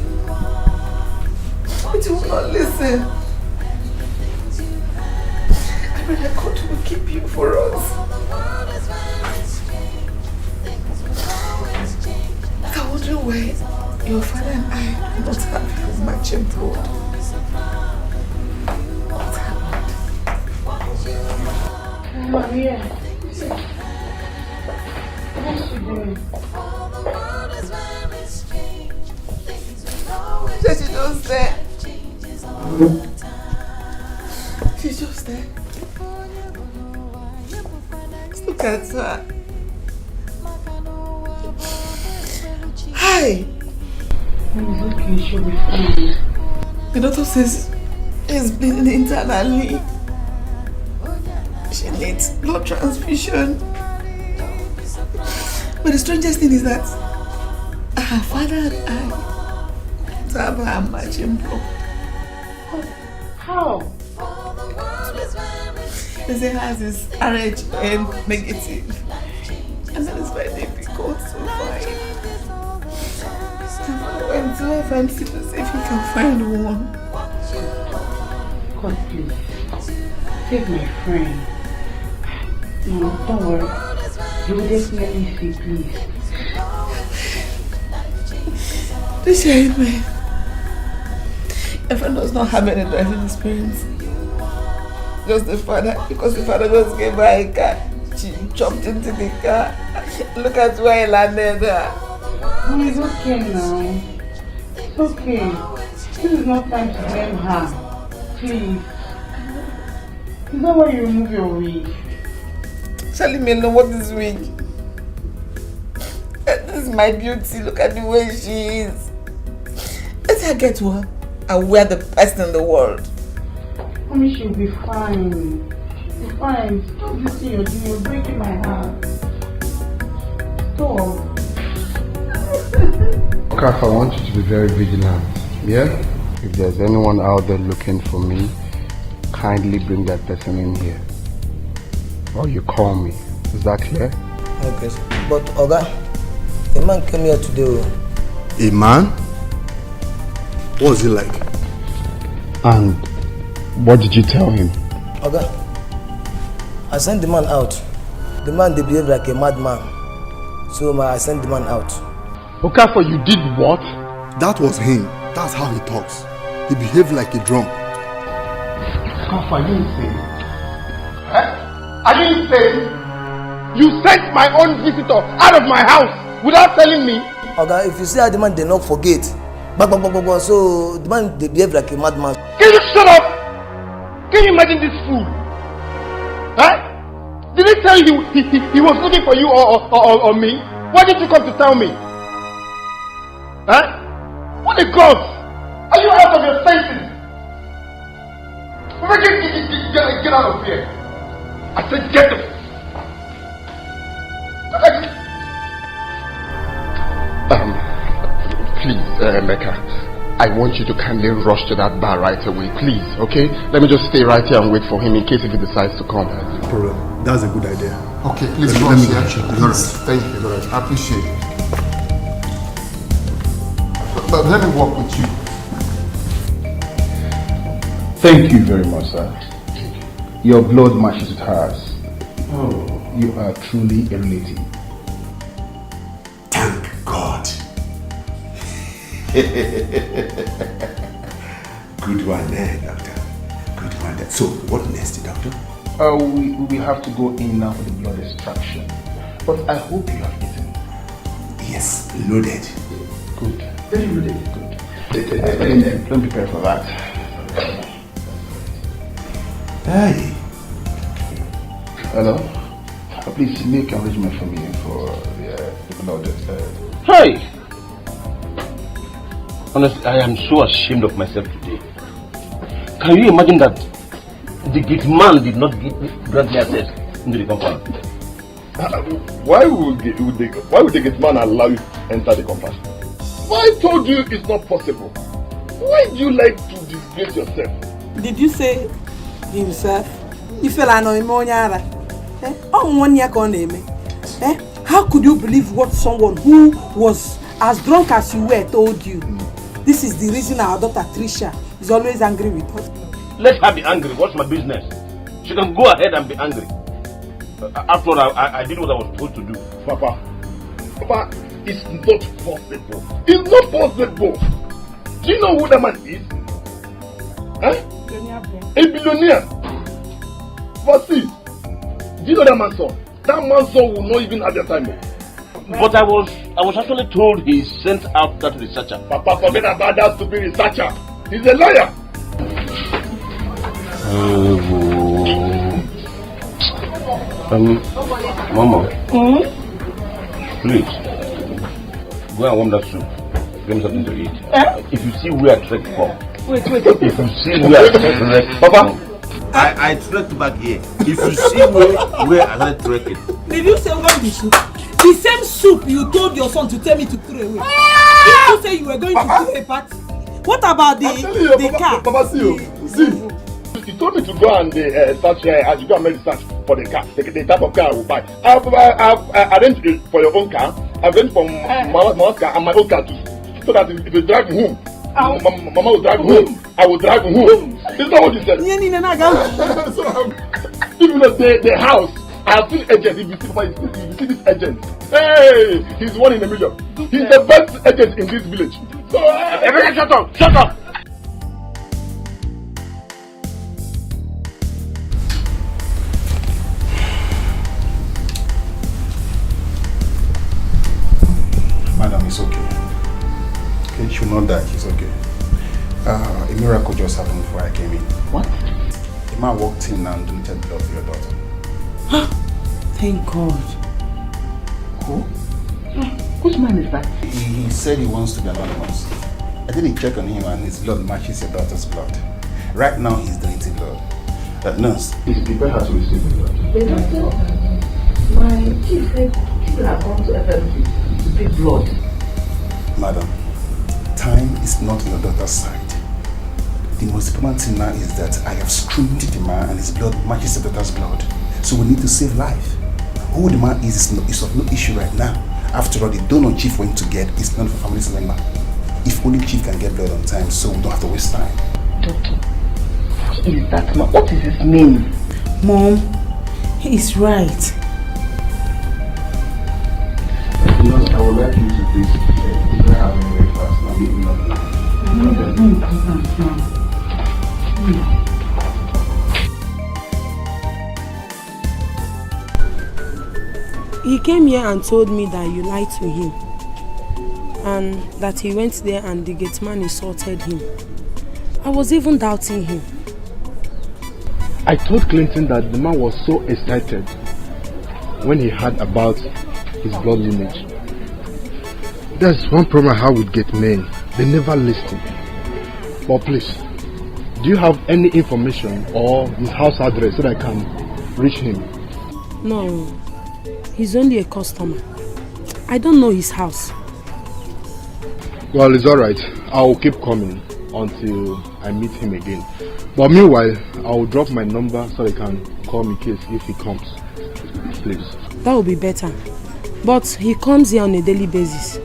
But you will not listen. I mean, I God will keep you for us. But I wonder why your father and I do not have matching blood. What happened? Maria. What's she doing? She's just there. She's just there. Look at her. Hi. It's okay, she'll be fine. The doctor says she's bleeding internally. She needs blood transfusion. But the strangest thing is that her father and I have her matching blood. How? They say hers is RH negative. And that is very difficult to find. And so if I'm still to see if you can find one. God, please. Save my friend. No, don't worry. You will definitely see, please. This young man. Your friend does not have any driving experience. Just the father, because the father just gave her a car. She jumped into the car. Look at where he landed there. No, it's okay now. It's okay. This is not time to blame her. Please. It's not why you remove your wig. Charlie may know what is wig. This is my beauty. Look at the way she is. Let her get to her and wear the best in the world. Mommy, she'll be fine. She'll be fine. Stop this thing you're doing. You're breaking my heart. Stop. Kaf, I want you to be very vigilant. Yeah? If there's anyone out there looking for me, kindly bring that person in here. Or you call me. Is that clear? Okay. But Oga, a man came here today. A man? What was he like? And what did you tell him? Oga, I sent the man out. The man, they behave like a madman. So I sent the man out. Okafor, you did what? That was him. That's how he talks. He behaved like a drunk. Okafor, are you insane? Are you insane? You sent my own visitor out of my house without telling me? Oga, if you see how the man they knock for gate, so the man they behave like a madman. Can you shut up? Can you imagine this fool? Did he tell you he was looking for you or me? Why did you come to tell me? What the gods? Are you out of your senses? Get out of here. I said get up. Please, Mecca, I want you to kindly rush to that bar right away, please, okay? Let me just stay right here and wait for him in case if he decides to come. No problem. That's a good idea. Okay, please let rush me here. get you. Thank you, Lord. I appreciate it. But let me walk with you. Thank you very much, sir. Your blood matches with hers. Oh, you are truly a relative. Thank God. Good one there, doctor. Good one there. So, what next, doctor? We have to go in now for the blood extraction. But I hope you have eaten. Yes, loaded. Good. Very loaded. Good. Let me prepare for that. Hey. Hello? Please make arrangement for me for the blood. Hey! Honestly, I am so ashamed of myself today. Can you imagine that the gate man did not grant me access into the compound? Why would the gate man allow you to enter the compound? I told you it's not possible. Why do you like to disgrace yourself? Did you say himself? How could you believe what someone who was as drunk as you were told you? This is the reason our daughter Trisha is always angry with us. Let her be angry. What's my business? She can go ahead and be angry. After all, I did what I was told to do. Papa, it's not possible. It's not possible. Do you know who that man is? A billionaire. But see, do you know that man's son? That man's son will not even have their time. But I was actually told he sent out that researcher. Papa, forget about that stupid researcher. He's a liar. Mama. Please, go and warm that soup. Give me something to eat. If you see where I trekked from. Wait. If you see where I trekked, Papa. I trekked back here. If you see where I trekking. Did you say warm the soup? The same soup you told your son to tell me to throw away. Did you say you were going to throw a party? What about the car? Papa, see. He told me to go and search. I should go and make the search for the car, the type of car I will buy. I've arranged for your own car. I've arranged for Mama's car and my own car too, so that if you drive home, Mama will drive home. I will drive home. Is that what you said? So even the house, I have seen agents. If you see this agent, hey, he's one in a million. He's the best agent in this village. So everyone, shut up! Shut up! Madam, it's okay. Okay, she will not die. She's okay. A miracle just happened before I came in. What? The man walked in and donated blood for your daughter. Thank God. Who? Which man is that? He said he wants to be anonymous. I did a check on him and his blood matches your daughter's blood. Right now he's donating blood. Nurse, please prepare her to receive the blood. The doctor, my chief said people have gone to FMC to pick blood. Madam, time is not on your daughter's side. The most important thing now is that I have screened the man and his blood matches the daughter's blood. So we need to save life. Who the man is of no issue right now. After all, the donor chief went to get is not for family member. If only chief can get blood on time, so we don't have to waste time. Doctor, who is that man? What is his name? Mom, he is right. You know, I would like you to please prepare her very fast. Now, meet me up now. He came here and told me that you lied to him and that he went there and the gate man insulted him. I was even doubting him. I told Clinton that the man was so excited when he heard about his blood lineage. There's one problem I have with gate men. They never listen. But please, do you have any information or his house address so that I can reach him? No. He's only a customer. I don't know his house. Well, it's alright. I'll keep coming until I meet him again. But meanwhile, I'll drop my number so they can call me in case if he comes. Please. That would be better. But he comes here on a daily basis.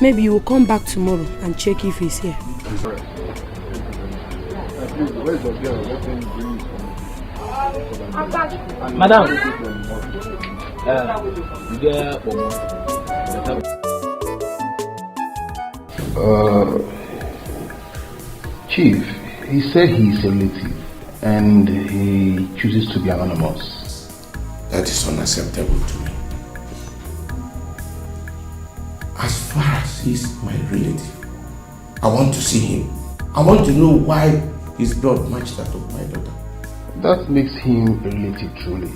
Maybe you will come back tomorrow and check if he's here. It's alright. Where's your girl? Let me bring you. Madam. Chief, he said he is a relative and he chooses to be anonymous. That is unacceptable to me. As far as he's my relative, I want to see him. I want to know why his blood matched that of my daughter. That makes him a relative truly.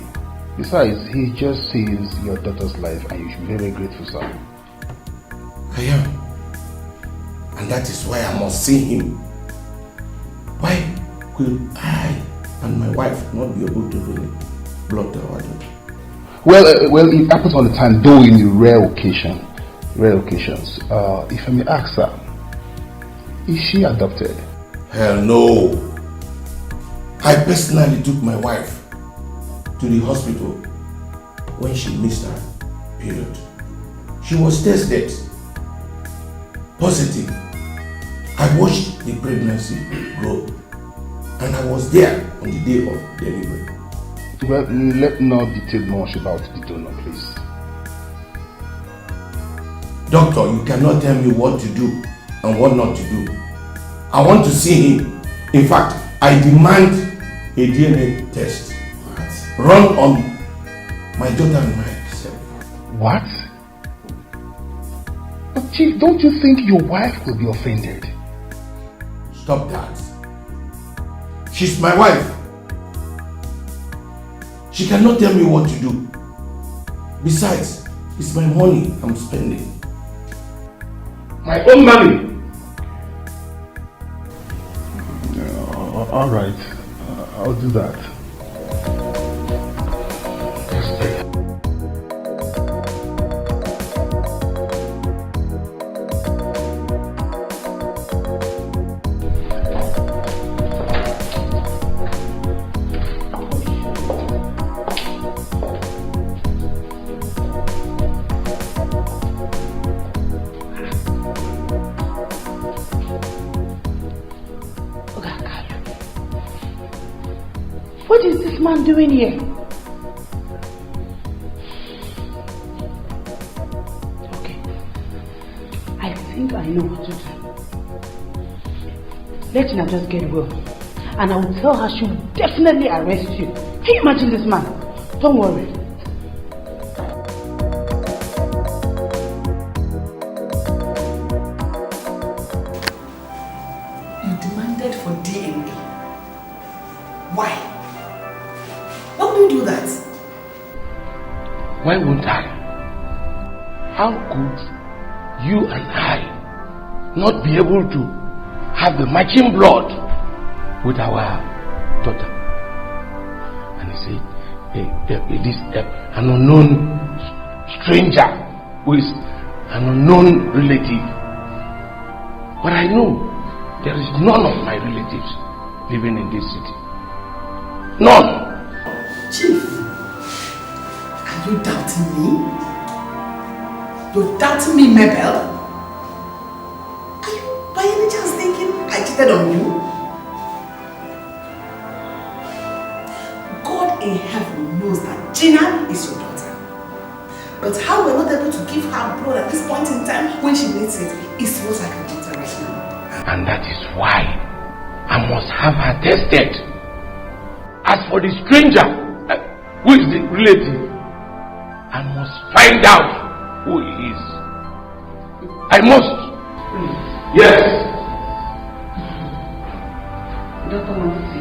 Besides, he just saves your daughter's life and you should be very grateful, sir. I am. And that is why I must see him. Why will I and my wife not be able to donate blood to our daughter? Well, it happens all the time, though in rare occasions. If I may ask, sir, is she adopted? Hell no. I personally took my wife to the hospital when she missed her period. She was tested positive. I watched the pregnancy grow and I was there on the day of delivery. Well, let's not detail much about the donor, please. Doctor, you cannot tell me what to do and what not to do. I want to see him. In fact, I demand a DNA test run on my daughter and myself. What? But Chief, don't you think your wife will be offended? Stop that. She's my wife. She cannot tell me what to do. Besides, it's my money I'm spending. My own money. All right, I'll do that. What is this man doing here? Okay. I think I know what to do. Let Gina just get well. And I will tell her she will definitely arrest you. Can you imagine this man? Don't worry. You demanded for DNA. Why? Why would you do that? Why won't I? How could you and I not be able to have the matching blood with our daughter? And he said, this an unknown stranger who is an unknown relative. But I know there is none of my relatives living in this city. None. Chief, are you doubting me? You're doubting me, Mabel? Are you by any chance thinking I cheated on you? God in heaven knows that Gina is your daughter. But how we're not able to give her blood at this point in time when she needs it is what I can do right now. And that is why I must have her tested. As for the stranger, who is the relative, I must find out who he is. I must. Yes. Doctor wants to see.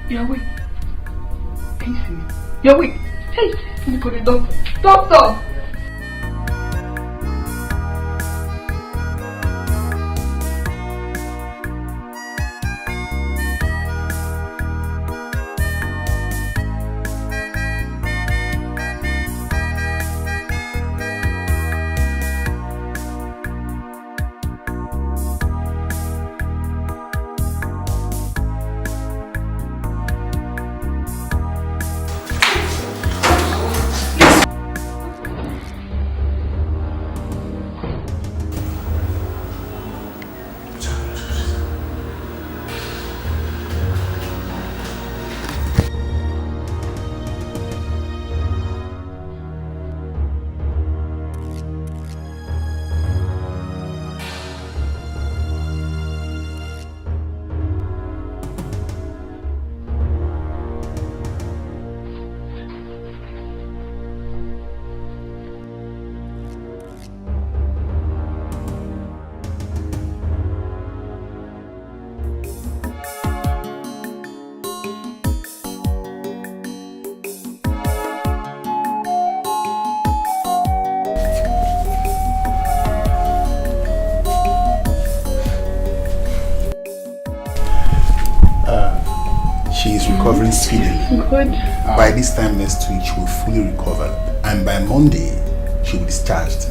You're awake. Can you see me? You're awake. Hey, let me call the doctor. Doctor! Recovering speedily. Good. By this time next week, she will fully recover, and by Monday, she will be discharged.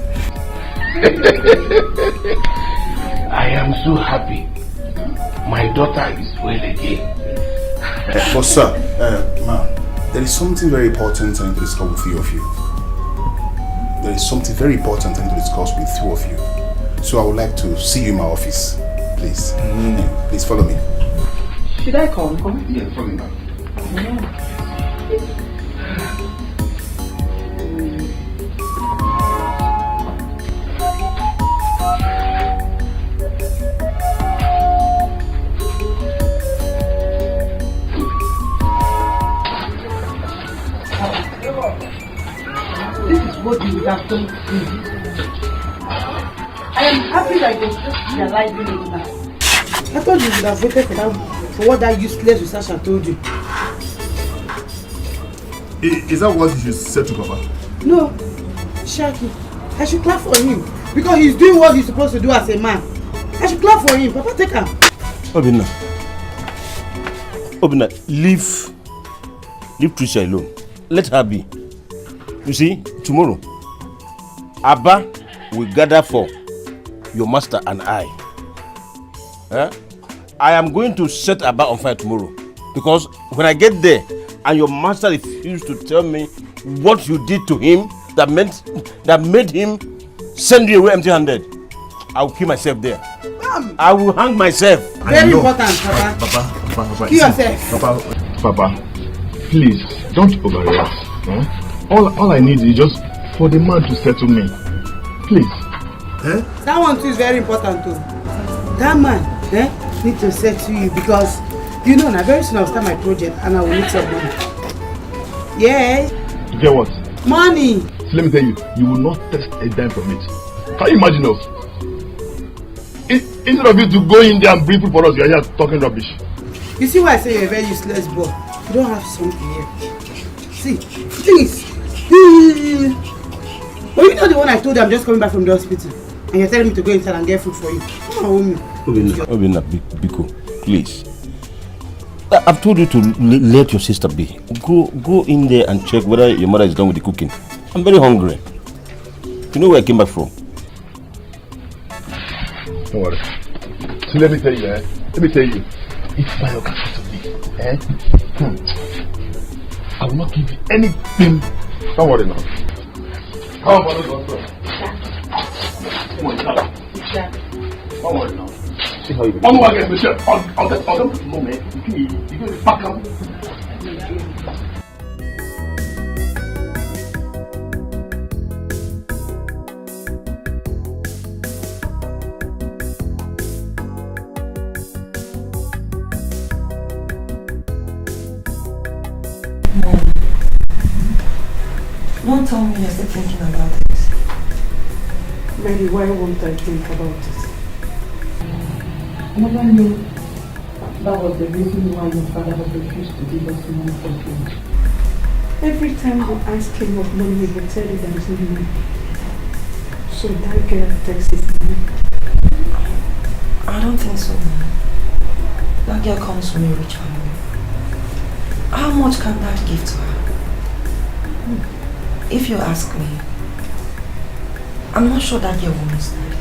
I am so happy. My daughter is well again. But sir, ma'am, there is something very important I need to discuss with you of you. There is something very important I need to discuss with two of you. So I would like to see you in my office, please. Please follow me. Should I come? Yeah, follow me, ma'am. what you would have done to me. I am happy that you're just realizing it now. I thought you would have waited for what that useless researcher told you. Is that what you said to Papa? No, Shaki, I should clap for him because he's doing what he's supposed to do as a man. I should clap for him. Papa, take him. Obina, leave Tricia alone. Let her be. You see, tomorrow, Abba will gather for your master and I. I am going to set Abba on fire tomorrow because when I get there and your master refused to tell me what you did to him that made him send you away empty-handed, I will kill myself there. I will hang myself. Very important, Papa. Papa. Kill yourself. Papa, please don't overreact. All I need is just for the man to settle me. Please. That one too is very important too. That man need to settle you because you know now very soon I'll start my project and I will need some money. Yeah. To get what? Money. So let me tell you, you will not test a dime from it. Can you imagine us? Instead of you to go in there and bring food for us, you are here talking rubbish. You see why I say you're a very useless boy? You don't have something here. See, please. But you know the one I told you I'm just coming back from the hospital and you're telling me to go inside and get food for you. Come on, me. Obina, Biko, please. I've told you to let your sister be. Go in there and check whether your mother is done with the cooking. I'm very hungry. You know where I came back from? Don't worry. So let me tell you, if Bayo can settle me, I will not give you anything. Don't worry now. How about it? Don't worry now. See how you do. I'll get Michelle. I'll get the moment. You can back up. Don't tell me you're still thinking about it. Mary, why won't I think about it? I never knew that was the reason why your father had refused to give us money for food. Every time you ask him of money, he will tell you there is no money. So that girl takes his money. I don't think so, man. That girl comes from a rich family. How much can that give to her? If you ask me, I'm not sure that girl wants daddy.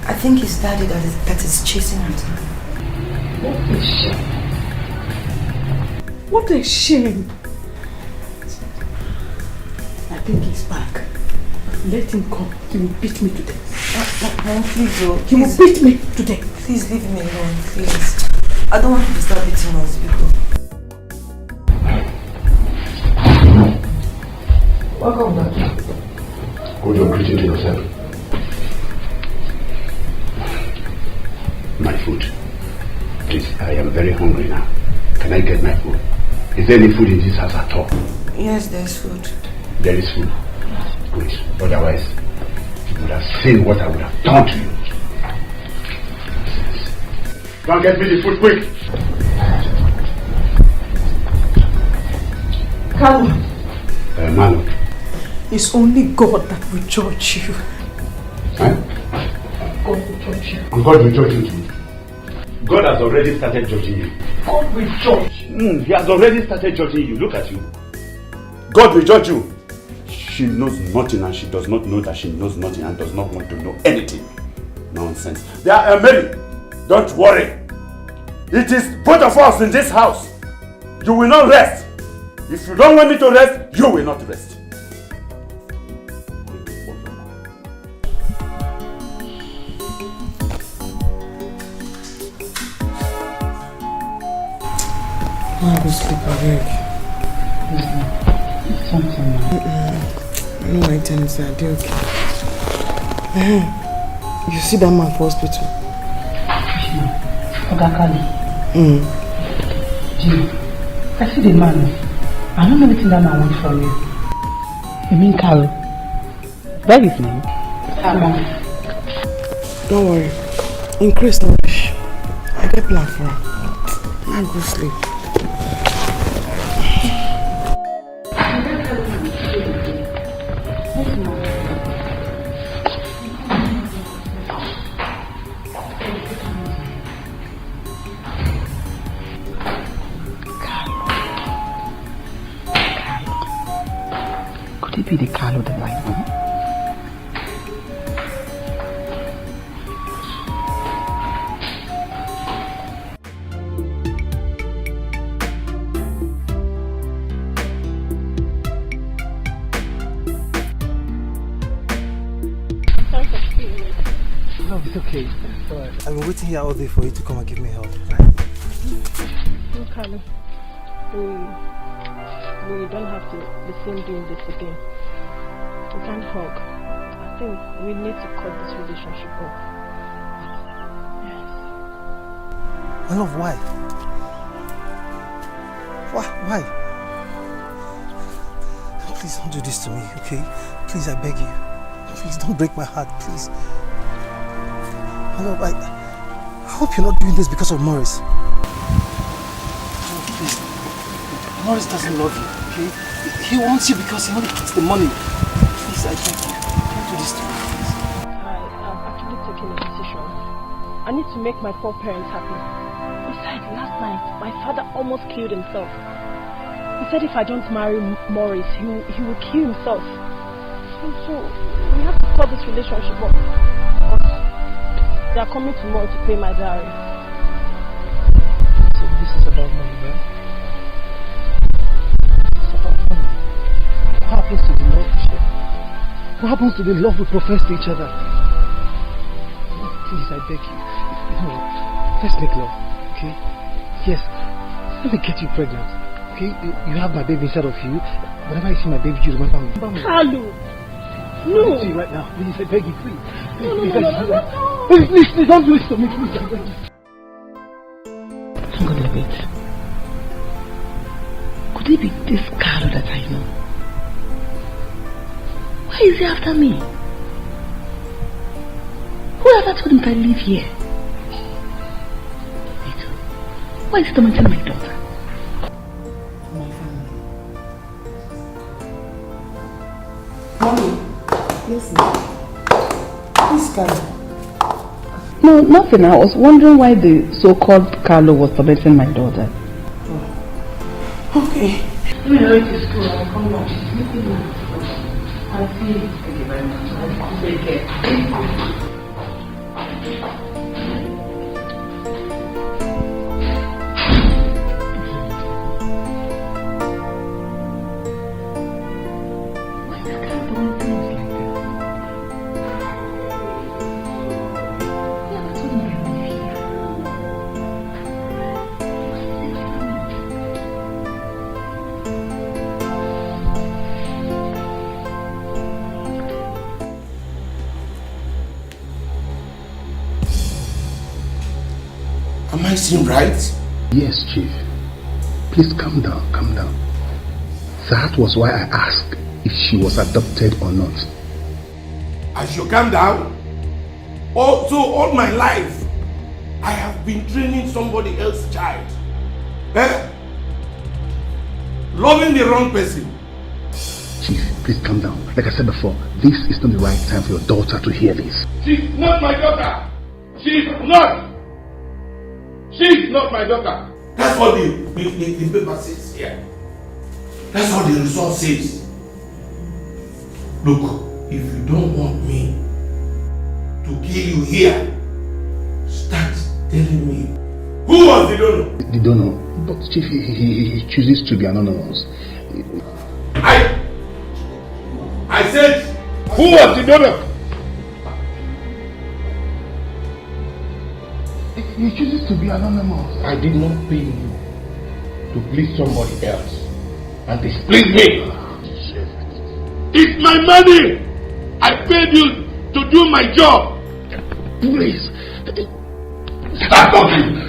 I think it's daddy that is chasing her down. What a shame. What a shame. I think he's back. Let him come. He will beat me to death. Please, bro. He will beat me to death. Please leave me alone, please. I don't want you to start beating us, people. Welcome back. Hold your greeting to yourself. My food. Please, I am very hungry now. Can I get my food? Is there any food in this house at all? Yes, there's food. There is food. Good. Otherwise, you would have seen what I would have done to you. Go and get me the food quick. Come on. Manu. It's only God that will judge you. Huh? God will judge you. And God will judge you too. God has already started judging you. God will judge. He has already started judging you. Look at you. God will judge you. She knows nothing and she does not know that she knows nothing and does not want to know anything. Nonsense. Mary, don't worry. It is both of us in this house. You will not rest. If you don't want me to rest, you will not rest. I go sleep awake. Something I know my time is okay. You see that man for hospital? Ogakali. Jimmy, I see the man. I don't know anything that man wants from you. You mean Carlo? That is his name? Don't worry. Increase no wish. I get plan for her. Now go sleep. Could it be the Carlo that I know? No, it's okay. Alright. I've been waiting here all day for you to come and give me help, right? No, Carlo. We don't have to be seen doing this again. We can't hug. I think we need to cut this relationship off. Yes. My love, why? Why? Please don't do this to me, okay? Please, I beg you. Please don't break my heart, please. My love, I hope you're not doing this because of Morris. No, please. Morris doesn't love you, okay? He wants you because he only gets the money. Please, I beg you. Don't do this to me, please. I've actually taken a decision. I need to make my poor parents happy. Besides, last night, my father almost killed himself. He said if I don't marry Morris, he will kill himself. So we have to cut this relationship off. They are coming tomorrow to pay my dowry. So this is about money, right? It's about money. What happens to the love we share? What happens to the love we profess to each other? Please, I beg you. No, let's make love, okay? Yes, let me get you pregnant, okay? You have my baby inside of you. Whenever I see my baby, you remember me. Carlo! No! See right now, please, I beg you, please. No. Please, don't do this to me, please, I beg you. I'm gonna wait. Could it be this Carlo that I know? Why is he after me? Whoever told him to live here? Wait, why is he tormenting my daughter? Mommy, yes, ma'am. Please, Carlo. No, nothing. I was wondering why the so-called Carlo was tormenting my daughter. Okay. Let me hurry to school. I'll come back. I'll see you. Thank you very much. Take care. Am I seeing right? Yes, Chief. Please calm down, calm down. That was why I asked if she was adopted or not. I should calm down? So all my life, I have been training somebody else's child. Loving the wrong person. Chief, please calm down. Like I said before, this is not the right time for your daughter to hear this. She's not my daughter. She's not. She's not my daughter. That's what the paper says here. That's what the result says. Look, if you don't want me to kill you here, start telling me who was the donor? The donor? But Chief, he chooses to be anonymous. I said, who was the donor? He chooses to be anonymous. I did not pay you to please somebody else and displease me. It's my money. I paid you to do my job. Please. Stop talking.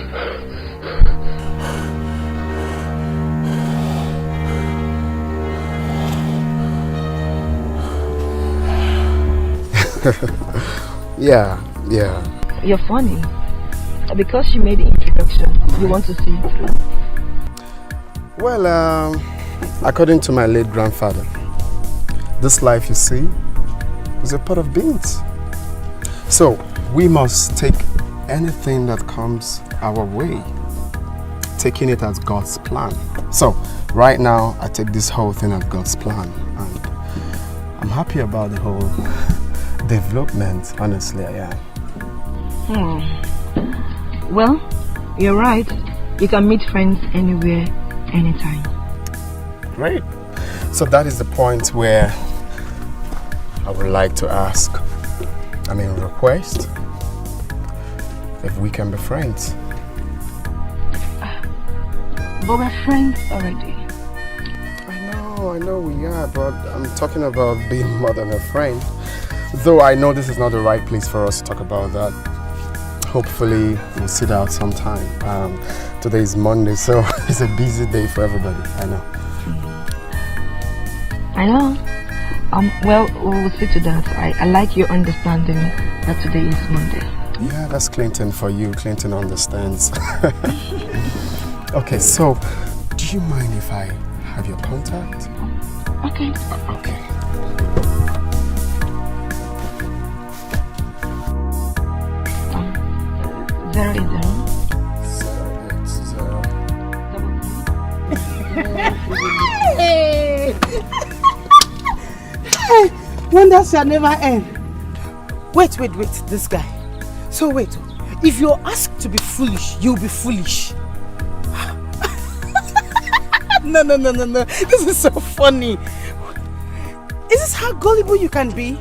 Yeah. You're funny. Because she made the introduction, you want to see it through? Well, according to my late grandfather, this life you see is a pot of beans. So we must take anything that comes our way, taking it as God's plan. So right now, I take this whole thing as God's plan, and I'm happy about the whole development. Honestly, I am. Well, you're right. You can meet friends anywhere, anytime. Great. So that is the point where I would like to request if we can be friends. But we're friends already. I know we are, but I'm talking about being more than a friend. Though I know this is not the right place for us to talk about that. Hopefully we'll sit out sometime. Today is Monday, so it's a busy day for everybody. I know. Well, we'll see to that. I like your understanding that today is Monday. Yeah, that's Clinton for you. Clinton understands. Okay, so do you mind if I have your contact? Okay. Okay. Hey, wonders shall never end. Wait, this guy. So wait, if you're asked to be foolish, you'll be foolish. No. This is so funny. Is this how gullible you can be?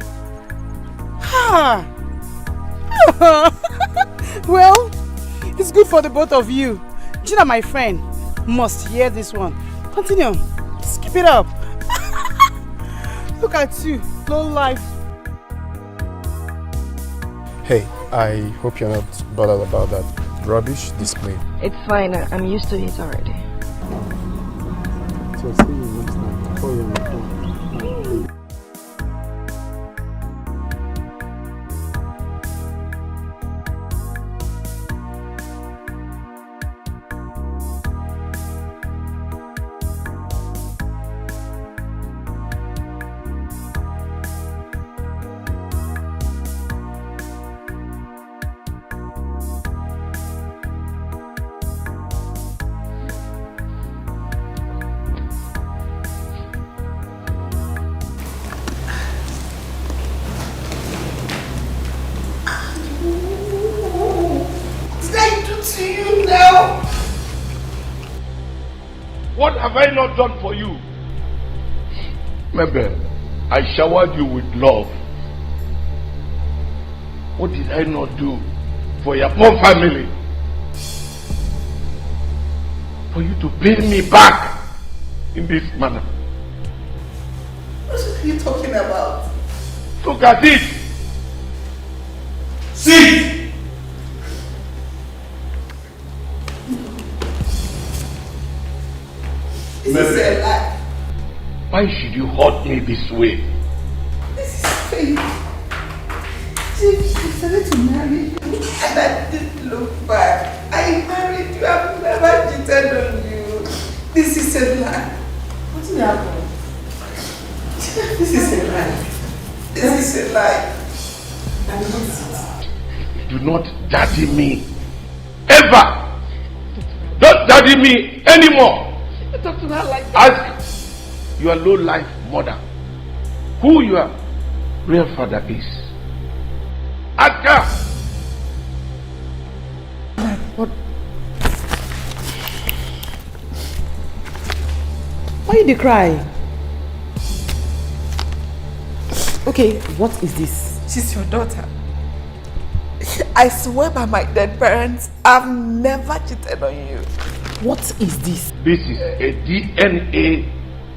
Well, it's good for the both of you. Gina, my friend, must hear this one. Continue. Skip it up. Look at you, low life. Hey, I hope you're not bothered about that rubbish display. It's fine. I'm used to it already. So see you next time. Call you on the phone. What have I not done for you? Mabel, I showered you with love. What did I not do for your poor family? For you to pay me back in this manner. What are you talking about? Look at it. See. This is a lie. Why should you hurt me this way? This is fake. She decided to marry you and I didn't look back. I married you. I've never cheated on you. This is a lie. What's happening? This is a lie. This is a lie. Do not daddy me. Ever. Don't daddy me anymore. You talk to her like that. Ask your low-life mother who your real father is. Ask her. What? Why did you cry? Okay, what is this? She's your daughter. I swear by my dead parents, I've never cheated on you. What is this? This is a DNA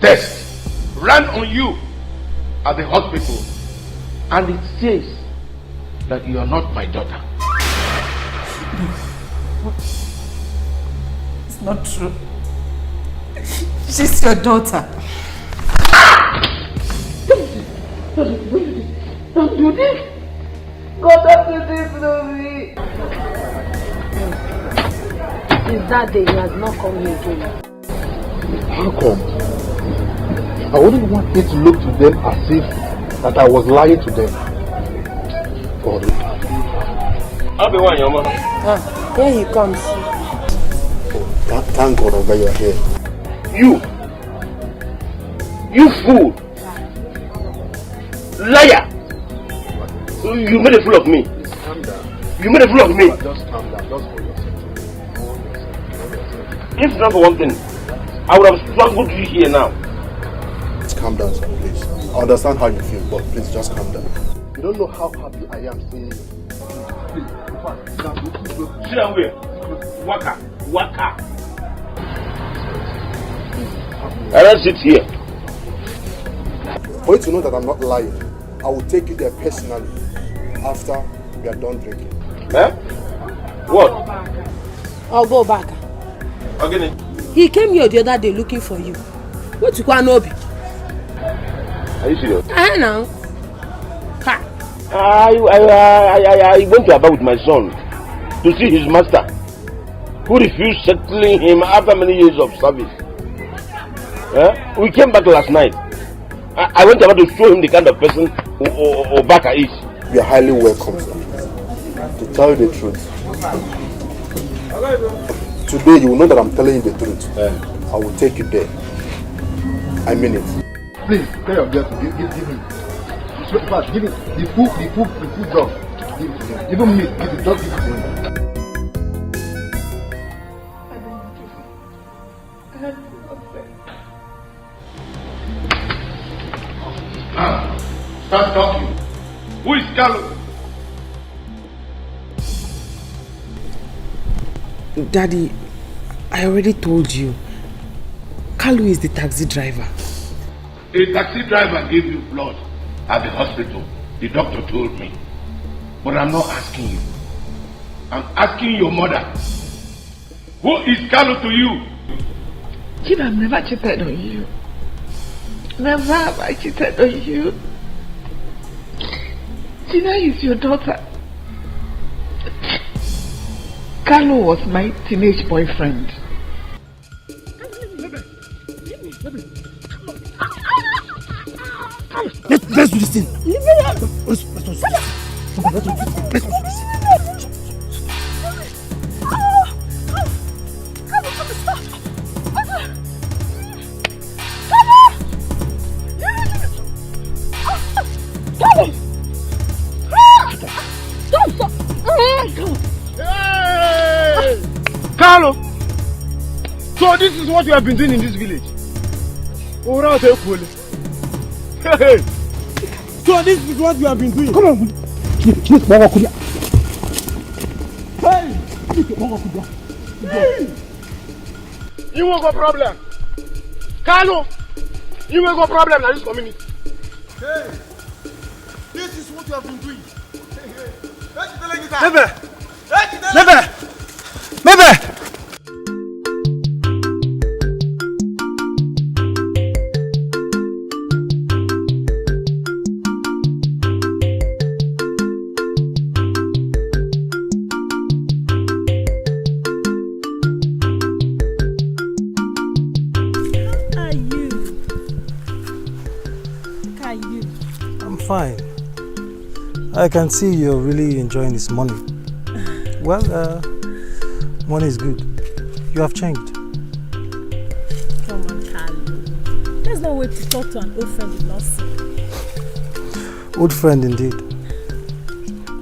test run on you at the hospital, and it says that you are not my daughter. What? It's not true. She's your daughter. Don't do this. God have to this to me. Since that day, he has not come here again. How come? I wouldn't want it to look to them as if that I was lying to them. God. I'll be one, Yama. Here he comes. Thank God that you are here. You fool! Liar! You made a fool of me. You made a fool of me. Just calm down. Just hold yourself. If not for one thing, I would have strangled you here now. Just calm down, sir, please. I understand how you feel, but please just calm down. You don't know how happy I am seeing you. Please, sit down where? Waka. I don't sit here. For you to know that I'm not lying, I will take you there personally after we are done drinking. Eh? What? I'll go back. Again? He came here the other day looking for you. What you want, Obi? Are you serious? Now. I went to Aba with my son to see his master, who refused settling him after many years of service. We came back last night. I went about to show him the kind of person Obaka is. You are highly welcome, sir. To tell you the truth, today you will know that I'm telling you the truth. I will take you there. I mean it. Please, tell your girl to give him. Give him the food job. Give it to him. Even me, just give it to him. Start talking. Who is Carlo? Daddy, I already told you. Kalu is the taxi driver. A taxi driver gave you blood at the hospital. The doctor told me. But I'm not asking you. I'm asking your mother. Who is Carlo to you? Kid, I've never cheated on you. Never have I cheated on you. Gina is your daughter. Carlo was my teenage boyfriend. Let's do this thing. Let's do this. Carlo! So this is what you have been doing in this village? Hey! So this is what you have been doing? Come on! Hey! You won't go problem. Carlo! You won't go problem in this community. Hey! This is what you have been doing. Never! Fine. I can see you're really enjoying this money. Well, money is good. You have changed. Come on, Carlo. There's no way to talk to an old friend you've not seen. Old friend indeed.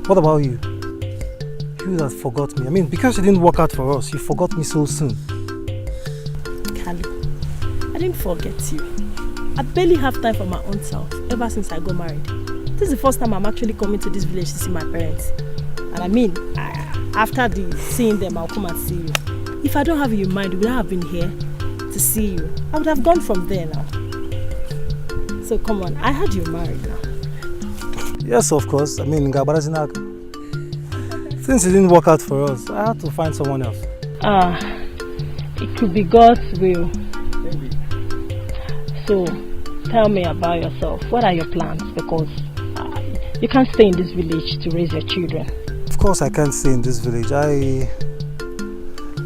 What about you? You that forgot me. I mean, because you didn't work out for us, you forgot me so soon. Carlo, I didn't forget you. I barely have time for my own self ever since I got married. This is the first time I'm actually coming to this village to see my parents. And I mean, after seeing them, I'll come and see you. If I don't have you in mind, would I have been here to see you? I would have gone from there now. So come on, I heard you're married now. Yes, of course. I mean, since it didn't work out for us, I had to find someone else. It could be God's will. So, tell me about yourself. What are your plans? Because You can't stay in this village to raise your children. Of course I can't stay in this village. I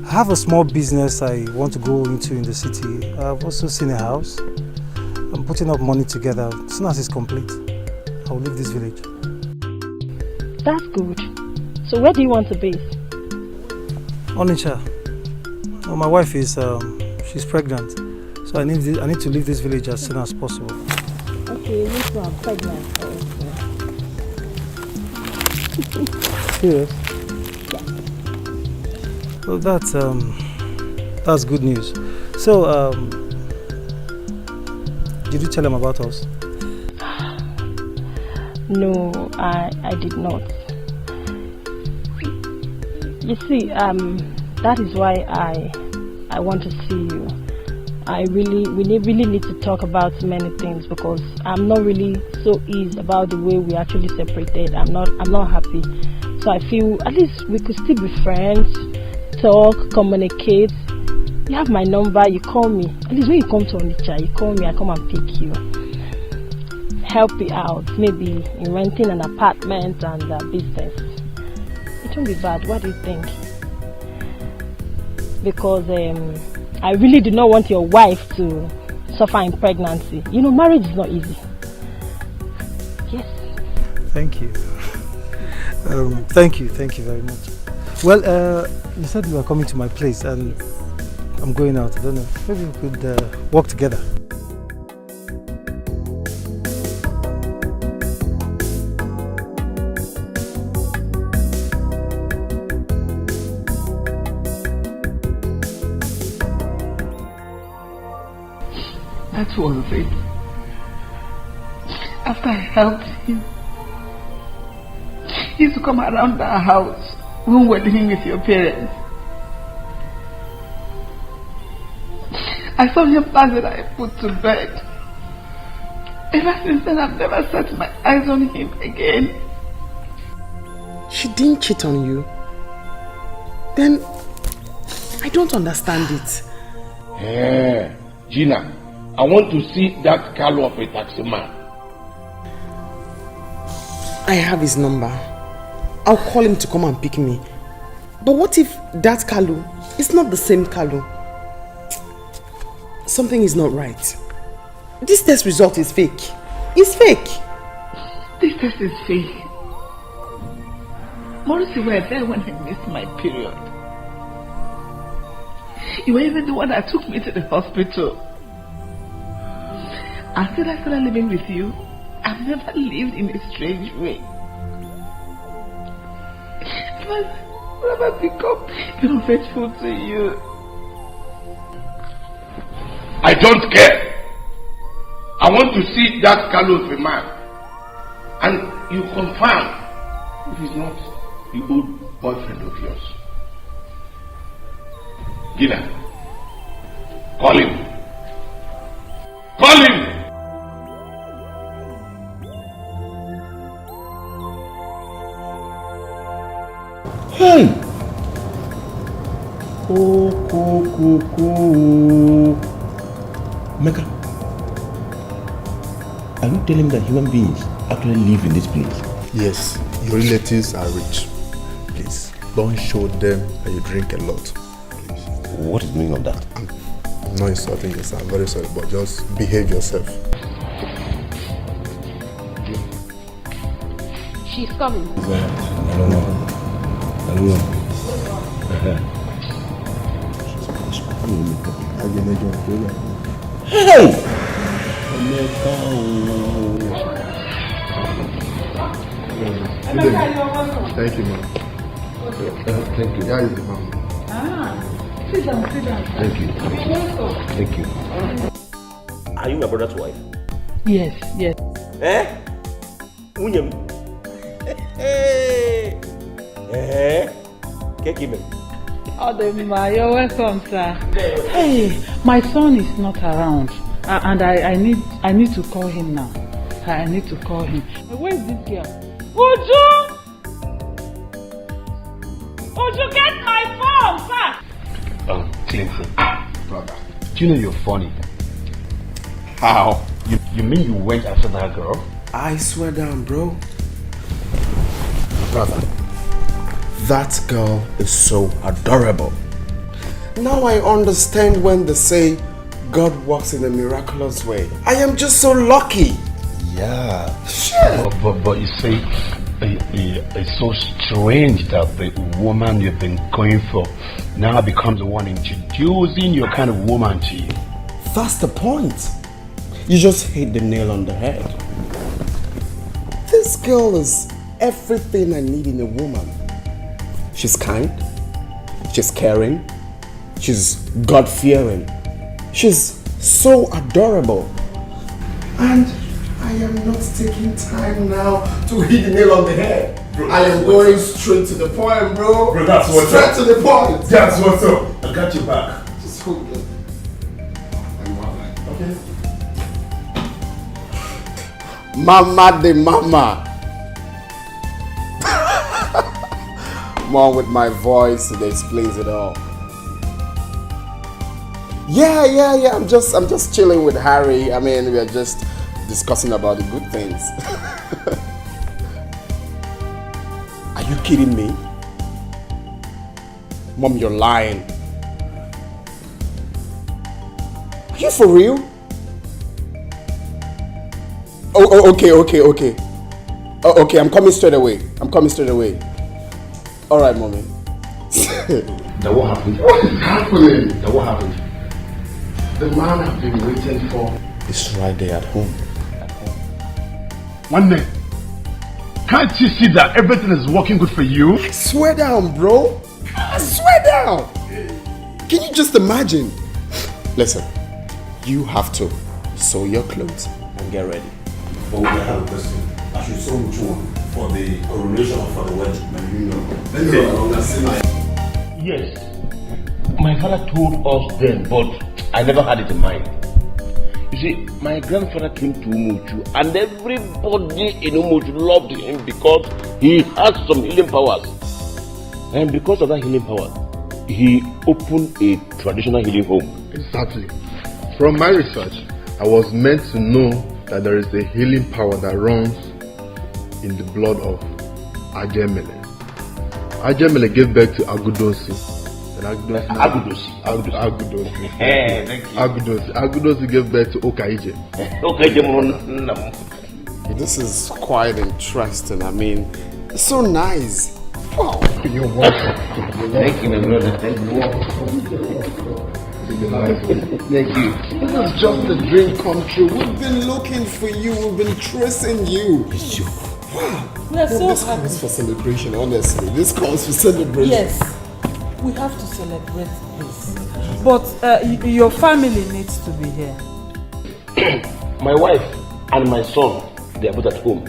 have a small business I want to go into in the city. I've also seen a house. I'm putting up money together. As soon as it's complete, I'll leave this village. That's good. So where do you want to be? Onitsha. Well, my wife is she's pregnant, so I need to leave this village as soon as possible. Okay, you are pregnant. Serious? Well, that's good news. So, did you tell him about us? No, I did not. You see, that is why I want to see you. We really need to talk about many things because I'm not really so easy about the way we actually separated. I'm not happy. So I feel at least we could still be friends, talk, communicate. You have my number, you call me. At least when you come to Onitsha, you call me, I come and pick you. Help you out, maybe in renting an apartment and business. It won't be bad. What do you think? Because I really do not want your wife to suffer in pregnancy. You know, marriage is not easy. Yes. Thank you. Thank you very much. Well, you said you were coming to my place and I'm going out. I don't know. Maybe we could walk together. That was it. After I helped him, he used to come around our house when we were living with your parents. I saw him last night I put to bed. Ever since then, I've never set my eyes on him again. She didn't cheat on you? Then I don't understand it. Hey, Gina, I want to see that Carlo of a taxi man. I have his number. I'll call him to come and pick me. But what if that Carlo is not the same Carlo? Something is not right. This test result is fake. It's fake. This test is fake. Morris, you were there when I missed my period. You were even the one that took me to the hospital. Until I started living with you, I've never lived in a strange way. I've never become unfaithful to you. I don't care. I want to see that Carlo of a man. And you confirm if he's not the old boyfriend of yours. Gina, call him. Call him! Hey! Oh. Mega, are you telling me that human beings actually live in this place? Yes, your relatives are rich. Please, don't show them that you drink a lot. Please. What is the meaning of that? I'm not insulting you, sir. I'm very sorry, but just behave yourself. She's coming. I don't know. Hey! Thank you, ma'am. Thank you. Yeah, is the ma'am. Sit down. Thank you. Welcome. Thank you. Are you my brother's wife? Yes. Eh? Unyem. Hey. Kekime. Odema, you're welcome, sir. Hey, my son is not around, and I need to call him now. I need to call him. Where is this girl? Uju! Uju, get my phone, sir! Clinton, brother, do you know you're funny? How? You mean you went after that girl? I swear down, bro. brother, that girl is so adorable. Now I understand when they say God works in a miraculous way. I am just so lucky. Yeah. But you see, it's so strange that the woman you've been going for now becomes the one introducing your kind of woman to you. That's the point. You just hit the nail on the head. This girl is everything I need in a woman. She's kind, she's caring, she's God-fearing, she's so adorable. And I am not taking time now to hit the nail on the head. Bro, I am going straight to the point, bro. Bro, that's what's straight up. to the point. That's what's up. I got your back. Just hold it. Okay. Mama de mama. Mom with my voice, it explains it all. Yeah. I'm just chilling with Harry. I mean, we are just discussing about the good things. Are you kidding me? Mom, you're lying. Are you for real? Oh, okay. Oh, okay, I'm coming straight away. All right, mommy. Then what happened? What is happening? Then what happened? The man I've been waiting for is right there at home. One day, can't you see that everything is working good for you? I swear down, bro. I swear down. Can you just imagine? Listen, you have to sew your clothes and get ready. But we have a question. I should sew which one? For the coronation or for the wedding? Yes. My father told us then, but I never had it in mind. You see, my grandfather came to Umuchu and everybody in Umuchu loved him because he has some healing powers. And because of that healing power, he opened a traditional healing home. Exactly. From my research, I was meant to know that there is a healing power that runs in the blood of Ajemele. Ajemele gave birth to Agudosi. Agudosi. Agudosi gave birth to Okaije. This is quite interesting. I mean, it's so nice. Wow. You're welcome. Thank you, my brother. Thank you. Thank you. This is just a dream come true. We've been looking for you. We've been tracing you. Wow. We are so this happy. calls for celebration, honestly. This calls for celebration. Yes, we have to celebrate this. But your family needs to be here. My wife and my son, they are both at home.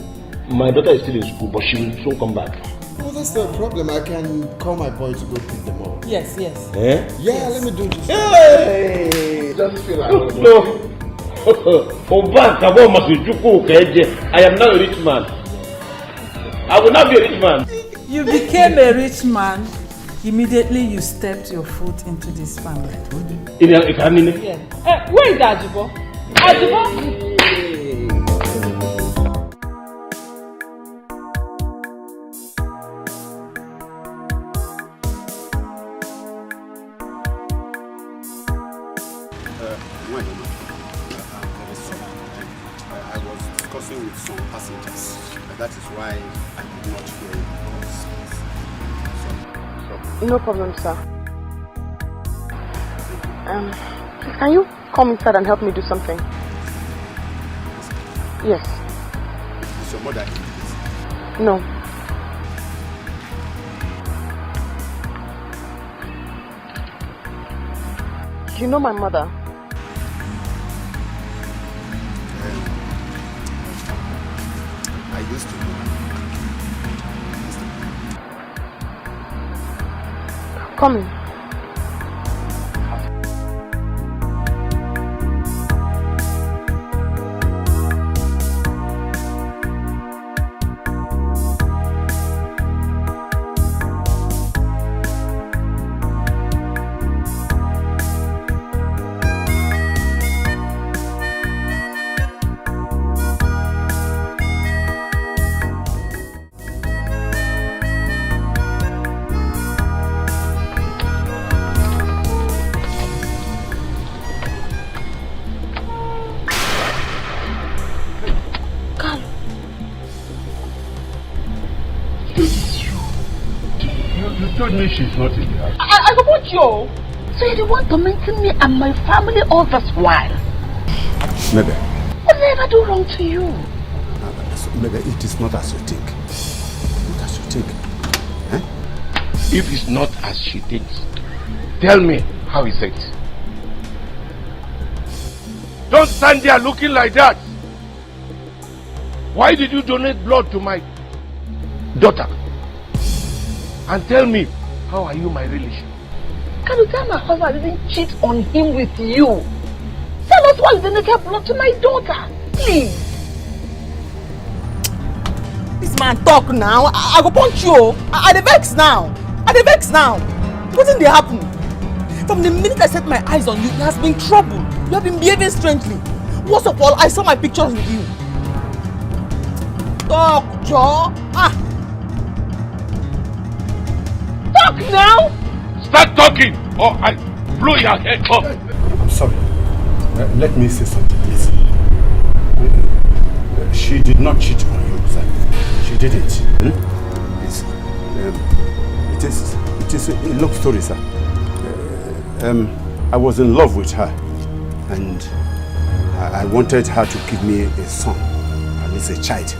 My daughter is still in school, but she will soon come back. Oh, that's no problem. I can call my boy to go pick them up. Yes. Eh? Yeah, yes. Let me do this. Hey! Just feel like No. I am now a rich man. I will not be a rich man. You became a rich man. Immediately you stepped your foot into this family. Yeah. Where is Ajibo? Ajibo? I was discussing with some passengers. That is why I did not hear you. No problem, sir. Can you come inside and help me do something? Yes. Is your mother in? No. You know my mother? I used to know. Come in. You told me she's not in the house. I go want you. So you're the one tormenting me and my family all this while. Maybe. What did I ever do wrong to you? Maybe it is not as you think. Not as you think. Eh? If it's not as she thinks, tell me how is it? Don't stand there looking like that. Why did you donate blood to my daughter? And tell me, how are you my relation? Can you tell my husband I didn't cheat on him with you? Tell us why you didn't get blood to my daughter, please. This man talk now. I go punch you. I dey vex now. What did happen? From the minute I set my eyes on you, there has been trouble. You have been behaving strangely. Worst of all, I saw my pictures with you. Talk, Joe. Talk now. Start talking or I blow your head off. I'm sorry. Let me say something, please. She did not cheat on you, sir. She didn't. It is a long story, sir. I was in love with her, and I wanted her to give me a son, at least a child.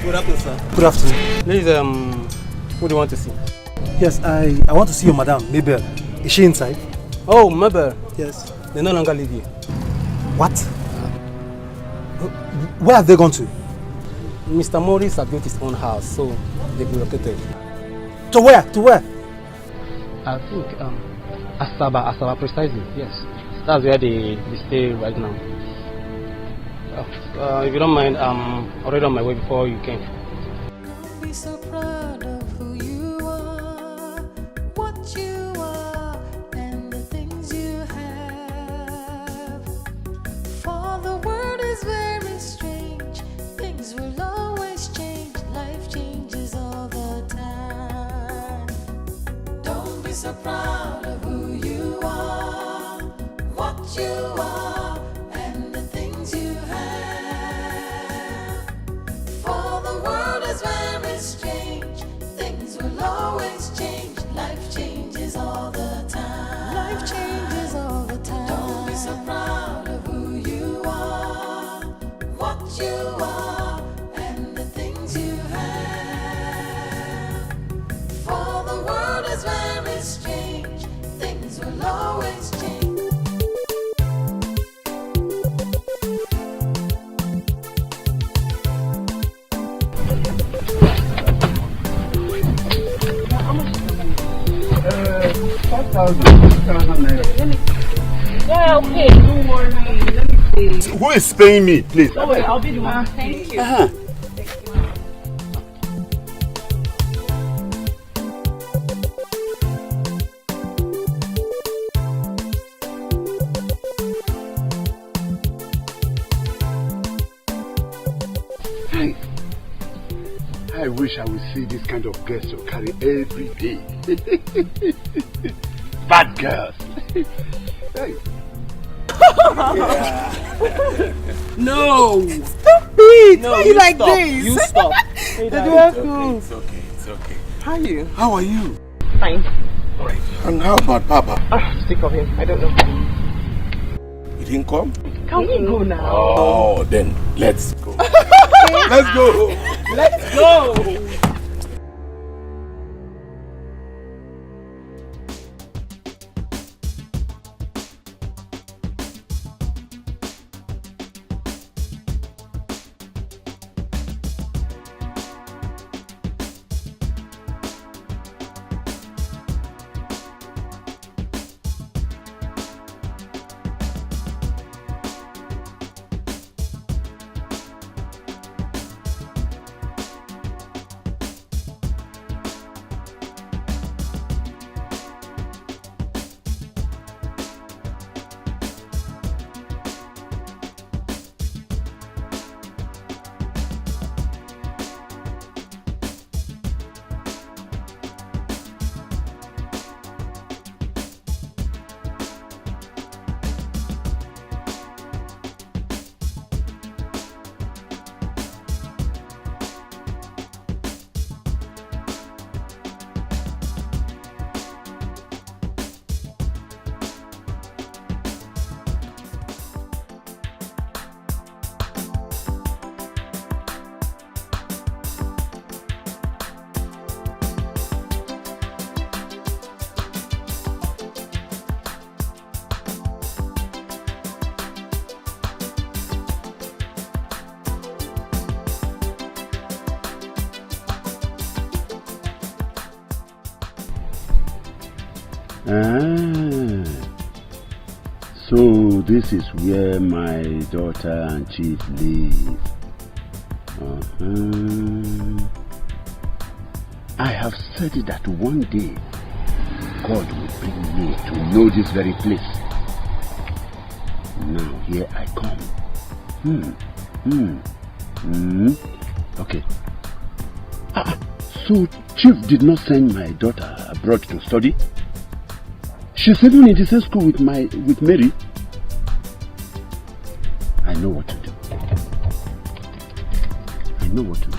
Good afternoon, sir. Good afternoon. Please, who do you want to see? Yes, I want to see your madam, Mabel. Is she inside? Oh, Mabel. Yes. They no longer live here. What? Where have they gone to? Mr. Morris has built his own house, so they've relocated. To where? To where? I think, Asaba precisely, yes. That's where they stay right now. If you don't mind, I'm already on my way before you came. Don't be so proud of who you are, what you are, and the things you have. For the world is very strange, things will always change, life changes all the time. Don't be so proud of who you are, what you are, and the things you have. For the world is very strange, things will always change, life changes all the time. Life changes all the time. Don't be so proud of who you are, what you are, and the things Yeah, okay. Don't worry. Let me see. Who is paying me, please? Don't worry, I'll be the one. Thank you. I wish I would see this kind of girls to carry every day. Bad girls. Hey. No! Stop it! No, Why you like stop. this? You stop. Hey, Daddy, Daddy, it's okay. It's okay. How are you? How are you? Fine. Alright. And how about Papa? Sick of him. I don't know. He didn't come? Can we go now? Oh, then let's go. Let's go. Let's go. So this is where my daughter and chief live. I have said that one day God will bring me to know this very place. Now here I come. Okay. So chief did not send my daughter abroad to study? She's even in the same school with Mary. I know what to do. I know what to do.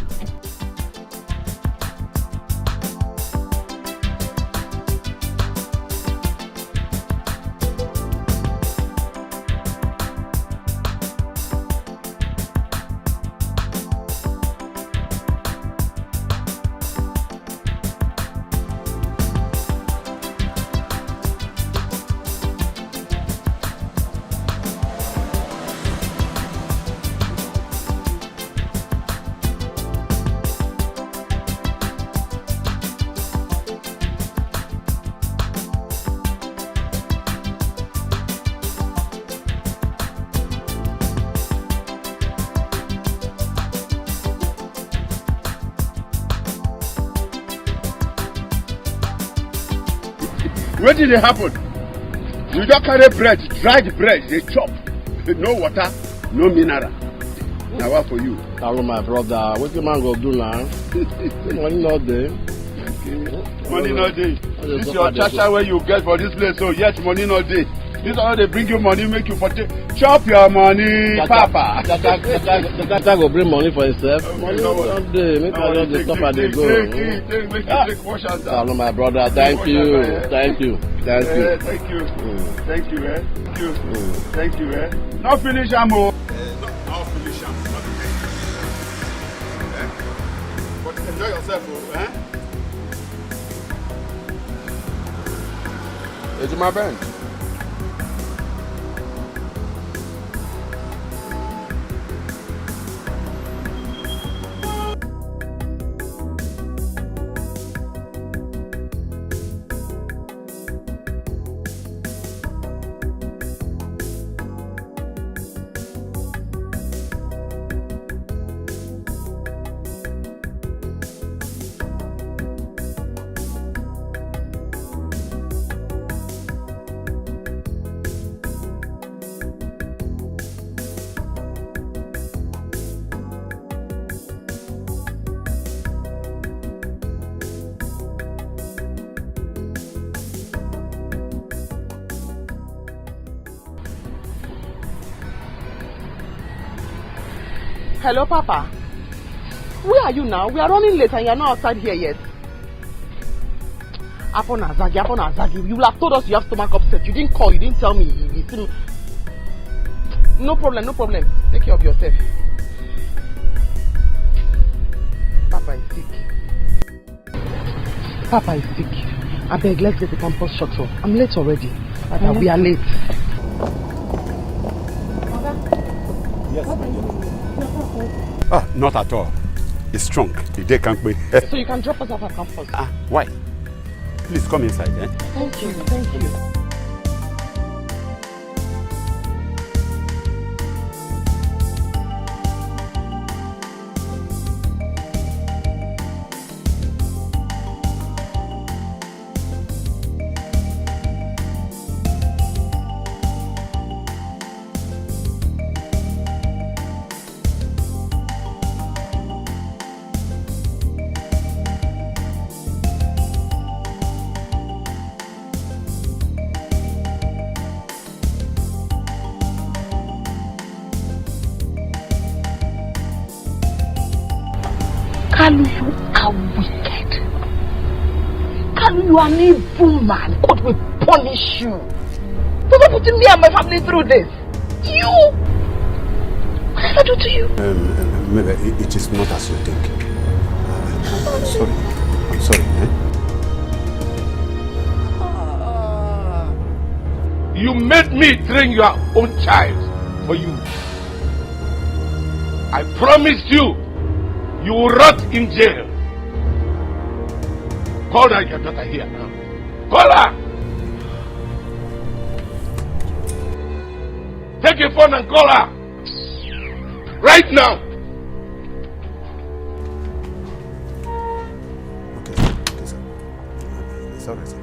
What did it happen? You just carry bread, dried bread, they chop. No water, no mineral. Now what for you? Hello my brother, what the man go do now? Money not there. Money not there. This is your chacha where you get for this place, so yes, money not there. This all they bring you money, make you for chop your money, Papa. The guy go bring money for himself. Money not there, make I don't stop at the go. Take wash and hello my brother, thank you. Thank you. Thank you. Thank you. Thank you, eh? Thank you. Thank you, eh? Not finish, Amo. Not finish, but enjoy yourself, eh? It's my band. Hello, Papa. Where are you now? We are running late and you are not outside here yet. Apon Azagi. You will have told us you have stomach upset. You didn't call, you didn't tell me. You still... No problem. Take care of yourself. Papa is sick. I beg, let's get the campus shut off. I'm late already. Papa, we are late. Yes, my dear. Ah, not at all. It's strong. The day can't be. So you can drop us off at campus. Why? Please come inside, eh? Thank you. Kalu, you are wicked. Kalu, you are an evil man. God will punish you. For not putting me and my family through this. You! What did I do to you? Maybe it is not as you think. I'm sorry. You made me train your own child for you. I promised you, you will rot in jail. Call her, your daughter here now. Call her! Take your phone and call her. Right now. Okay, sir. It's all right, sir.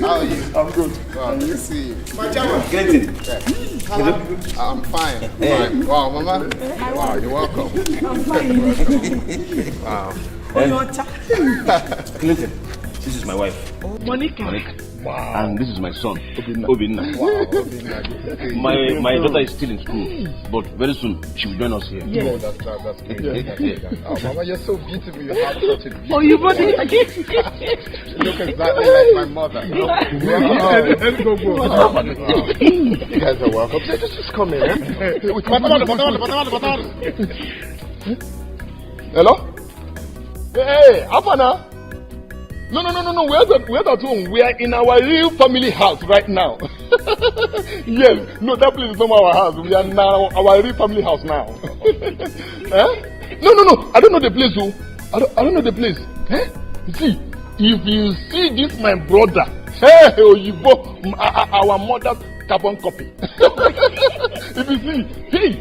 How are you? I'm good. Wow, good to see you. My German. Greeting. I'm fine. Fine. Wow, Mama. Wow, you're welcome. I'm fine. Wow. Clinton, this is my wife. Monica. Wow. And this is my son, Obinna. Wow, Obinna. My daughter is still in school, but very soon she will join us here. Yes. Oh, that's great. Oh, Mama, you're so beautiful. You have such a beautiful. Oh, you brought it. You look exactly like my mother. You guys are welcome. Just come in. Hello? Hey, Apana. No. We're at home. We are in our real family house right now. Yes. No, that place is not our house. We are now our real family house now. No. I don't know the place. I don't know the place. See, if you see this, my brother, our mother's carbon copy. If you see,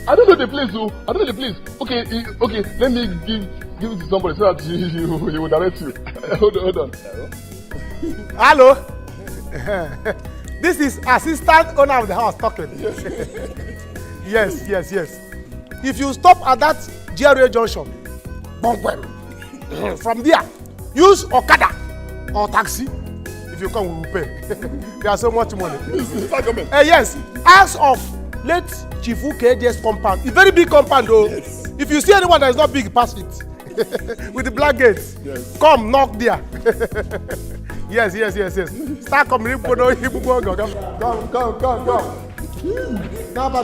I don't know the place. I don't know the place. Okay. Let me give it to somebody so that he will direct you. Hold on. Hello. This is assistant owner of the house talking. Yes. If you stop at that GRA junction, from there, use Okada or taxi. If you come, we will pay. There's so much money. Yes. Ask of late Chifu KDS compound. It's very big compound though. Yes. If you see anyone that is not big, pass it. With the black gates. Yes. Come, knock there. Yes. Start coming. Come. Naba.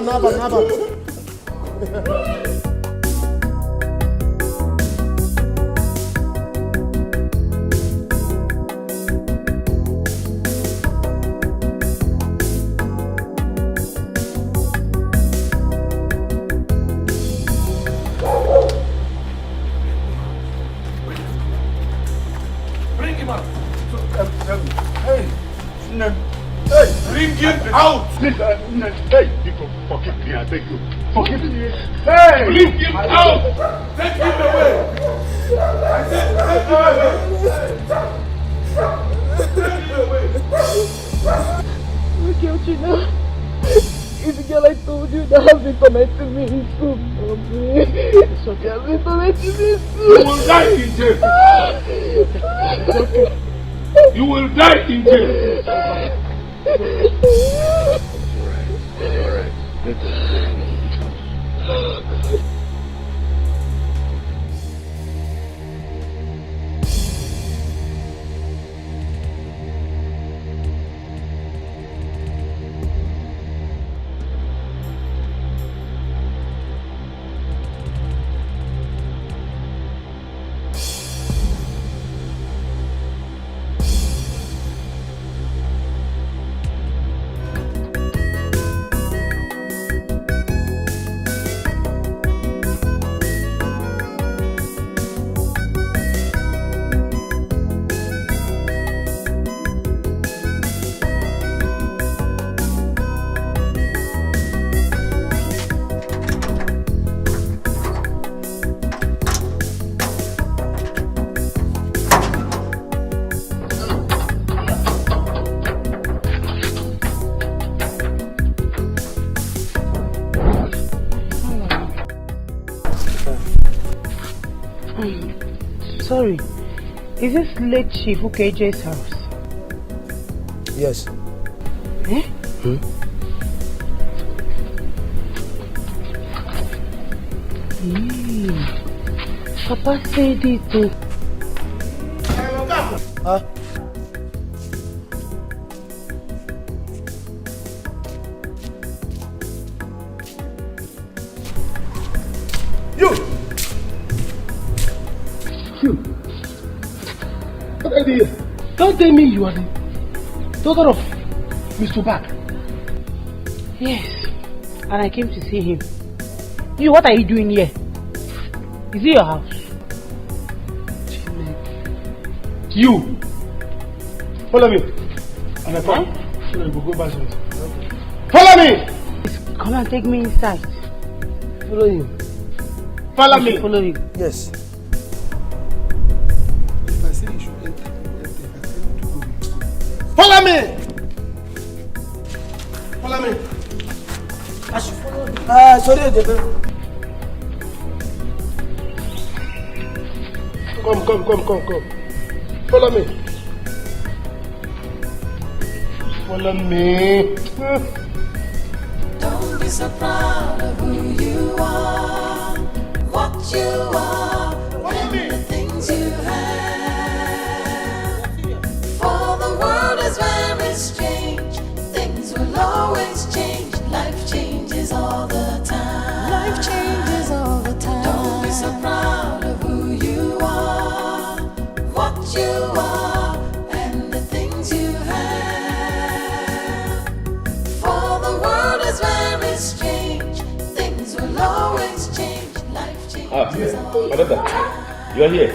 Bring him out! Hey, Nico, forgive me, I beg you. Forgive me. Hey! Bring him out! Take him away! I said, take him away! Look at you now. It's the girl I told you that has been tormenting me in school. It's okay, has been tormenting me in school. You will die in jail! It's okay. You will die in jail! Alright. Let us go. Sorry, is this late Chief UKJ's house? Yes. Eh? Papa said it too. Huh? Don't tell me you are the daughter of Mr. Bag. Yes, and I came to see him. You, what are you doing here? Is it your house? You! Follow me. And I come. So we go back. Follow me! Come and take me inside. Follow you. Follow me. Follow you. Yes. Follow me! Follow me! I should follow you. Sorry, Come. Follow me. Follow me. Don't be so proud of who you are, what you are, and the things you have. For the world is very strange, things will always change. Life changes all the time. Life changes all the time. Don't be so proud of who you are, what you are, and the things you have. For the world is very strange, things will always change. Life changes all the time. You are here.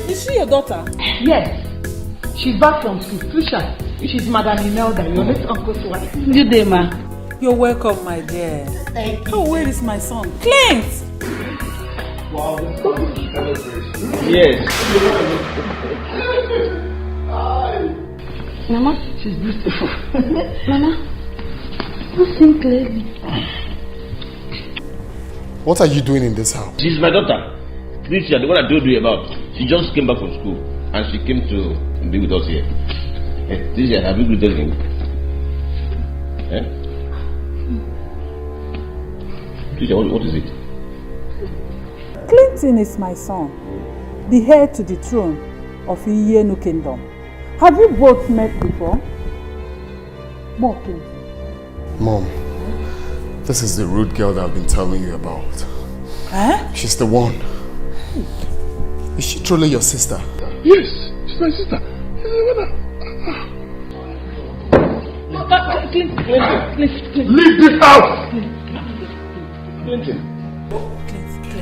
Is she your daughter? Yes. She's back from school. Trisha, she's Madam Imelda, your late uncle's wife. Good day, ma. You're welcome, my dear. Thank you. Oh, where is my son? Clint! Wow, this is a celebration. Yes. Mama, she's beautiful. Mama, you sing clearly. What are you doing in this house? She's my daughter. Tricia, the one I told you about. She just came back from school and she came to be with us here. Teacher, have you greeted him? Eh? Teacher, what is it? Clinton is my son, the heir to the throne of Iyenu Kingdom. Have you both met before? Mom, this is the rude girl that I've been telling you about. Eh? She's the one. Is she truly your sister? Yes, she's my sister. Clinton. Leave this house! Clinton.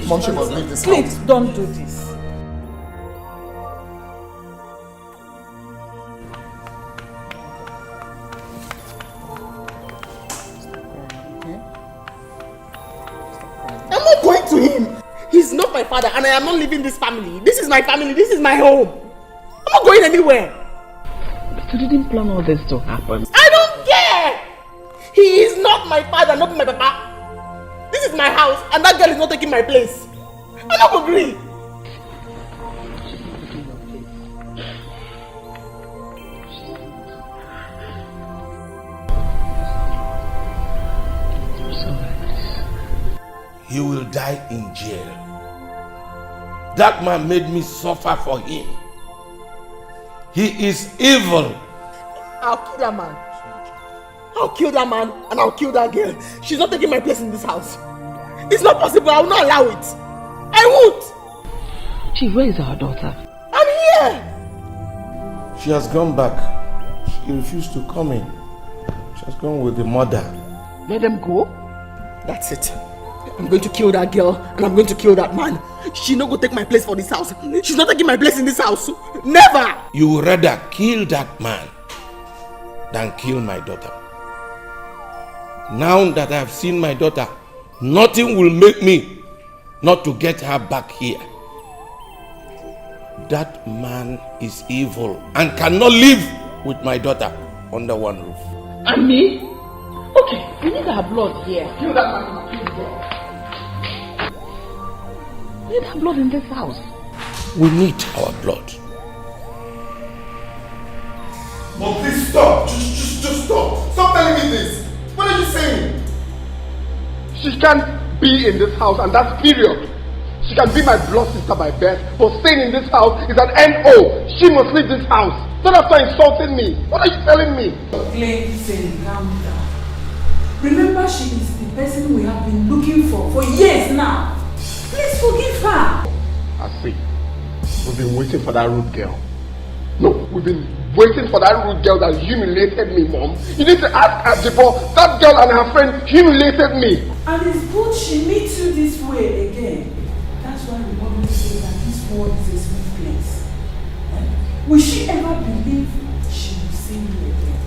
Mom, she must leave this house. Please, don't do this. I'm not going to him. He's not my father and I am not leaving this family. This is my family. This is my home. I'm not going anywhere. But you didn't plan all this to happen. I don't care. He is not my father, not my papa. This is my house and that girl is not taking my place. I don't agree. He will die in jail. That man made me suffer for him. He is evil. I'll kill that man. I'll kill that man and I'll kill that girl. She's not taking my place in this house. It's not possible. I will not allow it. I won't. Gee, where is our daughter? I'm here. She has gone back. She refused to come in. She has gone with the mother. Let them go? That's it. I'm going to kill that girl and I'm going to kill that man. She's not going to take my place for this house. She's not taking my place in this house. Never! You would rather kill that man than kill my daughter. Now that I have seen my daughter, nothing will make me not to get her back here. That man is evil and cannot live with my daughter under one roof. And me? Okay, we need our blood here. Kill that man. We need our blood in this house. We need our blood. Mom, please stop. Just stop. Stop telling me this. What are you saying? She can't be in this house, and that's period. She can be my blood sister by birth, but staying in this house is an NO. She must leave this house. Not after insulting me. What are you telling me? Clinton, calm down. Remember, she is the person we have been looking for years now. Please forgive her. I see. We've been waiting for that rude girl. No, we've been waiting for that rude girl that humiliated me, Mom. You need to ask Adipo. That girl and her friend humiliated me. And it's good she meets you this way again. That's why we always say that this world is a sweet place. Will she ever believe she will see you again?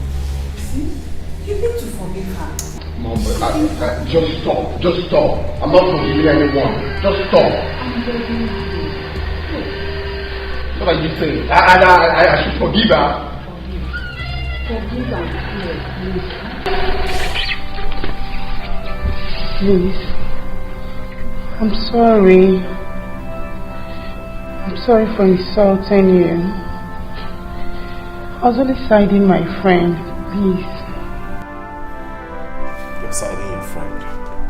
See? You need to forgive her. Mom, just stop. Just stop. I'm not forgiving anyone. Just stop. What are you saying? I should forgive her. Forgive her, Please. I'm sorry. I'm sorry for insulting you. I was only siding my friend. Please. You're siding your friend,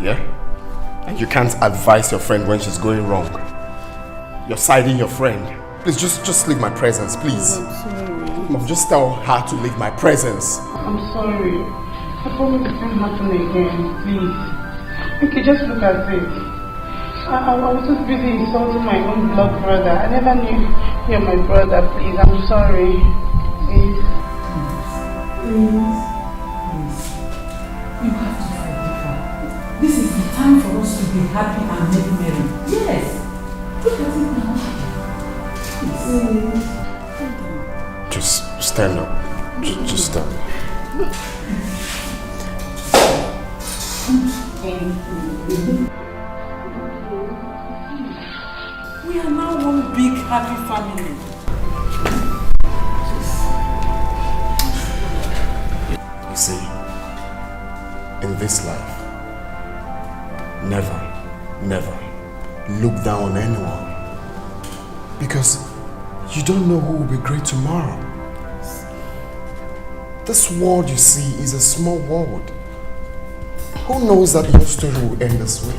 yeah? And you can't advise your friend when she's going wrong. You're siding your friend. Please, just leave my presence, please. I'm sorry. Mom, just tell her to leave my presence. I'm sorry. I promise it won't happen again. Please. Okay, just look at this. I was just busy insulting my own blood brother. I never knew you're my brother. Please, I'm sorry. Please. Please. You have to forgive her. This is the time for us to be happy and make merry. Yes. Look at it now. Please. Just stand up. Just stand. We are now one big happy family. You see, in this life, never look down on anyone. Because you don't know who will be great tomorrow. This world you see is a small world. Who knows that your story will end this way?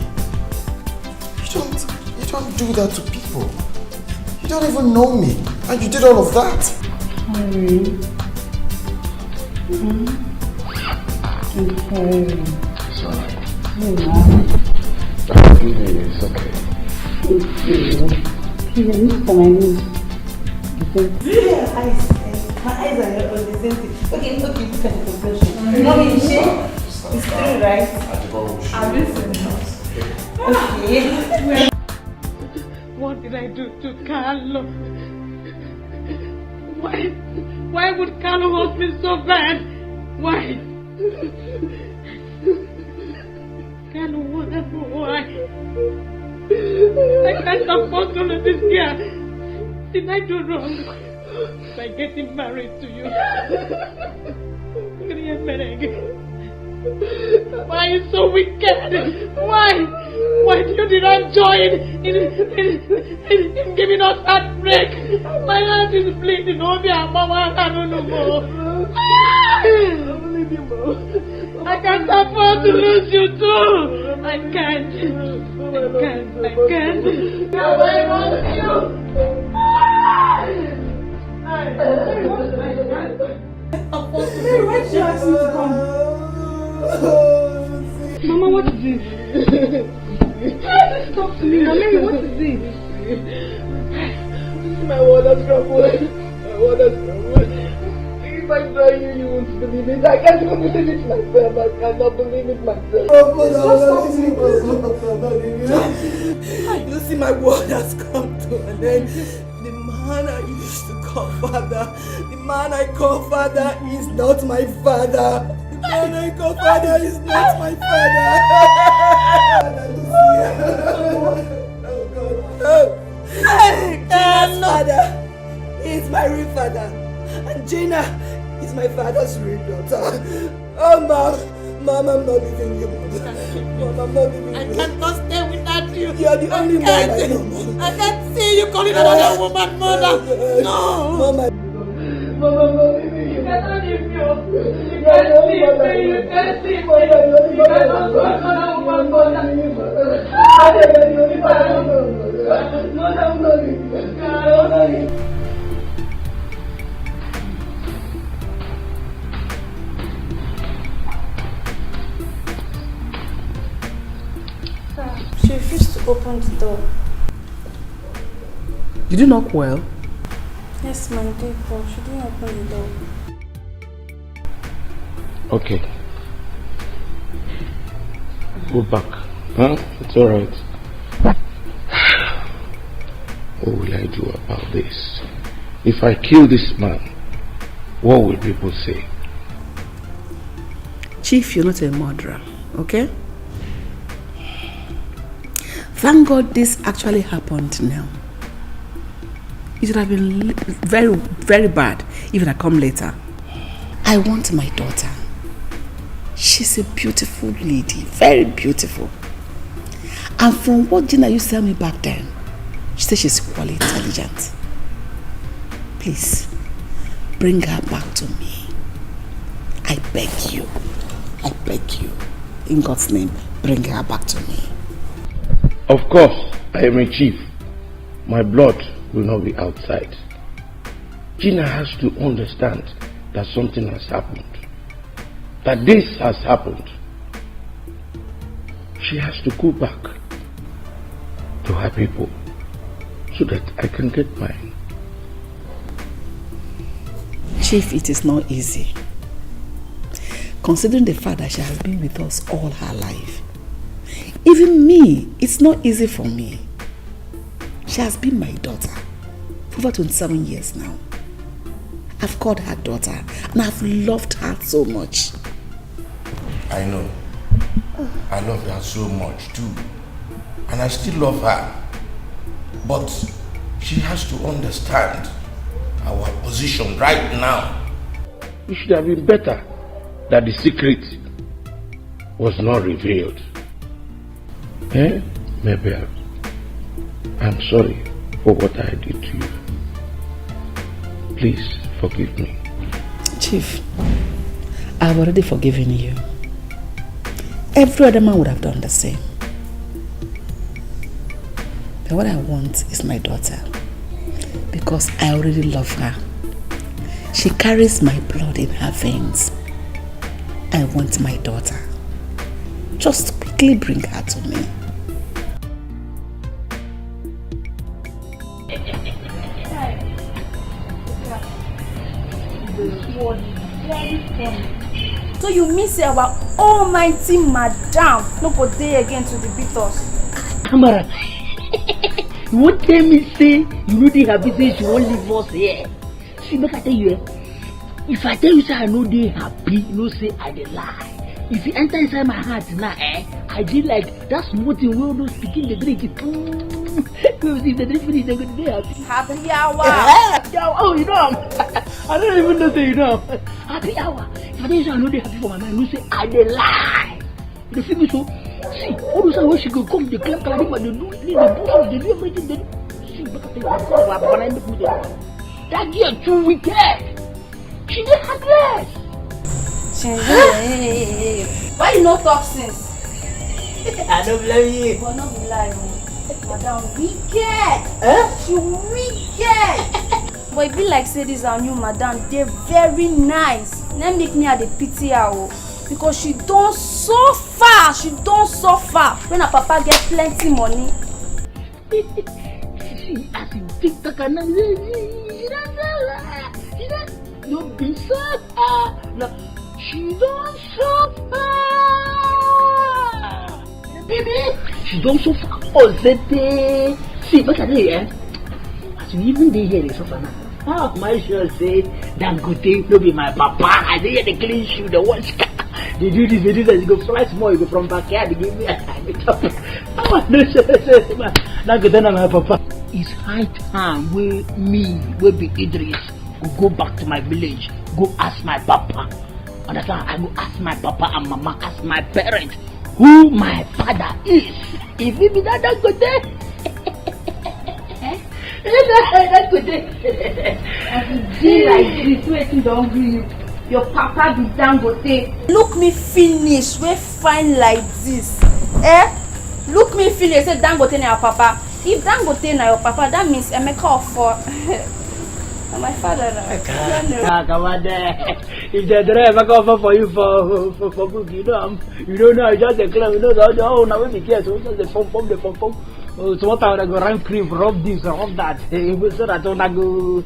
You don't do that to people. You don't even know me, and you did all of that. Sorry. I'm sorry. It's alright. Oh, It's okay. Please, for my knees. My eyes are on the same thing. Okay, look at the complexion. Mommy, is she? It's true, right? I'm in the house. Okay. What did I do to Carlo? Why would Carlo hurt me so bad? Why? Carlo, why? I can't afford to let this girl. Did I do wrong by getting married to you? Why are you so wicked? Why did you not join in giving us heartbreak? My heart is bleeding. Mama, I don't know more. I can't afford to lose you too. I can't. I want you. Mary, why did you ask me to come? Mama, what is this? Talk to me, Mary, what is this? My water's troubled. If I tell you, you won't believe it. I can't even believe it myself. I cannot believe it myself. You see, my world has come to an end. The man I used to call father, the man I call father is not my father. The man I call father is not my father. Gina's father is my real father, and Gina is my father's real daughter. Oh, Mom, I'm not leaving you, Mom, I'm not leaving you. I cannot stay without you. You're the only man I know, Mom. I can't see you calling another woman mother. No. Mom, I'm not leaving you. You cannot leave me. You can't leave me. You can't leave me. You cannot go another woman mother. I'm not leaving you. She refused to open the door. Did you knock well? Yes, my dear, but she didn't open the door. Okay. Go back. Huh? It's alright. What will I do about this? If I kill this man, what will people say? Chief, you're not a murderer, okay? Thank God this actually happened now. It would have been very, very bad if it had come later. I want my daughter. She's a beautiful lady, very beautiful. And from what Gina used to tell me back then, she said she's equally intelligent. Please, bring her back to me. I beg you. I beg you. In God's name, bring her back to me. Of course, I am a chief. My blood will not be outside. Gina has to understand that something has happened. That this has happened. She has to go back to her people so that I can get mine. Chief, it is not easy. Considering the fact that she has been with us all her life. Even me, it's not easy for me. She has been my daughter for over 27 years now. I've called her daughter and I've loved her so much. I know. I love her so much too. And I still love her. But she has to understand our position right now. It should have been better that the secret was not revealed. Maybe I'm sorry for what I did to you. Please forgive me. Chief, I've already forgiven you. Every other man would have done the same. But what I want is my daughter. Because I already love her. She carries my blood in her veins. I want my daughter. Just quickly bring her to me. So you mean say our almighty madam no go dey again to the beat us? Camera, you won't tell me say you know they happy say she won't leave us here. See, make I tell you, if I tell you say I know they happy, you know say I dey lie. If you enter inside my heart now, I did like that small thing where those speaking the drink. If the drink finish, they're going to be happy. Happy hour. Oh, you know, I don't even know say you know. Happy hour. If I tell you say I know they happy for my mind, you say I dey lie. You feel me so? See, all those times when she go come, they clap, clap, they do everything, they do. See, look at the that girl too wicked. She dey heartless. Hey. Why you not talk since? I don't blame you. But not be lie, madam wicked. She wicked. But it be like say this our new madam, they're very nice. Let me make me at the pity her because she don't suffer. She don't suffer when her papa get plenty money. See, as you think that can no be so. She don't suffer. Baby, she don't suffer. See, look at it, as you even dey here, they suffer now. How my sure say Dangote no be my papa? I dey hear the clean shoe, the wash car. They do this, you go fly small, you go from backyard, they give me a top. I want to say, Dangote na my papa. It's high time where me, where be Idris, go back to my village, go ask my papa. Understand? I go ask my papa and mama, ask my parents who my father is. If he be that Dangote, that's good. As you be like this, waiting don't you. Your papa be Dangote. Look me finish, we fine like this. Look me finish, say Dangote na your papa. If Dangote na your papa, that means Emeka for my father. Come on there. If the driver come for you for book, you don't know, just the club, you know, now we be careful, so the form. So what I go run cream, rub this, rub that, so that I go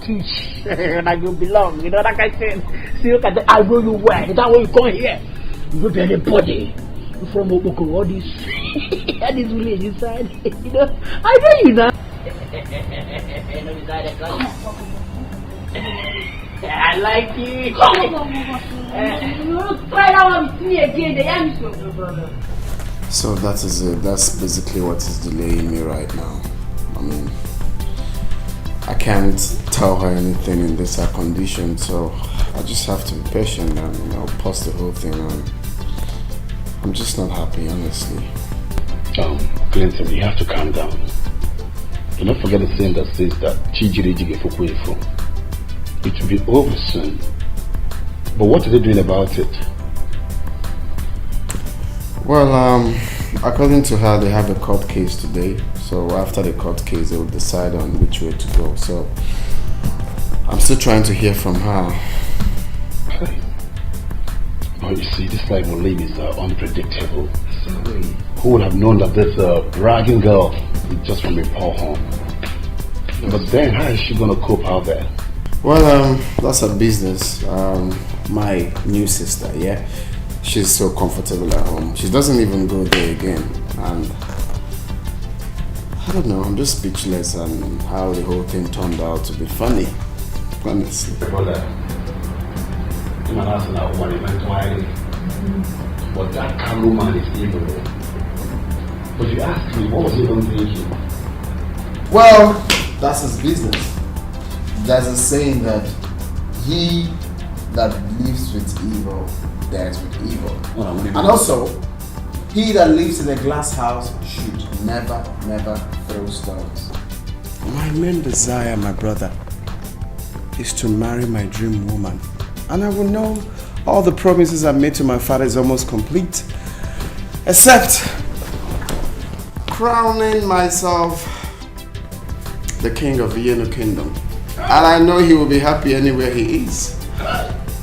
teach, and I go belong, you know, like I said. See, look at the, I know you well, that way you come here, you go to anybody from Oboko, all this, and this village inside, you know, I know you now. I like you. Try that one with me again. No problem. So that is it. That's basically what is delaying me right now. I mean, I can't tell her anything in this condition, so I just have to be patient and pause the whole thing. And I'm just not happy, honestly. Clinton, you have to calm down. Do not forget the saying that says that it will be over soon. But what are they doing about it? Well, according to her, they have a court case today. So after the court case, they will decide on which way to go. So I'm still trying to hear from her. Oh, you see, this life we live is unpredictable. Who would have known that this bragging girl is just from a poor home? But then, how is she going to cope out there? Well, that's her business. My new sister, yeah, she's so comfortable at home. She doesn't even go there again. And I don't know, I'm just speechless on how the whole thing turned out to be funny, honestly. But that kind of man is evil. But you asked me, what was he even thinking? Well, that's his business. There's a saying that he that lives with evil dies with evil. And also, he that lives in a glass house should never throw stones. My main desire, my brother, is to marry my dream woman. And I will know All the promises I made to my father is almost complete. Except crowning myself the king of the Yeno Kingdom. And I know he will be happy anywhere he is.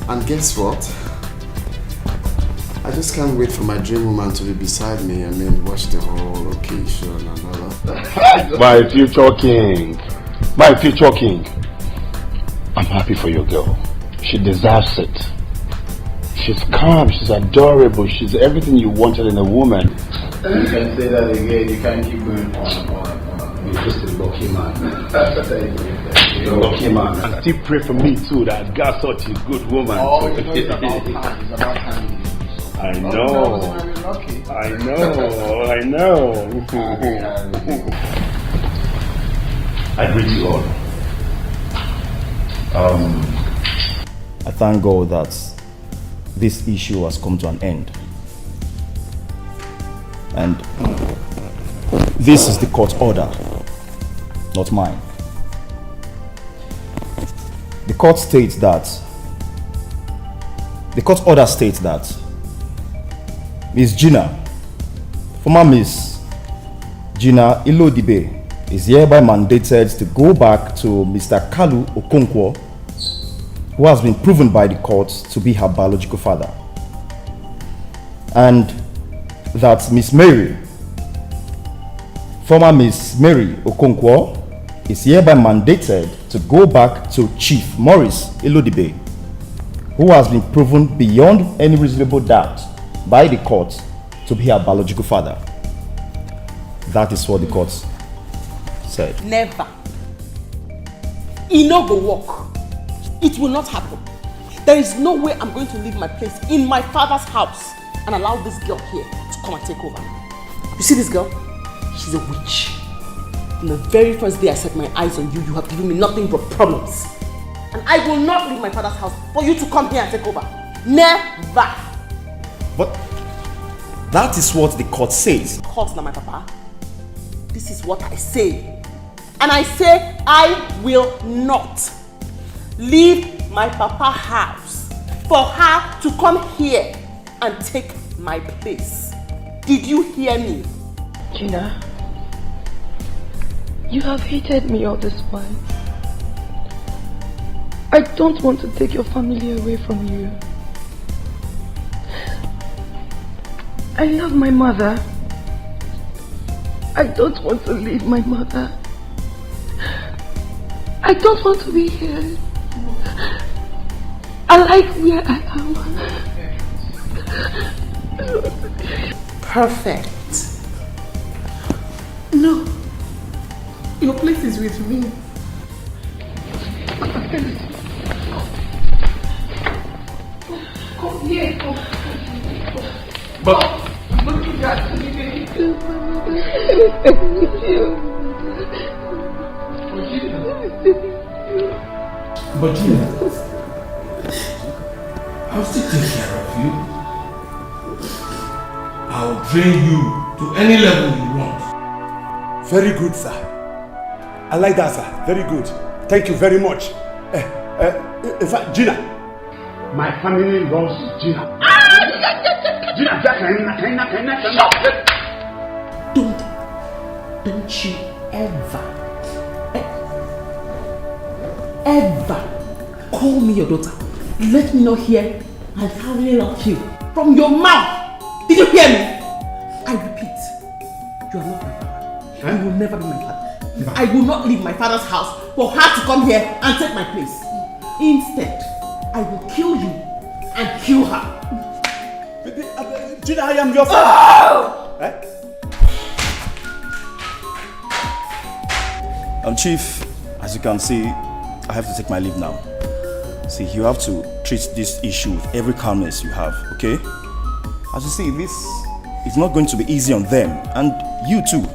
And guess what? I just can't wait for my dream woman to be beside me and then watch the whole occasion and all of that. My future king. My future king. I'm happy for your girl. She deserves it. She's calm, she's adorable, she's everything you wanted in a woman. You can say that again, you can't keep going on. You're just a lucky man. You're a lucky man. And still pray for me too, that God such a good woman. Oh, you know it's about time. It's about time. I know. I know. I greet you all. I thank God that this issue has come to an end. And this is the court order, not mine. The court order states that Miss Gina, former Miss Gina Ilodibe, is hereby mandated to go back to Mr. Kalu Okonkwo, who has been proven by the court to be her biological father. And that Miss Mary, former Miss Mary Okonkwo, is hereby mandated to go back to Chief Maurice Ilodibe, who has been proven beyond any reasonable doubt by the court to be her biological father. That is what the court said. Never. It no go work. It will not happen. There is no way I'm going to leave my place in my father's house and allow this girl here to come and take over. You see this girl? She's a witch. From the very first day I set my eyes on you, you have given me nothing but problems. And I will not leave my father's house for you to come here and take over. Never. But that is what the court says. Court now, my papa. This is what I say. And I say I will not leave my papa's house for her to come here and take my place. Did you hear me? Gina, you have hated me all this while. I don't want to take your family away from you. I love my mother. I don't want to leave my mother. I don't want to be here. I like where I am. Perfect. No. Your place is with me. Come here. But Gina, I'll still take care of you. I'll train you to any level you want. Very good, sir. I like that, sir. Very good. Thank you very much. In fact, Gina. My family loves Gina. Gina, Don't you ever call me your daughter. Let me not hear and carry love you from your mouth. Did you hear me? I repeat, you are not my father. You will never be my father. I will not leave my father's house for her to come here and take my place. Instead, I will kill you and kill her. Gina, I am your father. Chief, as you can see, I have to take my leave now. See, you have to treat this issue with every calmness you have, okay? As you see, this is not going to be easy on them, and you too,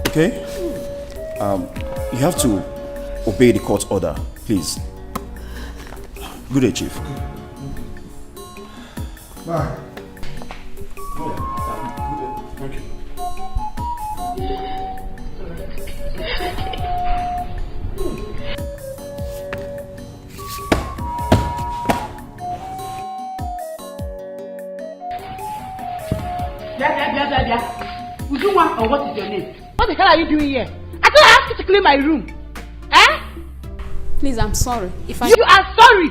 okay? You have to obey the court order, please. Good day, Chief. Bye. Thank you. Ujuma, or what is your name? What the hell are you doing here? I thought I asked you to clean my room. Eh? Please, I'm sorry. If I... You are sorry!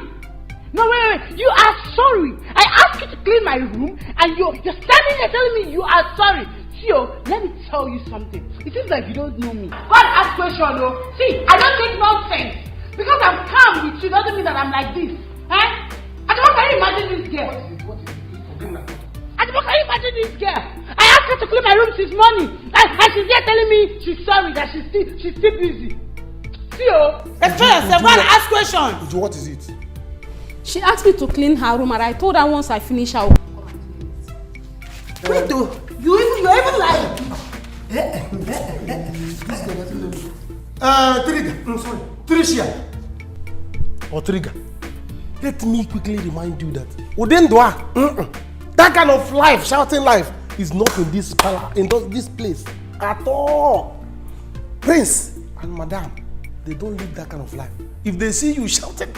No, wait. You are sorry. I asked you to clean my room and you're standing there telling me you are sorry. Theo, let me tell you something. It seems like you don't know me. God ask question though. See, I don't take nonsense. Because I'm calm with you doesn't mean that I'm like this. Eh? I don't can you imagine this girl? I don't can you imagine this girl? I asked her to clean my room since morning. And she's there telling me she's sorry that she's still busy. Theo, explain yourself. Go and ask questions. What is it? She asked me to clean her room and I told her once I finish her work. Wait, though. You're even lying. Trigger. Sorry. Tricia. Or Trigger. Let me quickly remind you that that kind of life, shouting life, is not in this color, in this place at all. Prince and Madame, they don't live that kind of life. If they see you shouting,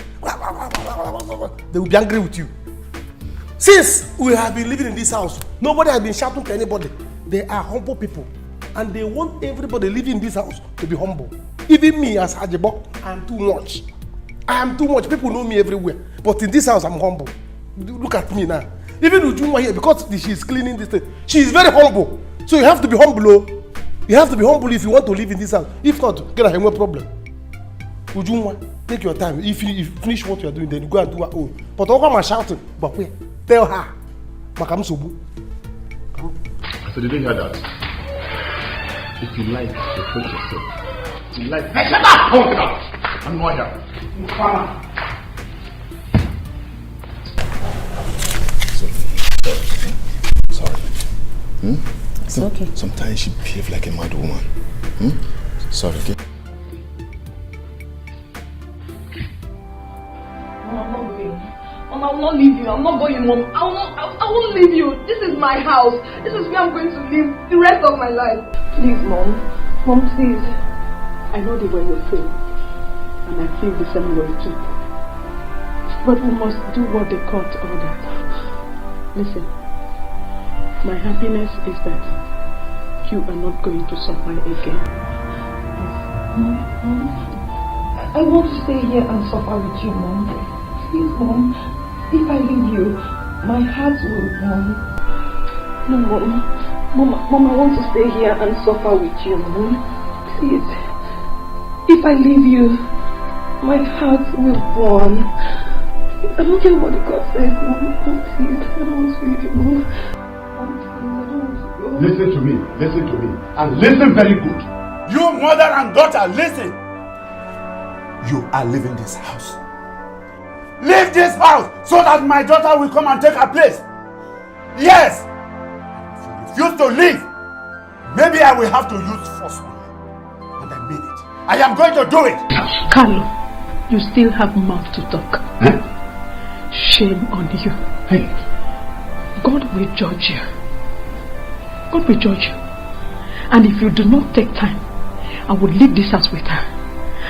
they will be angry with you. Since we have been living in this house, nobody has been shouting to anybody. They are humble people. And they want everybody living in this house to be humble. Even me as Hajebo, I am too much. I am too much. People know me everywhere. But in this house, I'm humble. Look at me now. Even Ujunwa here, because she is cleaning this thing, she is very humble. So you have to be humble. Oh. You have to be humble if you want to live in this house. If not, get a problem. Ujunwa, take your time. If you finish what you are doing, then you go and do your own. But all I'm shouting, but wait, tell her. Makam Sobu. I said, did you hear that? If you like, reproach yourself. If you like, hey, shut up! Hold it up! I'm not here. Sorry. It's okay. Sometimes she behaves like a mad woman. Sorry, okay? I'm not going. Mom, I will not leave you. I'm not going, Mom. I won't leave you. This is my house. This is where I'm going to live the rest of my life. Please, Mom. Mom, please. I know the way you feel. And I feel the same way too. But we must do what the court ordered. Listen. My happiness is that you are not going to suffer again. Mom, I want to stay here and suffer with you, Mom. Please, Mom. If I leave you, my heart will burn. No, Mom, I want to stay here and suffer with you, Mom. Please. If I leave you, my heart will burn. I don't care what the God says, Mom. Please, I don't want to leave you, Mom. Listen to me, and listen very good. You mother and daughter, listen. You are leaving this house. Leave this house so that my daughter will come and take her place. Yes. If you refuse to leave, maybe I will have to use force on you. And I mean it. I am going to do it. Carlo, you still have mouth to talk. Huh? Shame on you. Hey. God will judge you. God will judge you. And if you do not take time, I will leave this house with her.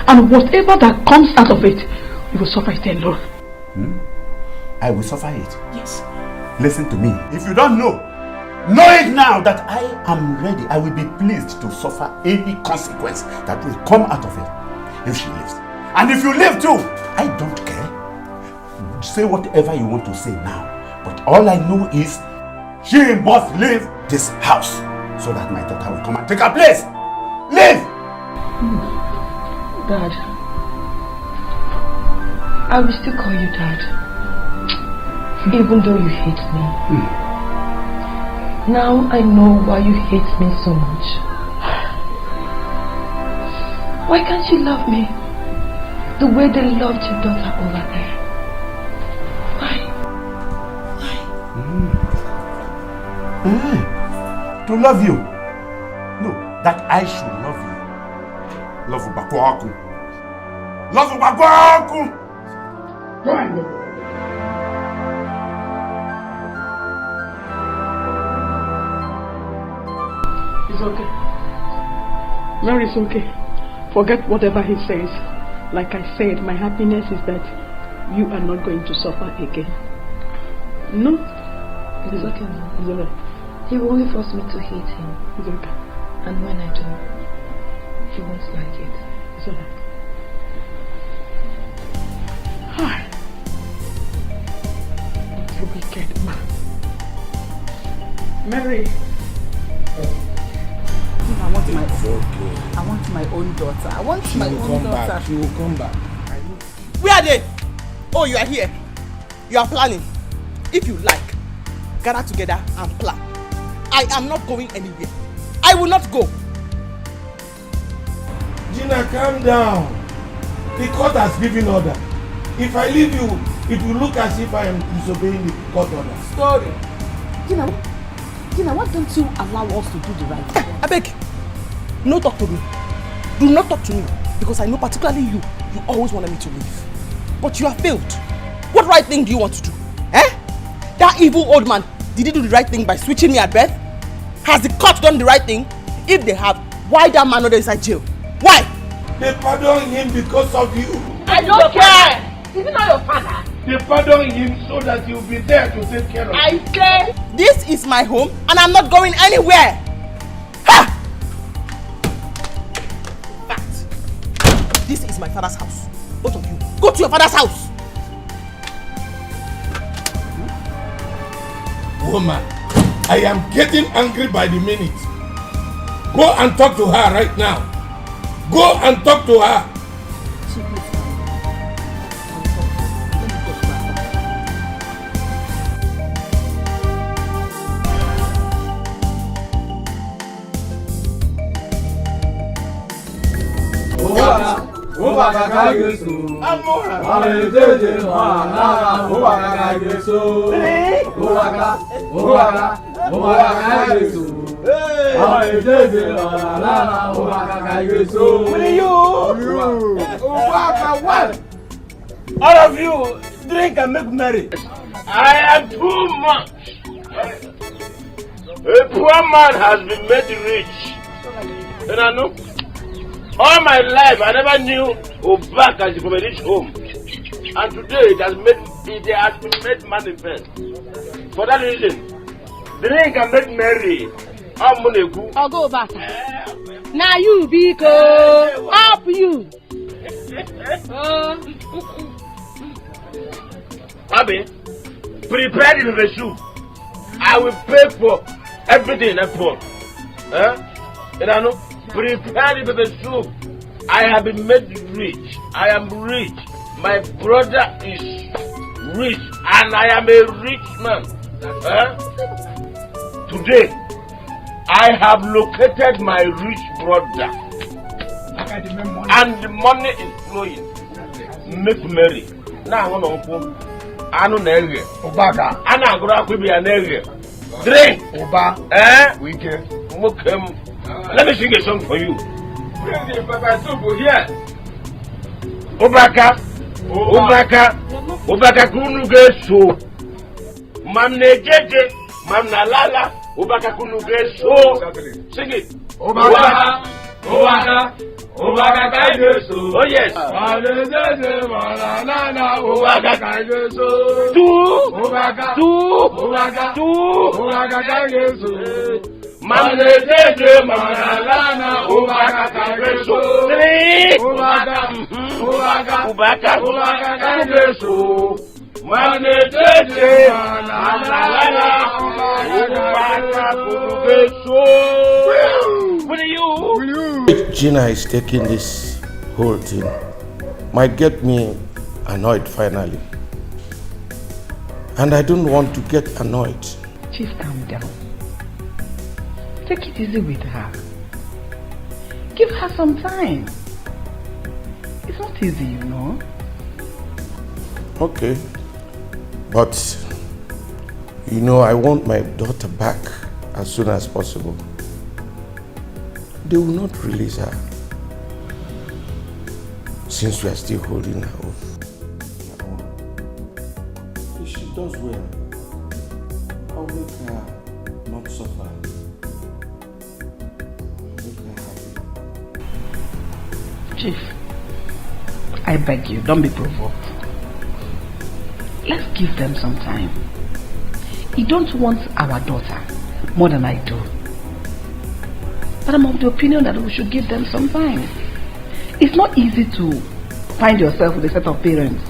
And whatever that comes out of it, you will suffer it alone. I will suffer it. Yes. Listen to me. If you don't know it now that I am ready. I will be pleased to suffer any consequence that will come out of it if she leaves. And if you leave too, I don't care. Say whatever you want to say now. But all I know is she must leave this house so that my daughter will come and take her place. Leave! Dad, I will still call you Dad, even though you hate me. Now I know why you hate me so much. Why can't you love me the way they loved your daughter over there? To love you. No, that I should love you. Love Bakwaku. Love Bakwaku. Go and go. It's okay. Mary, it's okay. Forget whatever he says. Like I said, my happiness is that you are not going to suffer again. No? It's okay, Mom. It's okay. He will only force me to hate him. It's okay. And when I do, he won't like it. It's alright. What a wicked man. Mary. I want my own daughter. I want my own daughter. She will come back. Where are they? Oh, you are here. You are planning. If you like, gather together and plan. I am not going anywhere. I will not go. Gina, calm down. The court has given order. If I leave you, it will look as if I am disobeying the court order. Story. Gina, why don't you allow us to do the right thing? I beg. No talk to me. Do not talk to me. Because I know particularly you always wanted me to leave. But you have failed. What right thing do you want to do? That evil old man, did he do the right thing by switching me at birth? Has the court done the right thing? If they have, why that man not inside jail? Why? They pardon him because of you. I don't care. Is it not your father? They pardon him so that he will be there to take care of you. I say, this is my home and I'm not going anywhere. Ha! In fact, this is my father's house. Both of you, go to your father's house. Woman, I am getting angry by the minute. Go and talk to her right now. Go and talk to her. All of you, drink and make merry. I am too much. A poor man has been made rich. And I know, all my life I never knew Obaka from a rich home. And today it has been made manifest. For that reason, drink and make merry. I'll go back. Now you Biko, up you. Abi, prepare the soup. I will pay for everything I put. And I know, prepare the soup. I have been made rich. I am rich. My brother is rich, and I am a rich man. Today, I have located my rich brother, and the money is flowing. Make merry. Now I want to open. I don't know. Obaka. I know going to be an area. Drink. Oba. We can. Let me sing a song for you. Bring the Papa soup here. Obaka. Obaka. Obaka kunugeso. Mamne jeje. Mamna lala. Obaka kunugeso. Sing it. Obaka. Obaka. Obaka kaigeso. Oh yes. Obaka kaigeso. Obaka. Obaka. Obaka kaigeso. Manejeje manalana Obaka kaigeso. Obaka. Obaka. Obaka. Obaka kaigeso. Manejeje manalana Obaka kaigeso. Will you? Gina is taking this whole thing. Might get me annoyed finally. And I don't want to get annoyed. Chief, calm down. Take it easy with her. Give her some time. It's not easy, you know. Okay. But, you know, I want my daughter back as soon as possible. They will not release her since we are still holding her off. If she does well, I'll make her not suffer. I'll make her happy. Chief, I beg you, don't be provoked. Let's give them some time. You don't want our daughter more than I do. But I'm of the opinion that we should give them some time. It's not easy to find yourself with a set of parents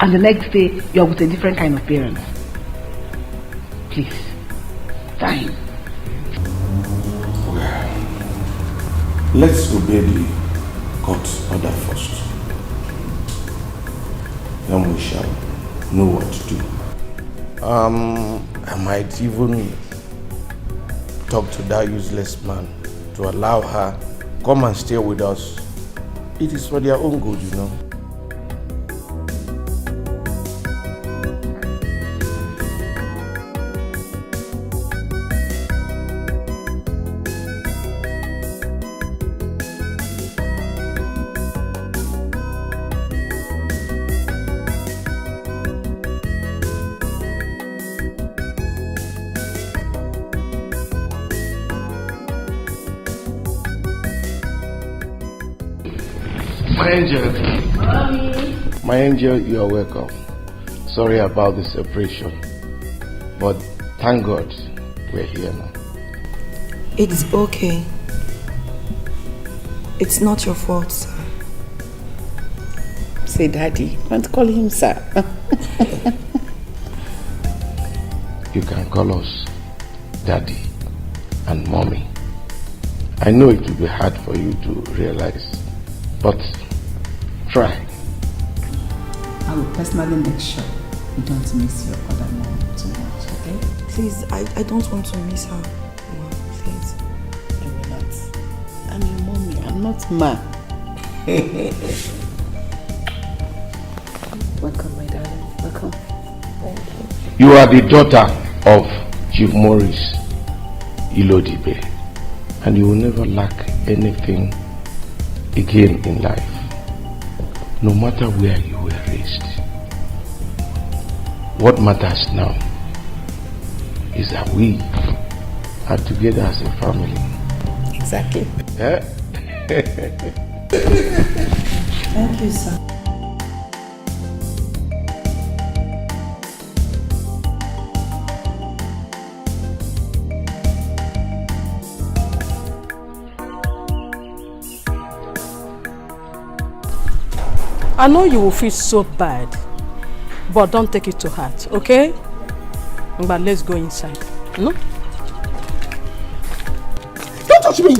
and the next day you're with a different kind of parents. Please, time. Well, let's obey the court's order first. Then we shall know what to do. I might even talk to that useless man to allow her come and stay with us. It is for their own good, you know. My angel. Mommy. My angel, you are welcome. Sorry about the separation, but thank God we're here now. It's okay. It's not your fault, sir. Say daddy, don't call him sir. You can call us daddy and mommy. I know it will be hard for you to realize, but try. I will personally make sure you don't miss your other mom too much, okay? Please, I don't want to miss her. Mom, please. I will not. I'm your mommy, I'm not ma. Welcome, my darling. Welcome. Thank you. You are the daughter of Chief Maurice Ilodibe, and you will never lack anything again in life, no matter where you were raised. What matters now is that we are together as a family. Exactly. Eh? Thank you, sir. I know you will feel so bad, but don't take it to heart, okay? But let's go inside. No? Don't touch me!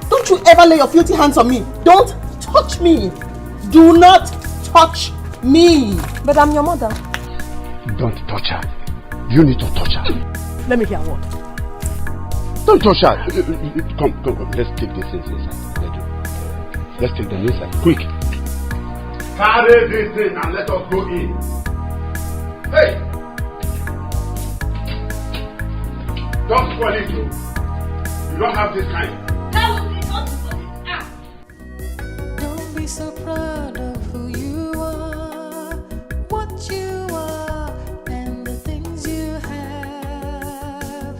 Don't you ever lay your filthy hands on me! Don't touch me! Do not touch me! But I'm your mother. Don't touch her. You need to touch her. Let me hear what? Don't touch her. Come. Let's take these things inside. Let's take them inside. Quick. Carry this thing and let us go in. Hey! Don't spoil it, you. You don't have this kind. Don't be so proud of who you are, what you are, and the things you have.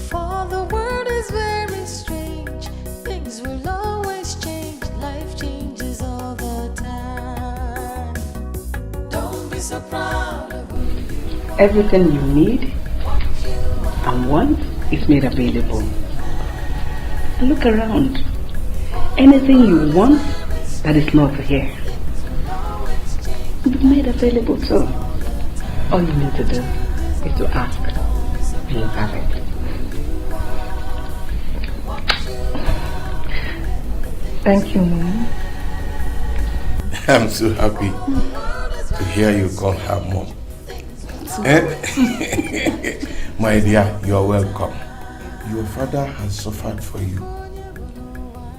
For the world is very strange. Things will always change. Life changes all the time. Don't be so proud of who you are. Everything you need and want is made available. Look around. Anything you want that is not here, it's made available too. All you need to do is to ask and you have it. Thank you, Mom. I'm so happy to hear you call her mom. Eh? My dear, you are welcome. Your father has suffered for you,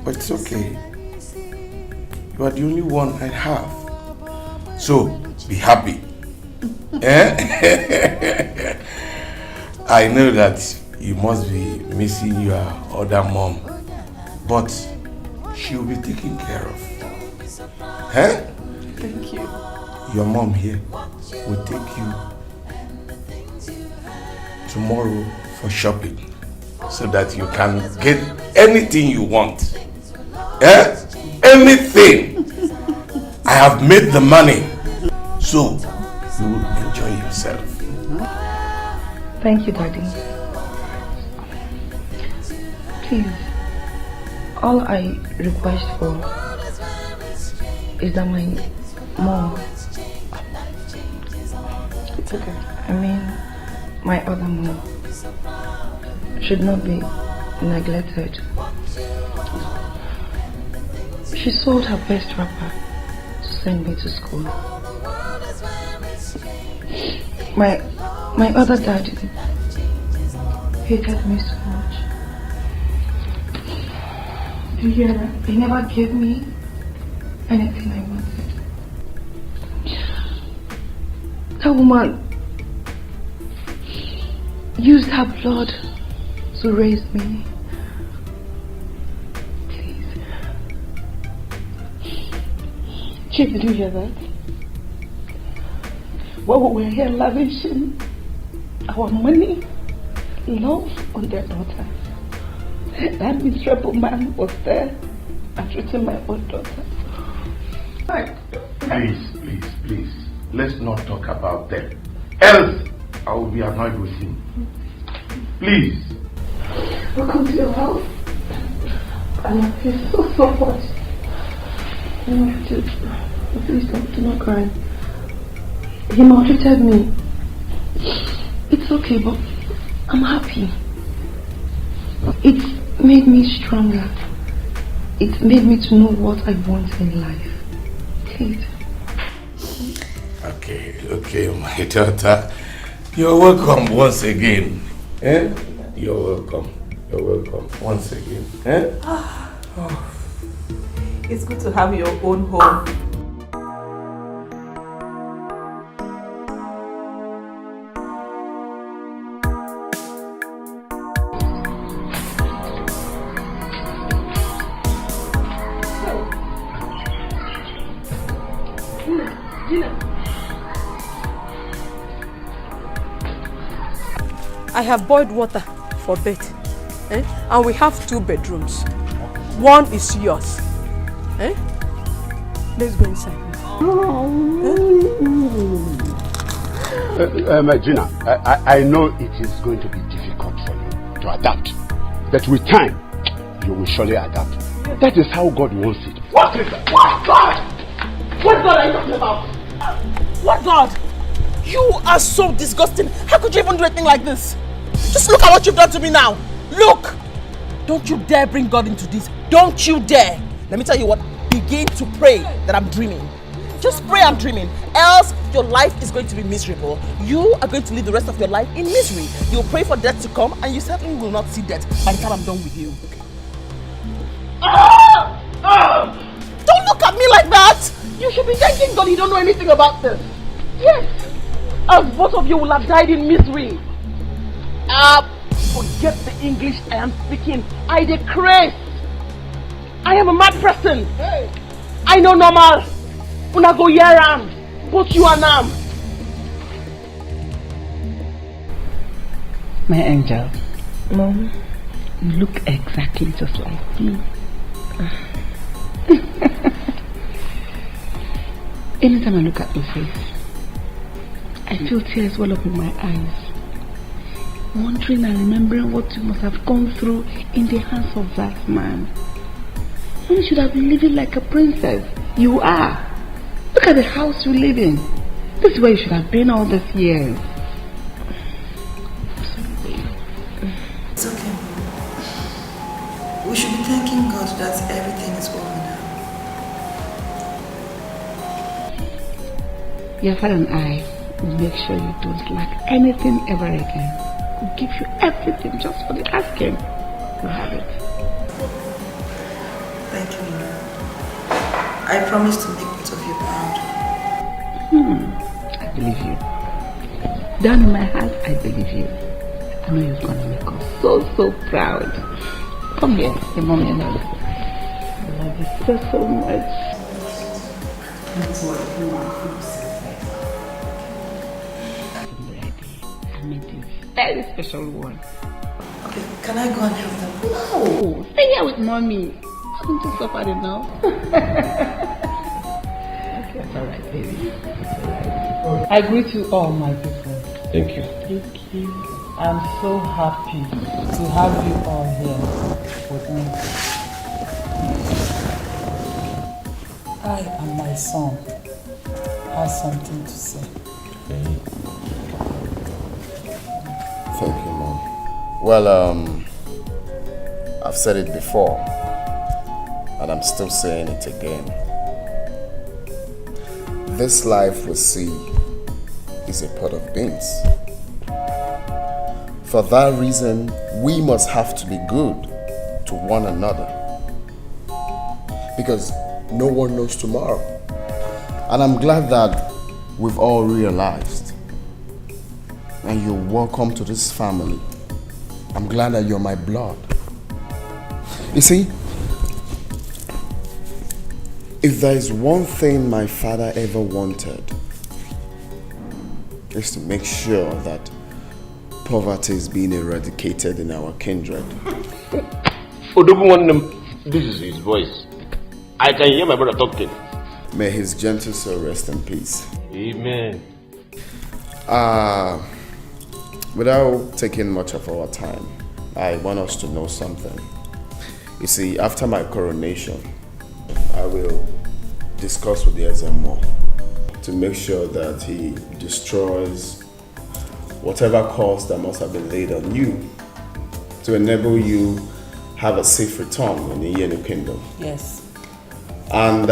but it's okay. You are the only one I have. So, be happy. Eh? I know that you must be missing your other mom, but she will be taken care of. Eh? Thank you. Your mom here will take you tomorrow for shopping so that you can get anything you want. Eh? Anything. I have made the money, so you will enjoy yourself. Thank you, Daddy. Please, all I request for is that my mom, It's okay. I mean my other mom, should not be neglected. She sold her best wrapper to send me to school. My other daddy hated me so much. Do you hear that? He never gave me anything I wanted. That woman used her blood to raise me. Please. Chief, did you hear that? While we were here lavishing our money, love on their daughter, that miserable man was there and treating my own daughter. Please, let's not talk about them. Else, I will be annoyed with him. Please. Welcome to your house. And I feel so much. Please do not cry. He maltreated me. It's okay, but I'm happy. It's made me stronger. It's made me to know what I want in life. Please. Okay, my daughter. You're welcome once again. Eh? You're welcome once again. Eh? It's good to have your own home. I have boiled water for bed, and we have 2 bedrooms. One is yours. Let's go inside. Gina, I know it is going to be difficult for you to adapt, but with time, you will surely adapt. That is how God wants it. What is that? What God? What God are you talking about? What God? You are so disgusting. How could you even do a thing like this? Just look at what you've done to me now. Look! Don't you dare bring God into this. Don't you dare. Let me tell you what. Begin to pray that I'm dreaming. Just pray I'm dreaming. Else your life is going to be miserable. You are going to live the rest of your life in misery. You'll pray for death to come and you certainly will not see death by the time I'm done with you. Don't look at me like that! You should be thanking God you don't know anything about this. Yes! As both of you will have died in misery. Forget the English I am speaking. I decree. I am a mad person. Hey. I know normal. Una go yeram. Both you and Nam. My angel. Mom, you look exactly just like me. Anytime I look at your face, I feel tears well up in my eyes. Wondering and remembering what you must have gone through in the hands of that man. You should have been living like a princess. You are. Look at the house you live in. This is where you should have been all these years. It's okay. We should be thanking God that everything is over now. Your father and I will make sure you don't lack anything ever again. We'll give you everything just for the asking. You have it. Thank you, Lord. I promise to make both of you proud. I believe you. Down in my heart, I believe you. I know you're gonna make us so proud. Come here, your mommy and I love you so much. That's what you want. I made you a very special one. Okay, can I go and help them? No, stay here with mommy. Haven't you suffered enough? That's alright, baby. I greet you all, my people. Thank you. Thank you. I'm so happy to have you all here with me. I and my son have something to say. Thank you, Mom. Well, I've said it before, and I'm still saying it again. This life we see is a pot of beans. For that reason, we must have to be good to one another. Because no one knows tomorrow. And I'm glad that we've all realized. And you're welcome to this family. I'm glad that you're my blood. You see, if there is one thing my father ever wanted, is to make sure that poverty is being eradicated in our kindred. This is his voice. I can hear my brother talking. May his gentle soul rest in peace. Amen. Without taking much of our time, I want us to know something. You see, after my coronation, I will discuss with the SMO to make sure that he destroys whatever cost that must have been laid on you to enable you have a safe return in the Yenu Kingdom. Yes. And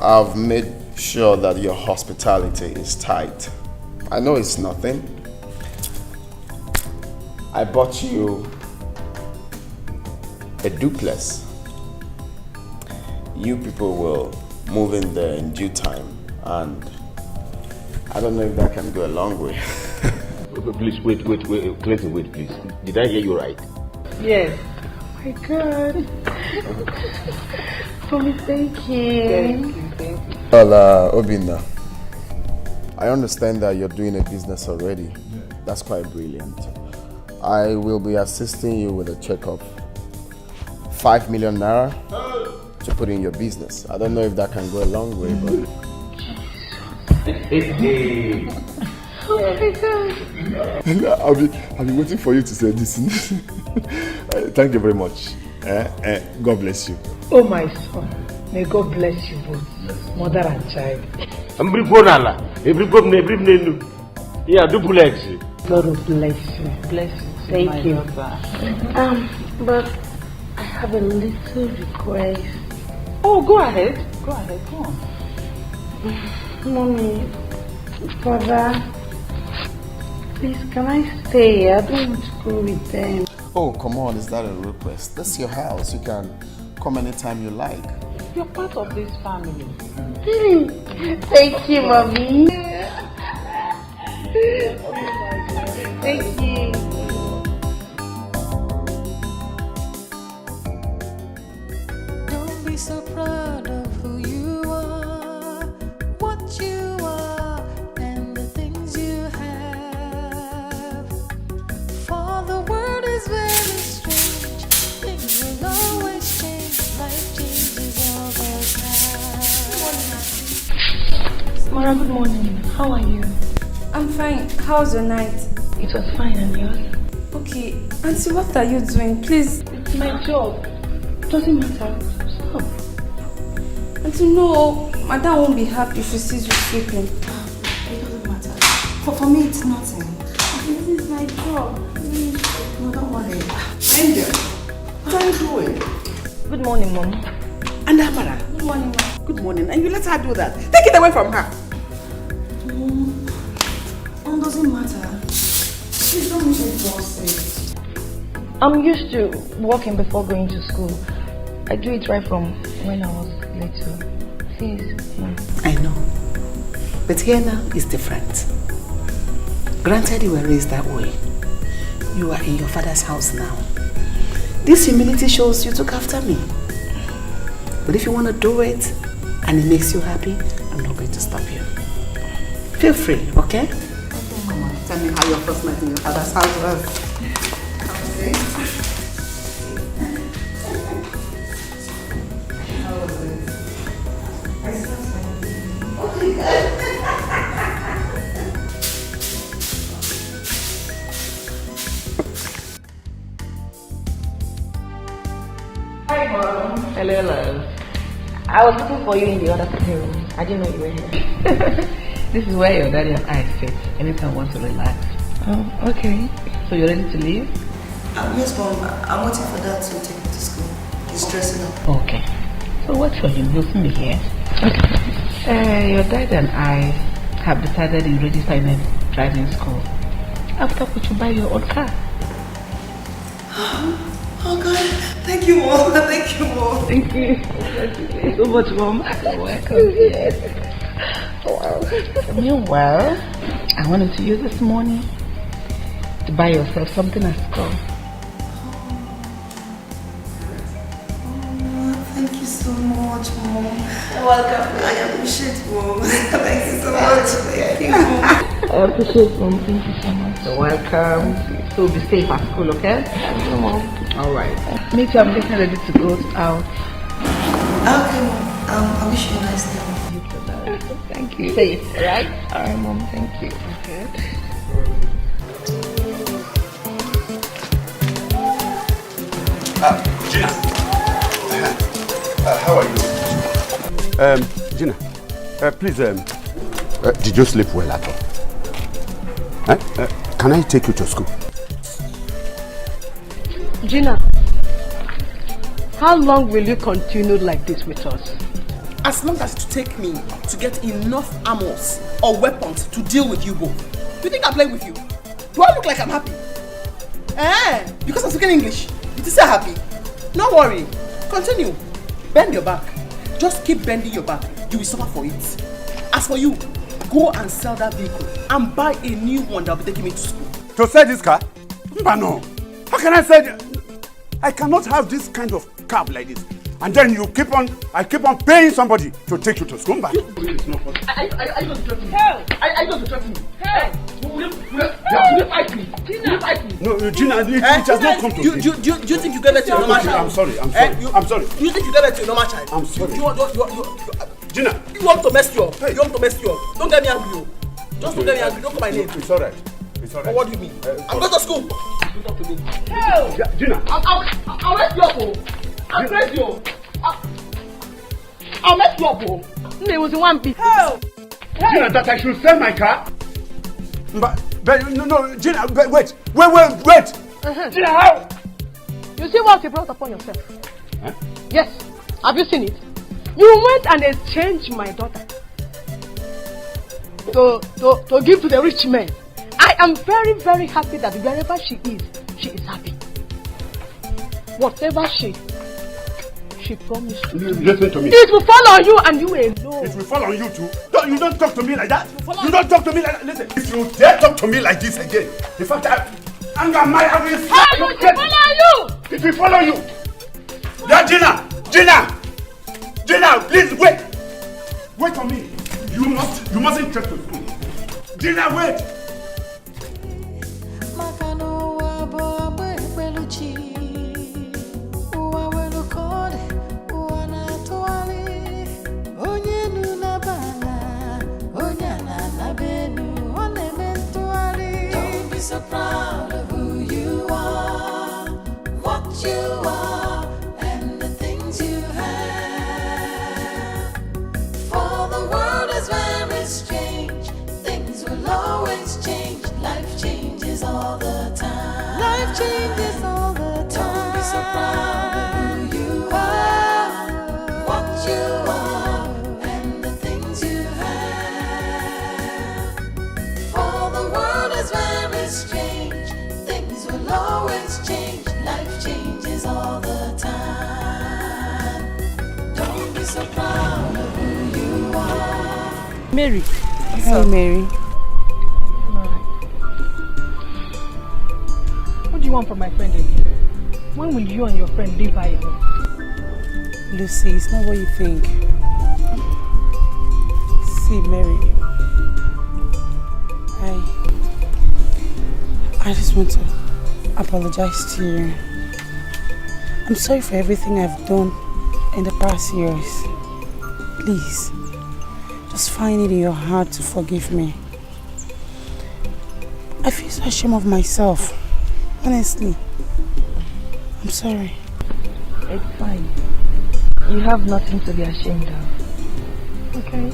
I've made sure that your hospitality is tight. I know it's nothing. I bought you a duplex. You people will move in there in due time, and I don't know if that can go a long way. Please, wait, Clayton, wait, please. Did I hear you right? Yes. Oh my God. Mommy, thank you. Thank you. Well, Obinna, I understand that you're doing a business already. That's quite brilliant. I will be assisting you with a check of 5 million naira to put in your business. I don't know if that can go a long way, but... Oh my God. I'll be waiting for you to say this. Thank you very much. God bless you. Oh my son, may God bless you both, mother and child. Yeah, duplex. God will bless you. Bless you. Thank you. Daughter. But I have a little request. Oh, go ahead. Go ahead. Go on. Mommy, Father, please, can I stay here? I don't want to go with them. Oh, come on, is that a request? This is your house. You can come anytime you like. You're part of this family. Thank you, Mommy. Thank you. Don't be so proud of who you are, what you are, and the things you have. For the world is very strange, things will always change, life changes all the time. Mara, good morning. How are you? I'm fine. How's your night? It was fine, and yours? Okay. Auntie, what are you doing? Please. It's my job. Doesn't matter. Stop. Auntie, no. Madam won't be happy if she sees you sleeping. It doesn't matter. For me, it's nothing. This is my job. No, don't worry. Angel, what are you doing? Good morning, Mom. And Amara. Good morning, Mom. Good morning. And you let her do that. Take it away from her. It doesn't matter. Please don't make it bossy. I'm used to walking before going to school. I do it right from when I was little. Please, Mom. I know. But here now is different. Granted, you were raised that way. You are in your father's house now. This humility shows you took after me. But if you want to do it and it makes you happy, I'm not going to stop you. Feel free, okay? Mama, tell me how your first night in your father's house was. Okay. How was it? I slept. Mom. Hello, love. I was looking for you in the other room. I didn't know you were here. This is where your daddy and I sit anytime I want to relax. Oh, okay. So you're ready to leave? Yes, Mom. I'm waiting for Dad to take me to school. He's dressing up. Okay. So wait for him. He'll soon be here. Okay. Your dad and I have decided you register in a driving school. After we should buy your own car. Oh God, thank you, Mom. Thank you, Mom. Thank you. Thank you so much, Mom. You're welcome. Yes. Wow. Meanwhile, I wanted to use this money to buy yourself something at school. Thank you so much, Mom. You're welcome. I appreciate it, Mom. Thank you so much. Thank you, Mom. I appreciate it, Mom. Thank you so much. You're welcome. So be safe at school, okay? Thank you, Mom. Alright. Me too, I'm getting ready to go out. Okay, Mom. I wish you a nice day. Thank you. Safe, right? Alright, Mom. Thank you. Okay. Gina. How are you? Gina, please, did you sleep well at all? Can I take you to school? Gina, how long will you continue like this with us? As long as it take me to get enough armors or weapons to deal with you both. Do you think I'm playing with you? Do I look like I'm happy? Because I'm speaking English. You say happy? No worry. Continue. Bend your back. Just keep bending your back. You will suffer for it. As for you, go and sell that vehicle and buy a new one that will be taking me to school. To sell this car? No. How can I sell? I cannot have this kind of car like this. And then I keep on paying somebody to take you to school. But it's not possible. I don't threaten me. Hell! I don't threaten me. Hell! Will you fight me? Will you fight me? No, Gina, it has not come to this. Do you think you gave it to a normal child? I'm sorry. I'm sorry. Do you think you gave it to a normal child? I'm sorry. Gina! You want to mess you up? You want to mess you up? Don't get me angry. Just don't get me angry. Don't call my name. It's alright. But what do you mean? I'm going to school. Don't talk to me. Hell! Gina! I'll mess you up. I'll mess you up. I'll mess you up. There was one piece. Hell! Gina, that I should sell my car? But no, Gina, wait. Gina, how? You see what you brought upon yourself? Huh? Yes. Have you seen it? You went and exchanged my daughter to give to the rich man. I am very, very happy that wherever she is happy. Whatever she promised to do. Listen to me. It will fall on you and you alone. It will fall on you too. You don't talk to me like that. You don't talk to me like that. Listen, if you dare talk to me like this again, in fact, I will slap you. It will follow you. It will follow you. Yeah, Gina, please wait. Wait for me. You mustn't trust me. Gina, wait. So proud of who you are, what you are, and the things you have. For the world is very strange, things will always change. Life changes all the time. Life changes all the time. Don't be so proud of who you are, what you are, and the things you have. For the world is very strange, things will always change. Life changes all the time. Don't be so proud of who you are. Mary. Hi, Mary. What do you want from my friend again? When will you and your friend leave her alone? Lucy, it's not what you think. See, Mary. I just want to apologize to you. I'm sorry for everything I've done in the past years. Please, just find it in your heart to forgive me. I feel so ashamed of myself. Honestly. I'm sorry. It's fine. You have nothing to be ashamed of. Okay?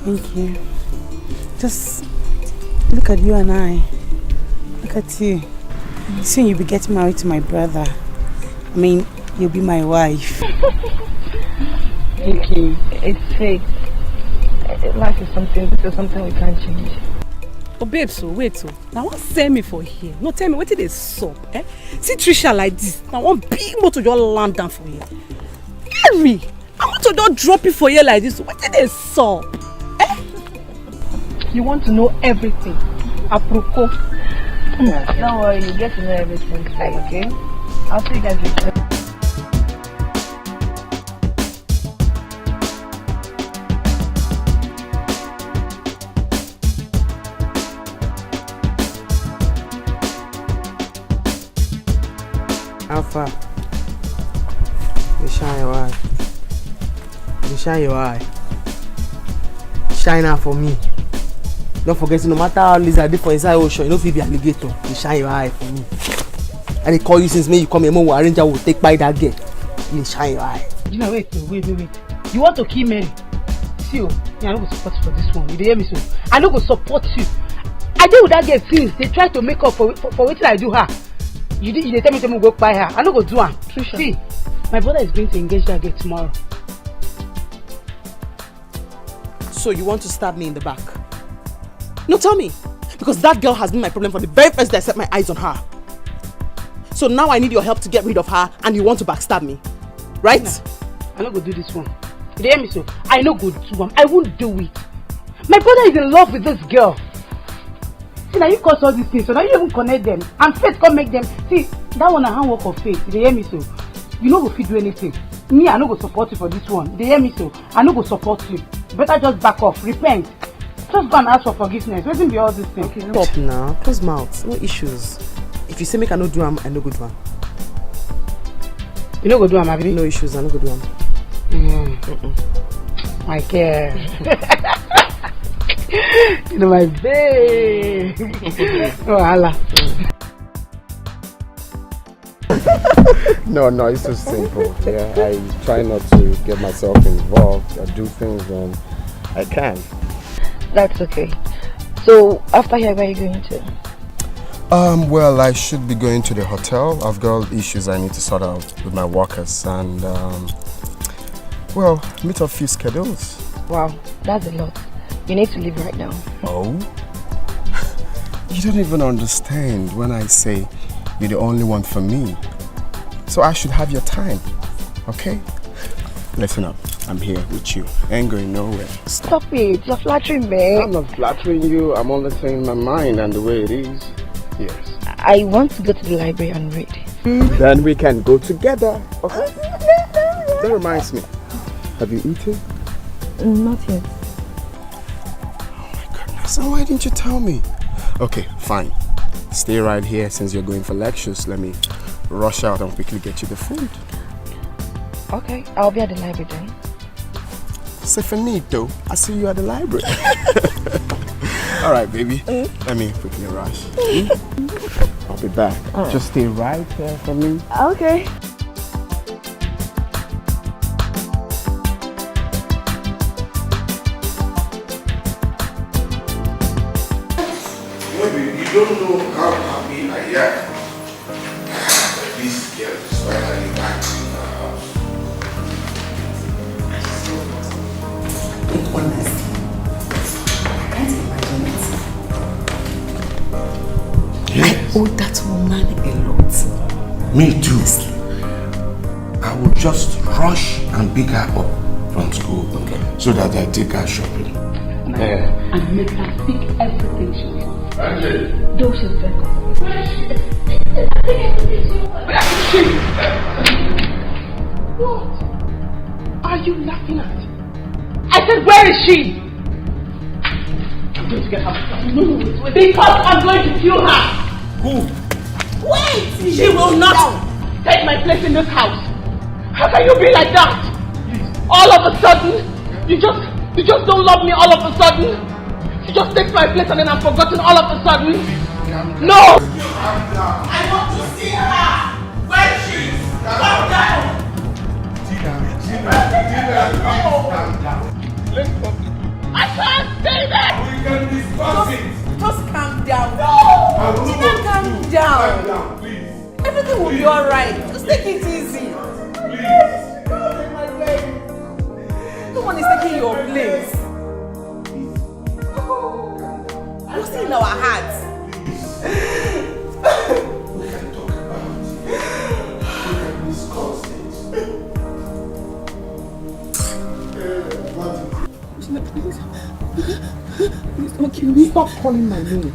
Thank you. Just look at you and I. Look at you. Soon you'll be getting married to my brother. I mean, you'll be my wife. Thank you. It's fate. Life is something. This is something we can't change. Oh babe, so wait so. Now what send me for here? No, tell me what did they sup? Eh? See Trisha like this. Now one big motor just land down for here. Harry, I want to just drop it for here like this. What did they sup? Eh? You want to know everything. Apropos. Don't worry, you get to know everything today, okay? I'll see you guys later. Alpha, you shine your eye. You shine your eye. Shine out for me. Don't forget, no matter how lizard dey for inside ocean, you no fit be alligator. You shine your eye for me. I dey call you since when you come here, we arrange will take by that girl. You shine your eye. You know, wait. You want to kill Mary? See, I no go support you for this one. You hear me so? I no go support you. I deal with that girl since they try to make up for what I do her. You dey tell me to go buy her. I no go do am. See, my brother is going to engage that girl tomorrow. So you want to stab me in the back? No, tell me. Because that girl has been my problem from the very first day I set my eyes on her. So now I need your help to get rid of her and you want to backstab me. Right? No, I no go do this one. You hear me so? I no go do am. I won't do it. My brother is in love with this girl. See, now you cause all these things, so now you even connect them. And faith can make them. See, that one a handwork of faith. You hear me so? You no go fit do anything. Me, I no go support you for this one. You hear me so? I no go support you. Better just back off. Repent. Just go and ask for forgiveness. Waiting be all this thing. Okay, stop now. Close mouth. No issues. If you say make I no do am, I no go do am. You no go do am, Abi? No issues, I no go do am. My care. You know my babe. Oh, Allah. No, it's so simple. Yeah, I try not to get myself involved. I do things when I can. That's okay. So, after here, where are you going to? Well, I should be going to the hotel. I've got issues I need to sort out with my workers and, well, meet a few schedules. Wow, that's a lot. You need to leave right now. Oh? You don't even understand when I say you're the only one for me. So I should have your time, okay? Listen up, I'm here with you. Ain't going nowhere. Stop it, you're flattering me. I'm not flattering you, I'm only saying my mind and the way it is. Yes. I want to go to the library and read. Then we can go together, okay? That reminds me, have you eaten? Not yet. Oh my goodness, so why didn't you tell me? Okay, fine. Stay right here since you're going for lectures. Let me rush out and quickly get you the food. Okay, I'll be at the library then. Stefanito, I see you at the library. All right, baby. Let me quickly rush. I'll be back. Just stay right here for me. Okay. Maybe you don't know how happy I am. This girl is finally back in the house. Honestly, I can't imagine it. Yes. I owe that woman a lot. Me too. I will just rush and pick her up from school so that I take her shopping. And make her pick everything she wants. Though she's back. What are you laughing at? I said, where is she? I'm going to get her. No, wait. Because I'm going to kill her. Who? Wait! She will not take my place in this house. How can you be like that? All of a sudden, you just don't love me all of a sudden. You just take my place and then I'm forgotten all of a sudden. No! I want to see her. Where is she? I can't stay there! We can discuss it! Just calm down. No! Just calm down. Calm down, please. Everything will be alright. Just take it easy. Please. No one is taking your place. You're still in our hearts. We can talk about it. We can discuss it. Please don't kill me. Stop calling my name.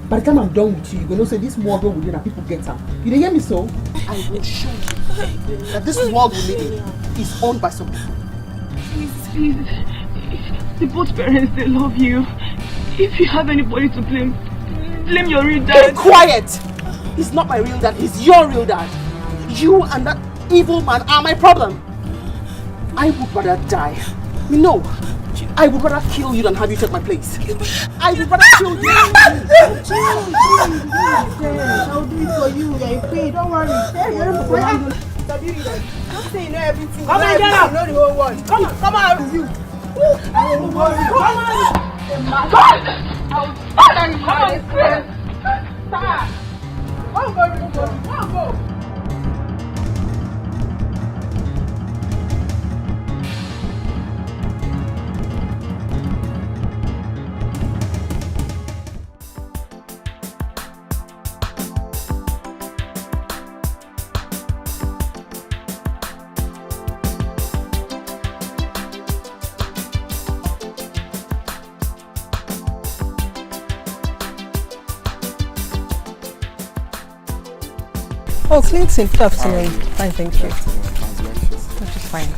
By the time I'm done with you, you're gonna say this world will live and people get out. You didn't hear me so? I will show you that this world we live in is owned by some people. Please. The both parents, they love you. If you have anybody to blame your real dad. Be quiet! He's not my real dad, he's your real dad. You and that evil man are my problem. I would rather die. No, I would rather kill you than have you take my place. I would rather kill you. I'll do it for you. I pay. Don't worry. Don't say you know everything. Come on, get up. You know the whole world. Come on, you. I won't worry. Come on. God! I'll stand on you. Stop. Go. Oh, Clinton, good afternoon. Fine, thank you. That is fine.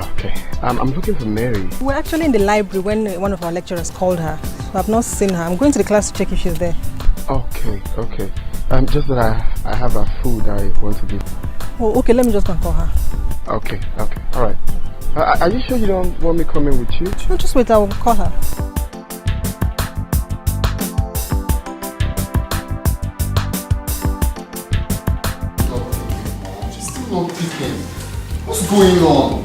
Okay. I'm looking for Mary. We're actually in the library when one of our lecturers called her. So I've not seen her. I'm going to the class to check if she's there. Okay. Just that I have a food I want to give. Oh, okay. Let me just go and call her. Okay. All right. Are you sure you don't want me coming with you? No, just wait. I will call her. Not picking. What's going on?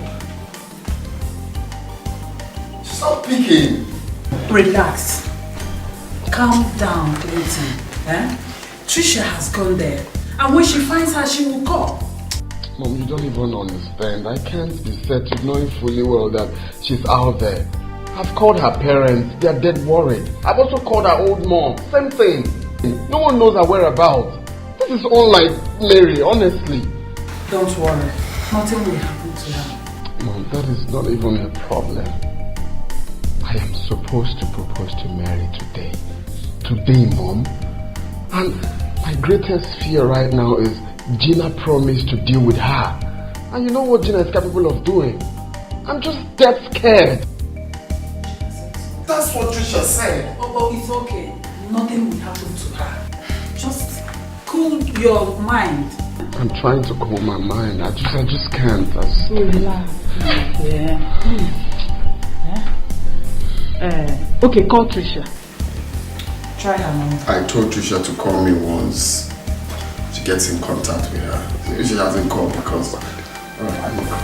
She's not picking. Relax. Calm down, Clinton. Trisha has gone there. And when she finds her, she will call. Mom, you don't even understand. I can't be settled knowing fully well that she's out there. I've called her parents. They're dead worried. I've also called her old mom. Same thing. No one knows her whereabouts. This is unlike Mary, honestly. Don't worry. Nothing will happen to her. Mom, that is not even a problem. I am supposed to propose to Mary today. Today, Mom. And my greatest fear right now is Gina promised to deal with her. And you know what Gina is capable of doing? I'm just dead scared. That's what Trisha said. Oh, it's okay. Nothing will happen to her. Just cool your mind. I'm trying to cool my mind. I just can't. So relax. Yeah. Okay, call Trisha. Try her number. I told Trisha to call me once she gets in contact with her. Maybe she hasn't called because... Alright, I will call.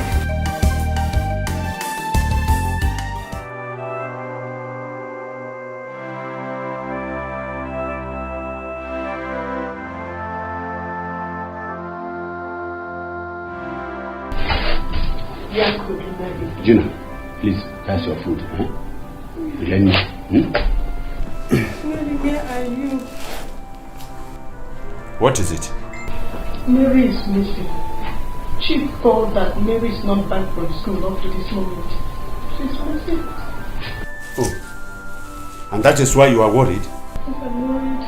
Gina, please, that's your food. Let me. Mary, where are you? What is it? Mary is missing. Chief called that Mary is not back from school up to this moment. She's missing. Oh, and that is why you are worried? I'm worried.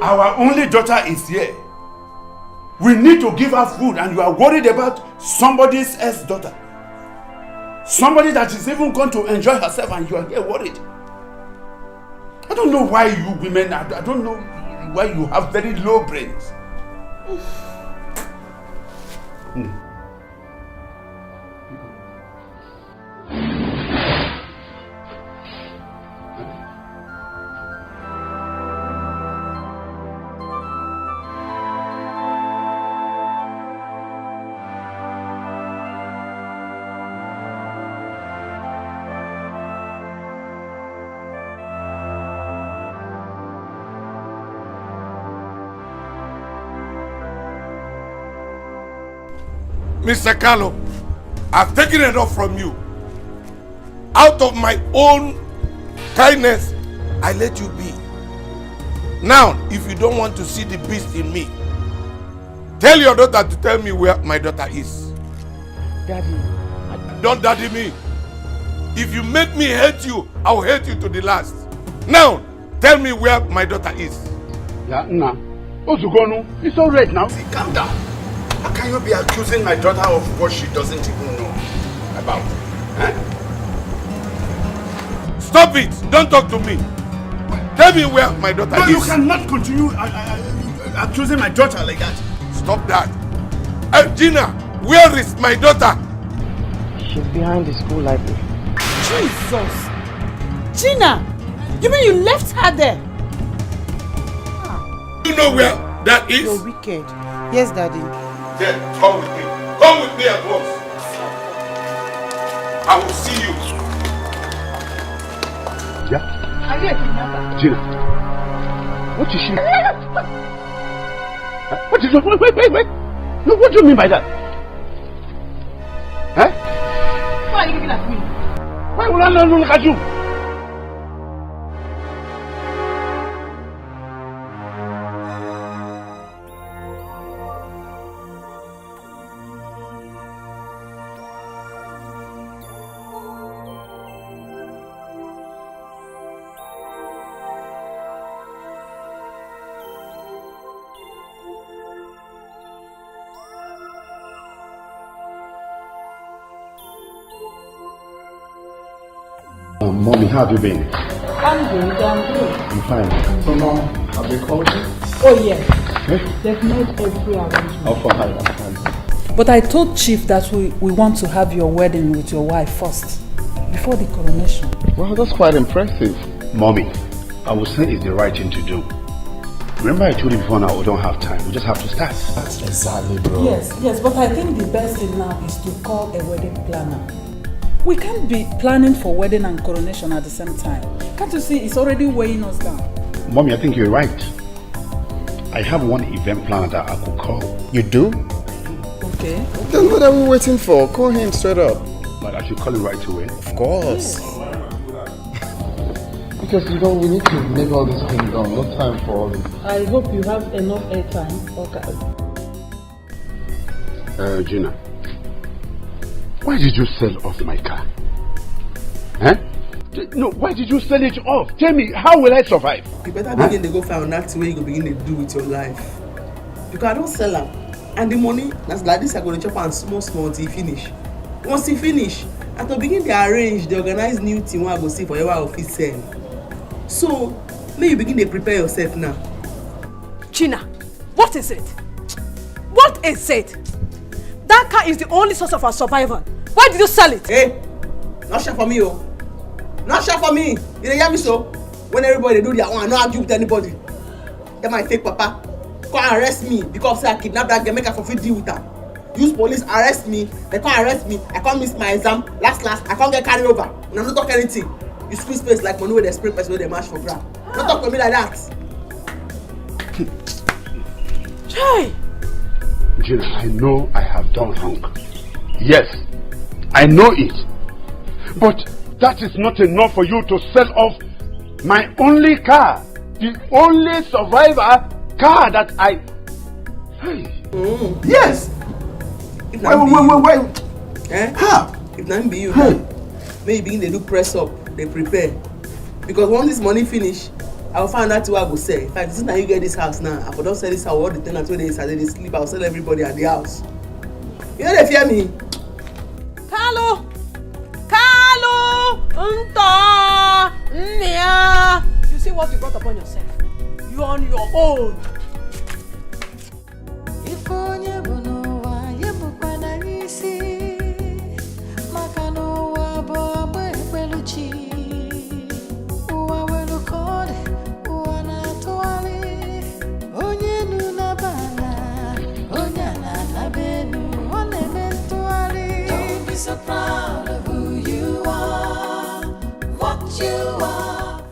Our only daughter is here. We need to give her food and you are worried about somebody else's daughter. Somebody that is even going to enjoy herself and you are here worried. I don't know why you women, I don't know why you have very low brains. Mr. Carlo, I've taken enough from you. Out of my own kindness, I let you be. Now, if you don't want to see the beast in me, tell your daughter to tell me where my daughter is. Daddy. Don't daddy me. If you make me hate you, I'll hate you to the last. Now, tell me where my daughter is. Yeah, nah. Ozugonu, it's all right now. See, calm down. How can you be accusing my daughter of what she doesn't even know about? Eh? Stop it! Don't talk to me. Tell me where my daughter is. No, you cannot continue accusing my daughter like that. Stop that. Gina, where is my daughter? She's behind the school library. Jesus! Gina! You mean you left her there? You know where that is? You're wicked. Yes, Daddy. Then come with me. Come with me at once. I will see you. Yeah? Gina. What is she? What is it? Wait. No, what do you mean by that? Huh? Why are you looking at me? Why would I not look at you? Mommy, how have you been? I'm good. I'm fine. So, Mom, have they called you? Oh, yes. Eh? They've made every arrangement. Oh, for her, I'm fine. But I told Chief that we want to have your wedding with your wife first, before the coronation. Well, that's quite impressive. Mommy, I would say it's the right thing to do. Remember I told you before now we don't have time. We just have to start. That's exactly, bro. Yes, but I think the best thing now is to call a wedding planner. We can't be planning for wedding and coronation at the same time. Can't you see it's already weighing us down? Mommy, I think you're right. I have one event planner that I could call. You do? Okay. Then what are we waiting for? Call him straight up. But I should call him right away. Of course. Yes. Because we need to make all this thing done. No time for all this. I hope you have enough airtime. Okay. Gina. Why did you sell off my car? Huh? No, why did you sell it off? Tell me, how will I survive? You better begin to go find that way you go begin to do with your life. Because I don't sell them. And the money, that's like this, I go to chop and small till finish. Once you finish, I to begin to arrange, the organize new team where I go see for your office send. So, may you begin to prepare yourself now. Gina, what is it? What is it? That car is the only source of our survival. Why did you sell it? Hey, not share for me, oh. Not share for me. You don't hear me so? When everybody do their own, I don't argue with anybody. They might take Papa. Come arrest me because I kidnapped that girl, make her fulfill deal with her. Use police, arrest me. They can't arrest me. I can't miss my exam. Last, I can't get carried over. And I'm not talking anything. You squeeze face like money with the spray person with the mash for ground. Don't talk to me like that. Hey! Gina, I know I have done wrong. Yes, I know it. But that is not enough for you to sell off my only car. The only survivor car that I... Hey. Yes! Wait. Eh? How? If not be you, may you begin to do press up, they prepare. Because once this money finish, I will find out what I go say. In fact, this is now you get this house now. I could not sell this house, all the tenants when they sleep, I will sell everybody at the house. You know they fear me? Carlo! You see what you brought upon yourself? You're on your own. So proud of who you are, what you are.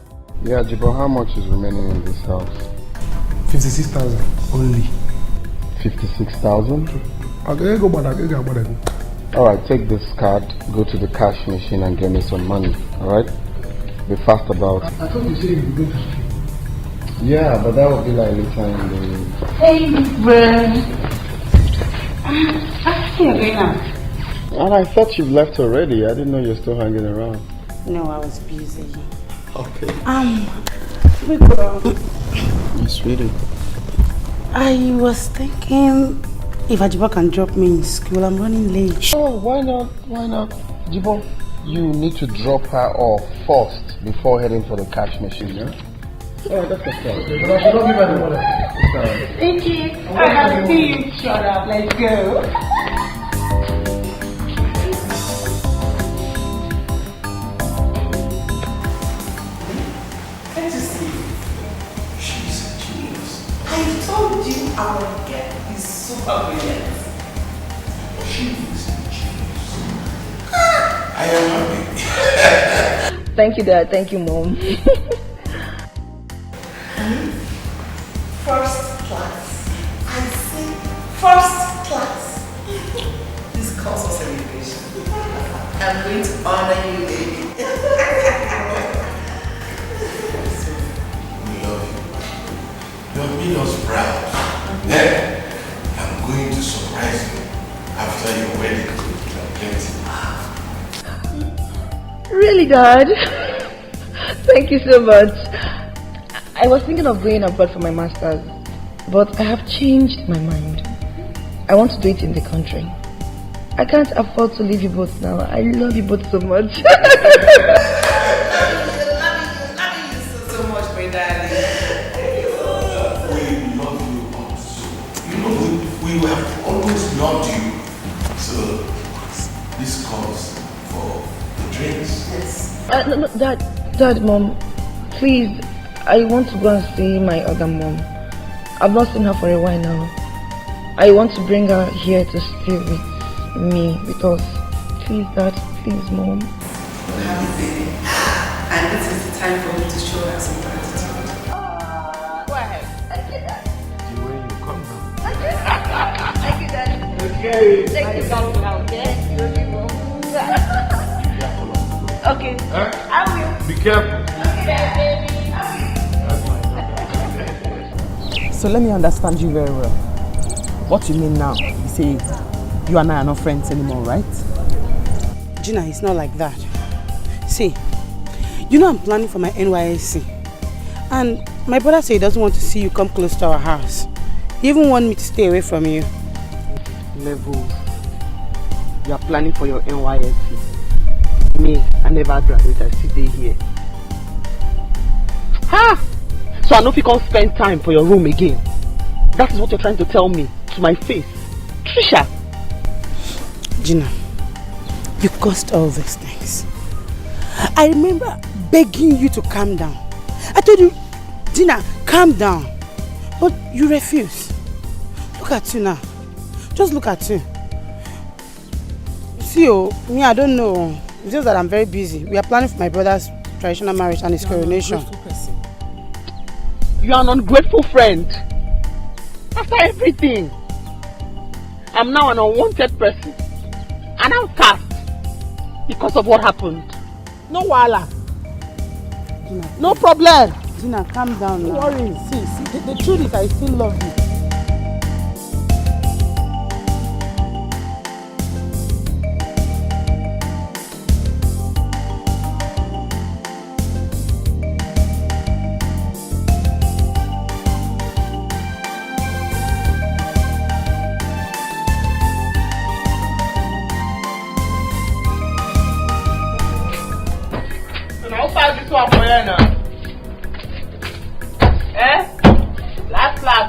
Yeah, Jibo, how much is remaining in this house? 56,000 only. 56,000? Alright, take this card, go to the cash machine and get me some money, alright? Be fast about it. I thought you said you were going to sleep. Yeah, but that will be like later in the... Hey, bro. I see you're going out. And I thought you've left already. I didn't know you're still hanging around. No, I was busy. Okay. We go. Yes, sweetie. I was thinking if Ajiba can drop me in school. I'm running late. Oh, why not? Why not? Jibo, you need to drop her off first before heading for the cash machine, yeah? Oh, that's okay. But I should not give her the money. Thank you. I have to see you. Shut up. Let's go. Can't you see? She's a genius. I told you I would get this super brilliant. She is a genius. I am happy. Thank you, Dad. Thank you, Mom. First class. I say first class. This calls for celebration. I'm going to honor you, baby. We love you. You have made us proud. Then I'm going to surprise you after your wedding. Really, Dad? Thank you so much. I was thinking of going abroad for my master's, but I have changed my mind. I want to do it in the country. I can't afford to leave you both now. I love you both so much. so much, my darling. We love you also. You know, we have always loved you. So, this calls for the drinks. Yes. No, Dad, Mom, please. I want to go and see my other mom. I've not seen her for a while now. I want to bring her here to stay with me because, please, Dad, please, Mom. And this is the time for me to show her some gratitude. Go ahead. Thank you, Dad. The way you come down. Thank you, Dad. Okay. Thank you, God. Okay. Okay. Huh? I will. Be careful. Okay, baby. So let me understand you very well. What you mean now? You say you and I are not friends anymore, right? Gina, it's not like that. See, you know I'm planning for my NYSC. And my brother said he doesn't want to see you come close to our house. He even wants me to stay away from you. Level. You are planning for your NYSC. Me, I never graduate, I still stay here. Ha! So I know if you can't spend time for your room again. That is what you're trying to tell me to my face. Trisha! Gina, you caused all these things. I remember begging you to calm down. I told you, Gina, calm down. But you refuse. Look at you now. Just look at you. See, me, I don't know. It's just that I'm very busy. We are planning for my brother's traditional marriage and his coronation. You are an ungrateful friend. After everything, I'm now an unwanted person. An outcast. Because of what happened. No wahala. No problem. Gina, calm down now. Don't worry. See, the truth is I still love you.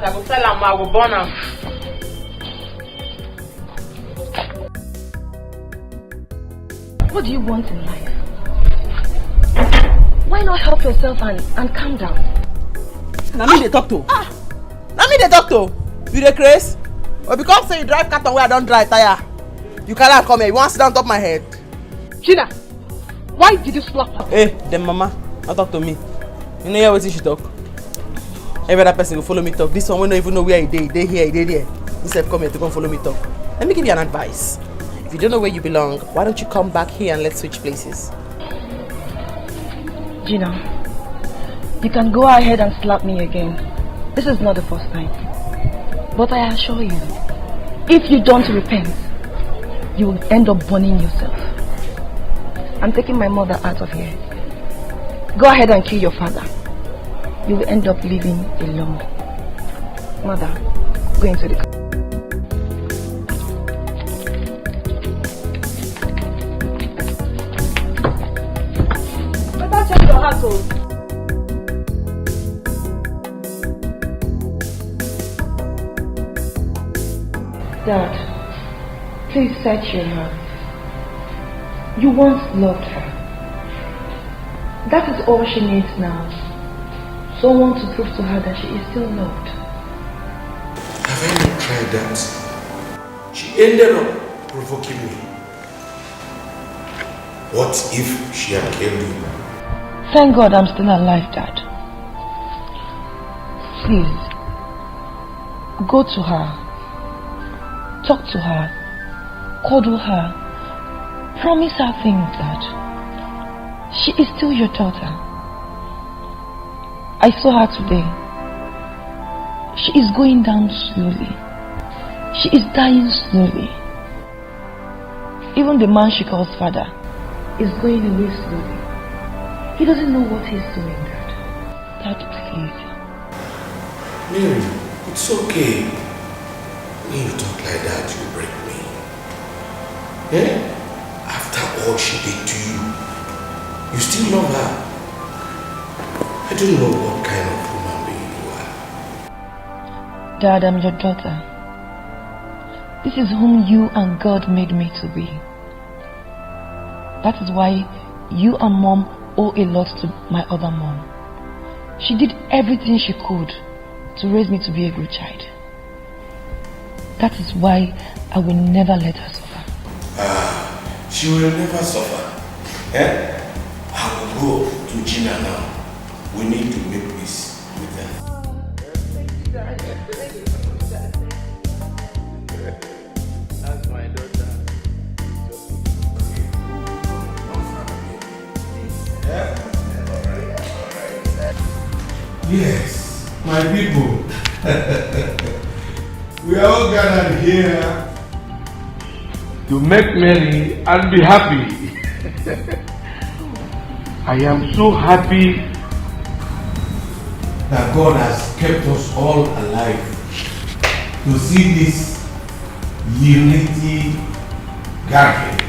I will tell him I will burn him. What do you want in life? Why not help yourself and calm down? Now me they talk to. Now me they talk to. You the craze? Or because say you drive car where I don't drive tire. You cannot come here. You want to sit down top of my head? Gina, why did you slap her? Hey, them mama, don't talk to me. You know hear what she talk? Every other person will follow me talk. This one we don't even know where he dey here, he dey there. Instead come here to come follow me talk. let me give you an advice. If you don't know where you belong, why don't you come back here and let's switch places? Gina, you can go ahead and slap me again. This is not the first time. But I assure you, if you don't repent, you will end up burning yourself. I'm taking my mother out of here. Go ahead and kill your father. You will end up living alone. Mother, go into the car. Better check your household. Dad, please search your heart. You once loved her. That is all she needs now. Someone to prove to her that she is still loved. Have I not tried that? She ended up provoking me. What if she had killed you? Thank God I'm still alive, Dad. Please, go to her. Talk to her. Cuddle her. Promise her things, Dad. She is still your daughter. I saw her today. She is going down slowly. She is dying slowly. Even the man she calls father is going away slowly. He doesn't know what he's doing, Dad. Dad, please. Mary, it's okay. When you talk like that, you break me. Eh? After all she did to you, you still love her. I don't know what kind of woman being you are. Dad, I'm your daughter. This is whom you and God made me to be. That is why you and Mom owe a lot to my other mom. She did everything she could to raise me to be a good child. That is why I will never let her suffer. She will never suffer. Eh? I will go to Gina now. We need to make peace with her. That's my daughter. Yes, my people. We are all gathered here to make merry and be happy. I am so happy that God has kept us all alive to see this unity gathering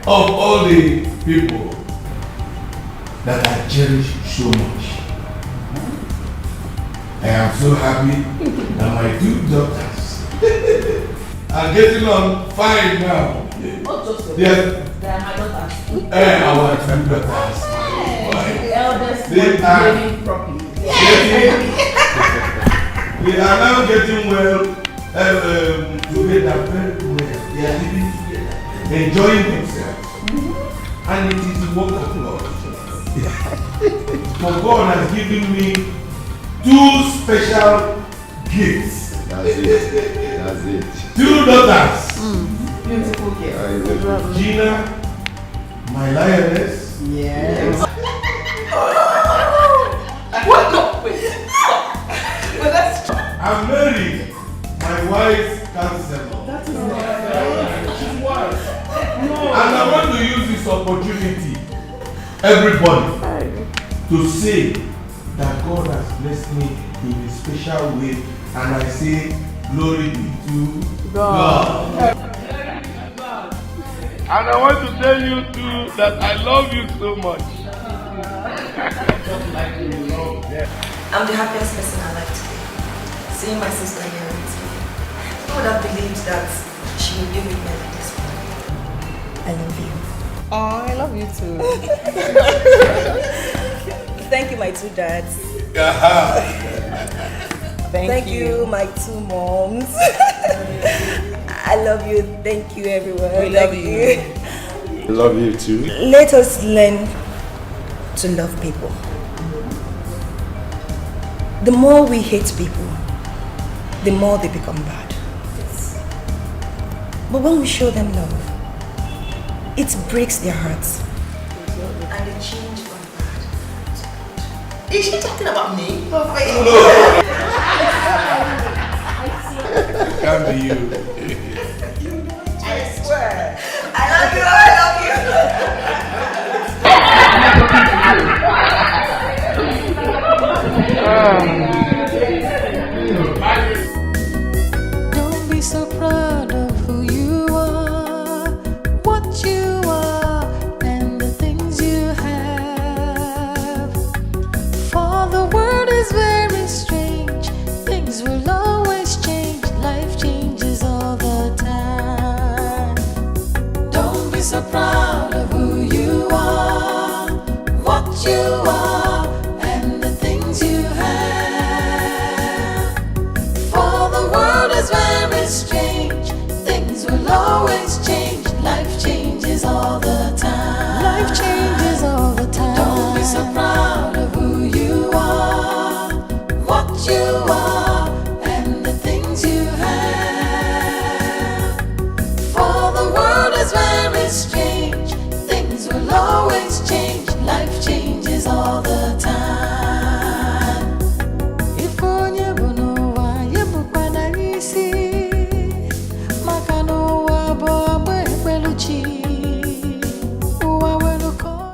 of all the people that I cherish so much. I am so happy that my two daughters are getting on fine now. Not just your Yes. They are my daughters. Our two daughters. The eldest They one are behaving properly. They are now getting well together very well. They are living together, enjoying themselves. And it is the work of God. For God has given me two special gifts. That's it. That's it. Two daughters. Beautiful girl. Gina, my lioness. Yes. What? No, wait. Stop. But that's I'm married. My wife's counselor. That is She's wise. And I want to use this opportunity, everybody, to say that God has blessed me in a special way, and I say glory be to God. And I want to tell you too that I love you so much. I'm the happiest person alive today. Seeing my sister here with me. Who would have believed that she would be with me like this morning? I love you. Oh, I love you too. Thank you, my two dads. Thank you, my two moms. I love you. Thank you, everyone. We love you. I love you too. Let us learn to love people. The more we hate people, the more they become bad. But when we show them love, it breaks their hearts. And they change from bad to good. Is she talking about me? No. Can't be you. I swear. I love you, I love you. Don't be so proud of who you are, what you are, and the things you have. For the world is very strange, things will always change, life changes all the time. Don't be so proud of who you are, what you are, and the things you have. For the world is very strange, things will always change, life changes all the time. Life changes all the time. Don't be so proud of who you are, what you are, and the things you have. For the world is very strange, things will always change,